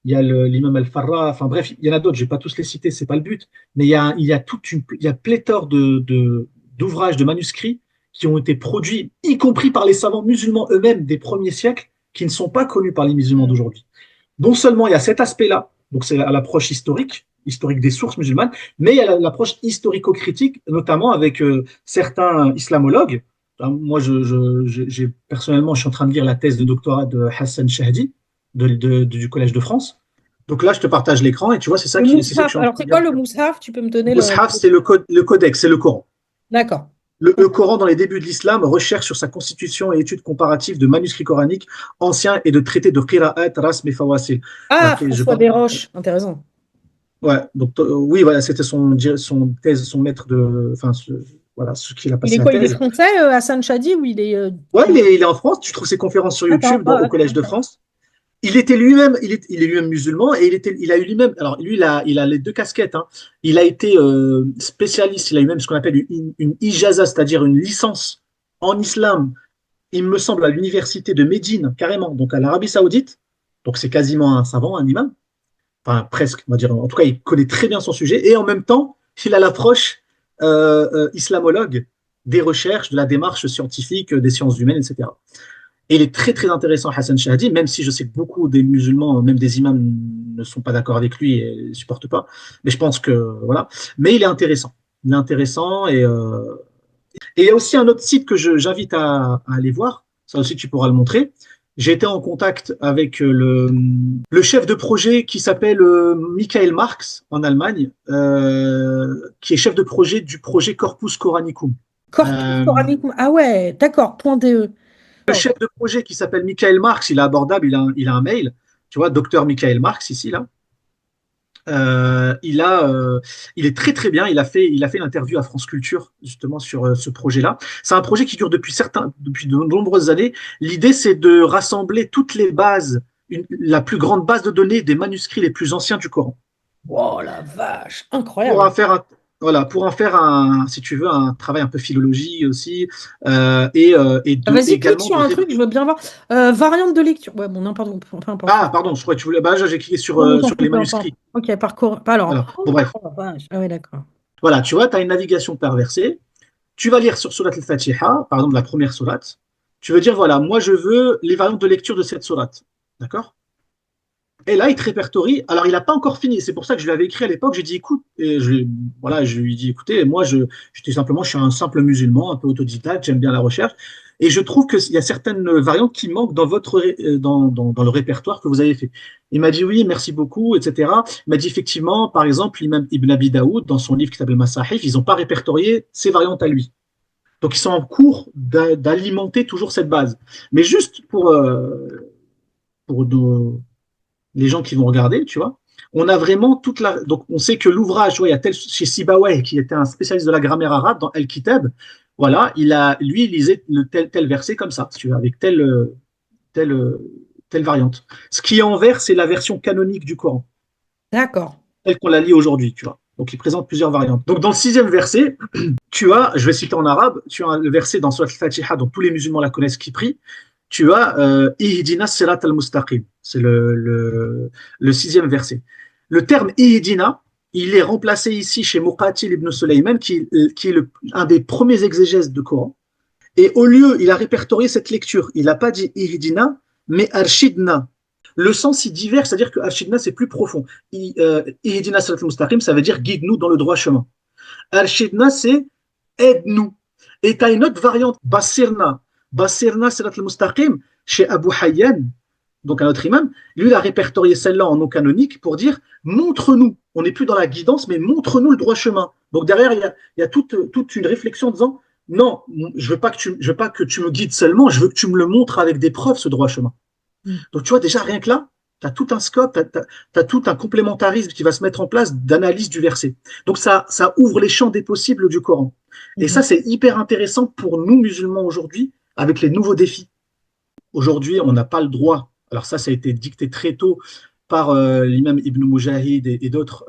il y a l'imam Al-Farra, enfin bref, il y en a d'autres, je ne vais pas tous les citer, c'est pas le but, mais il y a pléthore d'ouvrages, de manuscrits qui ont été produits, y compris par les savants musulmans eux-mêmes des premiers siècles, qui ne sont pas connus par les musulmans Mm. d'aujourd'hui. Non seulement il y a cet aspect-là, donc c'est l'approche historique des sources musulmanes, mais il y a l'approche historico-critique, notamment avec certains islamologues. Moi, personnellement, je suis en train de lire la thèse de doctorat de Hassan Shahdi du Collège de France. Donc là, je te partage l'écran et tu vois, c'est ça que je Moushaf. suis en Alors, train c'est de lire. quoi le Moushaf? Tu peux me donner le... Mus'haf, c'est le codex, c'est le Coran. D'accord. Le Coran, dans les débuts de l'islam, recherche sur sa constitution et étude comparative de manuscrits coraniques anciens et de traités de qira'at, rasm et fawasil. Ah, Ok, je François parle. Desroches. Intéressant. Ouais, donc oui, voilà, c'était son thèse, son maître de, enfin, voilà, ce qu'il a Il passé est la quoi? Il est thèse. français, Hassan Chadi, ou il est... Ouais, il est en France. Tu trouves ses conférences sur D'accord. YouTube Ah, au Collège de d'accord. France. Il est lui-même musulman et il a eu lui-même. Alors lui, il a les deux casquettes, hein. Il a été spécialiste. Il a eu même ce qu'on appelle une ijaza, c'est-à-dire une licence en islam. Il me semble à l'université de Médine, carrément, donc à l'Arabie Saoudite. Donc c'est quasiment un savant, un imam. Enfin, presque, on va dire. En tout cas, il connaît très bien son sujet. Et en même temps, il a l'approche islamologue des recherches, de la démarche scientifique, des sciences humaines, etc. Et il est très, très intéressant, Hassan Shahdi, même si je sais que beaucoup des musulmans, même des imams, ne sont pas d'accord avec lui et ne supportent pas. Mais je pense que, voilà. Mais il est intéressant. Il est intéressant. Et il y a aussi un autre site que j'invite à aller voir. Ça aussi, tu pourras le montrer. J'ai été en contact avec le chef de projet qui s'appelle Michael Marx en Allemagne, qui est chef de projet du projet Corpus Coranicum. Corpus Euh, Coranicum. Ah ouais, d'accord. Point DE. le D'accord. chef de projet qui s'appelle Michael Marx, il est abordable, il a un mail. Tu vois, docteur Michael Marx ici, là. Il est très très bien. Il a fait l'interview à France Culture justement sur ce projet-là. C'est un projet qui dure depuis de nombreuses années. L'idée, c'est de rassembler toutes les bases, la plus grande base de données des manuscrits les plus anciens du Coran, Oh la vache, pour incroyable. en faire voilà, pour en faire si tu veux, un travail un peu philologie aussi, Ah, et vas-y, clique également sur de un truc, je veux bien voir. Variante de lecture. Ouais, bon, n'importe, peu importe. Ah, pardon, je crois que tu voulais. Bah, j'ai cliqué sur, Non, on s'en sur fout, les peu importe. manuscrits. Ok, parcours. Pas alors. Voilà. Bon, bref. Oh la vache. Ah ouais, d'accord. Voilà, tu vois, tu as une navigation par verset. Tu vas lire sur Surat al-Fatiha, par exemple la première sourate. Tu veux dire, voilà, moi je veux les variantes de lecture de cette sourate. D'accord? Et là, il te répertorie. Alors, il n'a pas encore fini. C'est pour ça que je lui avais écrit à l'époque. J'ai dit, écoute, voilà, je lui ai dit, écoutez, moi, je suis un simple musulman, un peu autodidacte, j'aime bien la recherche. Et je trouve qu'il y a certaines variantes qui manquent dans le répertoire que vous avez fait. Il m'a dit, oui, merci beaucoup, etc. Il m'a dit, effectivement, par exemple, l'imam Ibn Abi Daoud, dans son livre qui s'appelle Masahif, ils n'ont pas répertorié ces variantes à lui. Donc, ils sont en cours d'alimenter toujours cette base. Mais juste pour les gens qui vont regarder, tu vois. On a vraiment toute la. Donc, on sait que l'ouvrage, tu vois, il y a chez Sibawayh, qui était un spécialiste de la grammaire arabe, dans El-Kitab, voilà, il lisait tel verset comme ça, si tu veux, avec telle, telle variante. Ce qui est en vert, c'est la version canonique du Coran, D'accord. telle qu'on la lit aujourd'hui, tu vois. Donc, il présente plusieurs variantes. Donc, dans le sixième verset, je vais citer en arabe, tu as le verset dans Surat al-Fatiha, dont tous les musulmans la connaissent qui prient, tu as Ihdina Sirat al-Mustaqim. C'est le sixième verset. Le terme Ihdina, il est remplacé ici chez Muqatil ibn Sulayman, qui est un des premiers exégèses de Coran. Et au lieu, il a répertorié cette lecture. Il n'a pas dit Ihdina, mais Arshidna. Le sens il diffère, c'est-à-dire que Arshidna, c'est plus profond. Ihdina Sirat al-Mustaqim, ça veut dire guide-nous dans le droit chemin. Arshidna, c'est aide-nous. Et tu as une autre variante, Basirna. Basirna, Sirat al-Mustaqim, chez Abu Hayyan, donc un autre imam, lui, il a répertorié celle-là en non canonique pour dire montre-nous. On n'est plus dans la guidance, mais montre-nous le droit chemin. Donc derrière, il y a toute une réflexion en disant non, je veux pas que tu me guides seulement, je veux que tu me le montres avec des preuves, ce droit chemin. Mm. Donc tu vois, déjà, rien que là, tu as tout un scope, tu as tout un complémentarisme qui va se mettre en place d'analyse du verset. Donc ça ouvre les champs des possibles du Coran. Et ça, Mhm. c'est hyper intéressant pour nous, musulmans, aujourd'hui, avec les nouveaux défis. Aujourd'hui, on n'a pas le droit. Alors ça a été dicté très tôt par l'imam Ibn Mujahid et d'autres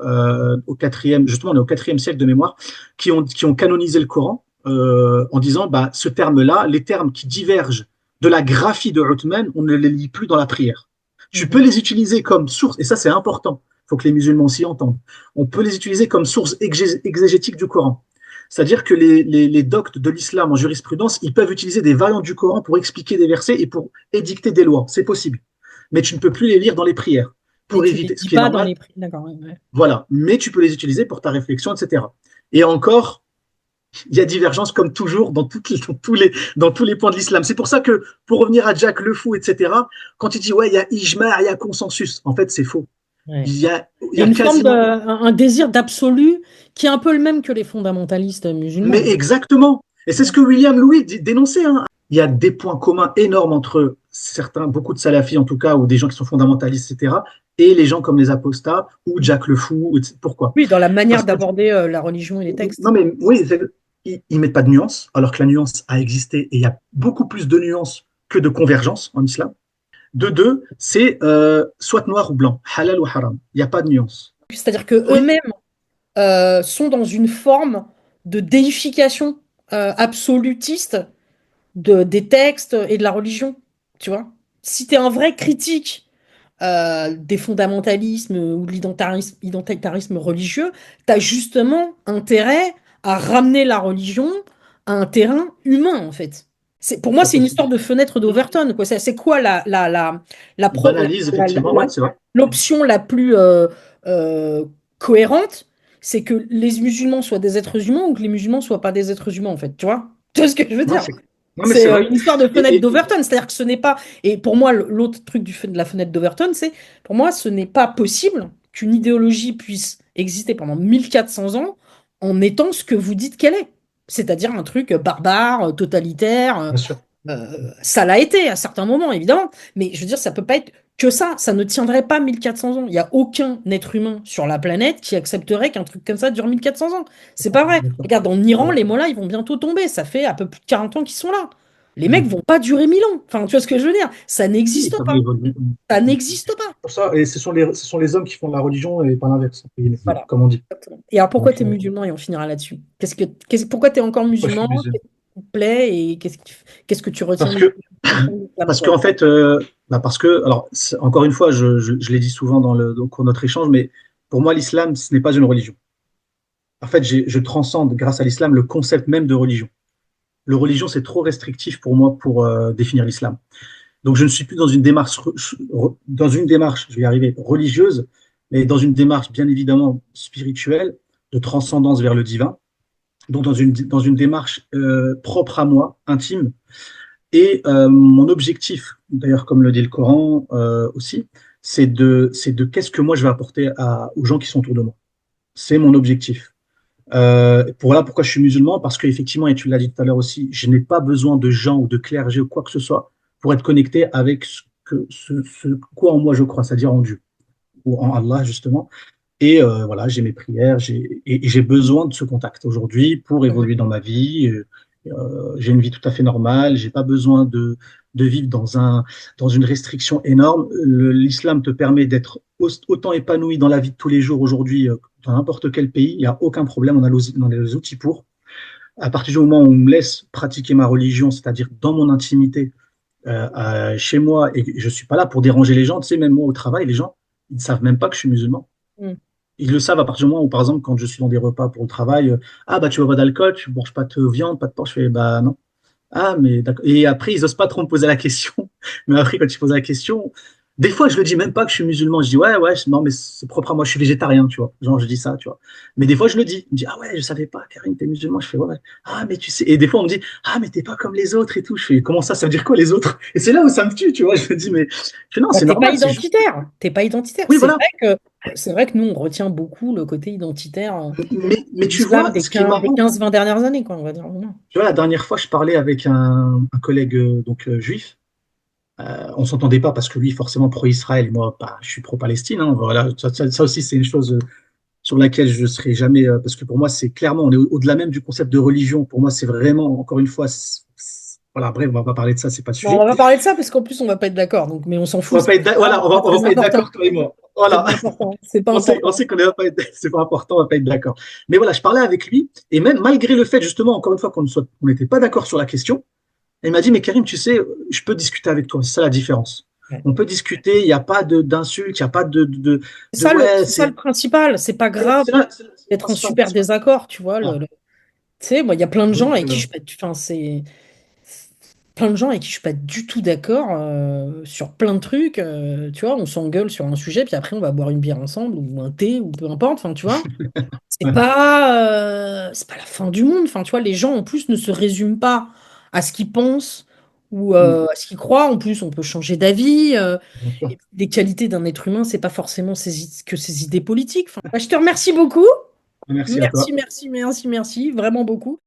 justement, on est au quatrième siècle de mémoire, qui ont canonisé le Coran en disant, bah, ce terme-là, les termes qui divergent de la graphie de Uthman, on ne les lit plus dans la prière. Tu peux les utiliser comme source, et ça c'est important, il faut que les musulmans s'y entendent. On peut les utiliser comme source exégétique du Coran. C'est-à-dire que les doctes de l'islam en jurisprudence, ils peuvent utiliser des variantes du Coran pour expliquer des versets et pour édicter des lois. C'est possible. Mais tu ne peux plus les lire dans les prières Et pour tu les éviter, ce dis qui est pas dans normal. les prix. D'accord, ouais. Voilà. Mais tu peux les utiliser pour ta réflexion, etc. Et encore, il y a divergence comme toujours dans tous les points de l'islam. C'est pour ça que, pour revenir à Jack Le Fou, etc., quand il dit, ouais, il y a ijma, il y a consensus, en fait, c'est faux. Ouais. Il Il y y a a une forme quasiment. un désir d'absolu qui est un peu le même que les fondamentalistes musulmans. Mais exactement. Et c'est ce que William Louis dénonçait, hein. Il y a des points communs énormes entre certains, beaucoup de salafis en tout cas, ou des gens qui sont fondamentalistes, etc., et les gens comme les apostats ou Jack Le Fou. Pourquoi? Oui, dans la manière Parce que, d'aborder la religion et les non textes. mais oui, ils mettent pas de nuance, alors que la nuance a existé et il y a beaucoup plus de nuances que de convergence en islam. De deux, c'est soit noir ou blanc, halal ou haram. Il n'y a pas de nuance. C'est-à-dire que Oui, eux-mêmes sont dans une forme de déification absolutiste des textes et de la religion. Tu vois? Si tu es un vrai critique des fondamentalismes ou de l'identitarisme religieux, tu as justement intérêt à ramener la religion à un terrain humain, en fait. Pour moi, ça c'est une pose. histoire de fenêtre d'Overton, quoi. C'est quoi Il banalise effectivement, ouais, c'est vrai. l'option la plus euh, cohérente? C'est que les musulmans soient des êtres humains ou que les musulmans soient pas des êtres humains, en fait. Tu vois? Tu vois ce que je veux Non, dire? non mais C'est c'est vrai. une histoire de Et, fenêtre d'Overton, c'est-à-dire que ce n'est pas. Et pour moi, l'autre truc de la fenêtre d'Overton, c'est pour moi, ce n'est pas possible qu'une idéologie puisse exister pendant 1400 ans en étant ce que vous dites qu'elle est. C'est-à-dire un truc barbare, totalitaire. bien sûr. Ça l'a été à certains moments, évidemment, mais je veux dire, ça peut pas être que ça. Ça ne tiendrait pas 1400 ans. Il n'y a aucun être humain sur la planète qui accepterait qu'un truc comme ça dure 1400 ans. C'est pas vrai. D'accord. Regarde, en Iran, les mollahs, ils vont bientôt tomber. Ça fait un peu plus de 40 ans qu'ils sont là. Les mecs Mm. vont pas durer 1000 ans. Enfin, tu vois ce que je veux dire? Ça Oui, n'existe ça pas. doit évoluer. Ça n'existe pas. Pour ça, et ce sont les hommes qui font la religion et pas l'inverse, entre guillemets, Voilà. comme on dit. Exactement. Et alors, pourquoi Donc, tu es musulman? Et on finira là-dessus. Pourquoi tu es encore moi, je suis musulman? musulman. Qu'est-ce qui te plaît et qu'est-ce que tu retiens Parce que, de l'islam, parce toi? qu'en fait, parce que, alors, encore une fois, je l'ai dit souvent au cours de notre échange, mais pour moi, l'islam, ce n'est pas une religion. En fait, je transcende, grâce à l'islam, le concept même de religion. Le religion, c'est trop restrictif pour moi pour définir l'islam. Donc, je ne suis plus dans une démarche, je vais y arriver, religieuse, mais dans une démarche bien évidemment spirituelle, de transcendance vers le divin, donc dans une démarche propre à moi, intime. Et mon objectif, d'ailleurs, comme le dit le Coran aussi, c'est de qu'est-ce que moi je vais apporter aux gens qui sont autour de moi. C'est mon objectif. Voilà pourquoi je suis musulman, parce qu'effectivement, et tu l'as dit tout à l'heure aussi, je n'ai pas besoin de gens ou de clergé ou quoi que ce soit pour être connecté avec ce quoi en moi je crois, c'est-à-dire en Dieu ou en Allah justement. Et voilà, j'ai mes prières, et j'ai besoin de ce contact aujourd'hui pour Mhm. évoluer dans ma vie. J'ai une vie tout à fait normale, j'ai pas besoin de vivre dans une restriction énorme. L'islam te permet d'être autant épanoui dans la vie de tous les jours aujourd'hui, dans n'importe quel pays, il n'y a aucun problème, on a les outils pour. À partir du moment où on me laisse pratiquer ma religion, c'est-à-dire dans mon intimité, chez moi, et je suis pas là pour déranger les gens, tu sais, même moi au travail, les gens, ils ne savent même pas que je suis musulman. Mhm. Ils le savent à partir du moment où, par exemple, quand je suis dans des repas pour le travail, ah bah tu bois pas d'alcool, tu ne manges pas de viande, pas de porc, je fais bah non. Ah mais d'accord. Et après, ils osent pas trop me poser la question. Mais après, quand ils posent la question, des fois, je le dis même pas que je suis musulman. Je dis ouais, ouais, non, mais c'est propre à moi, je suis végétarien, tu vois. Genre, je dis ça, tu vois. Mais des fois, je le dis. Je me dis, ah ouais, je savais pas, Karim, t'es musulman. Je fais ouais, ouais. Ah, mais tu sais. Et des fois, on me dit, ah, mais t'es pas comme les autres et tout. Je fais, comment ça, ça veut dire quoi les autres? Et c'est là où ça me tue, tu vois. Je me dis, mais je fais, non, Bah, c'est t'es pas normal, c'est juste. identitaire. T'es pas identitaire. Oui, voilà. C'est vrai que nous, on retient beaucoup le côté identitaire Mais de tu l'islam vois, ce qui est des marrant, 15-20 dernières années, quoi, on va dire. Vraiment. tu vois, la dernière fois, je parlais avec un collègue juif. On s'entendait pas parce que lui, forcément, pro-Israël, et moi, bah, je suis pro-Palestine. Hein, voilà, ça aussi, c'est une chose sur laquelle je serai jamais, parce que pour moi, c'est clairement, on est au-delà même du concept de religion. Pour moi, c'est vraiment, encore une fois, voilà, bref, on va pas parler de ça, c'est pas le Bon, on sujet. va pas parler de ça parce qu'en plus, on va pas être d'accord. Donc, mais on s'en On fout. va pas être, voilà, C'est pas on va très pas être important. d'accord, toi et moi. C'est Voilà, pas important. C'est pas on important. sait qu'on ne va pas être, c'est pas important, on va pas être d'accord. Mais voilà, je parlais avec lui, et même malgré le fait, justement, encore une fois, on n'était pas d'accord sur la question, il m'a dit, mais Karim, tu sais, je peux discuter avec toi, c'est ça la différence. Ouais. on peut discuter, il n'y a pas d'insultes, il n'y a pas de ouais, C'est ça le principal. C'est pas grave c'est le d'être en principal. super désaccord, tu vois. Voilà. Tu sais, moi, il y a plein de gens Donc, avec qui je suis pas, enfin, c'est plein de gens avec qui je suis pas du tout d'accord sur plein de trucs. Tu vois, on s'engueule sur un sujet, puis après, on va boire une bière ensemble ou un thé ou peu importe. Enfin, tu vois, ouais. c'est pas la fin du monde. Enfin, tu vois, les gens en plus ne se résument pas à ce qu'ils pensent ou Mm, à ce qu'ils croient. En plus, on peut changer d'avis. bien sûr. Et les qualités d'un être humain, c'est pas forcément que ses idées politiques. Enfin, bah, je te remercie beaucoup. Merci à Merci, toi. merci, merci, merci, vraiment beaucoup.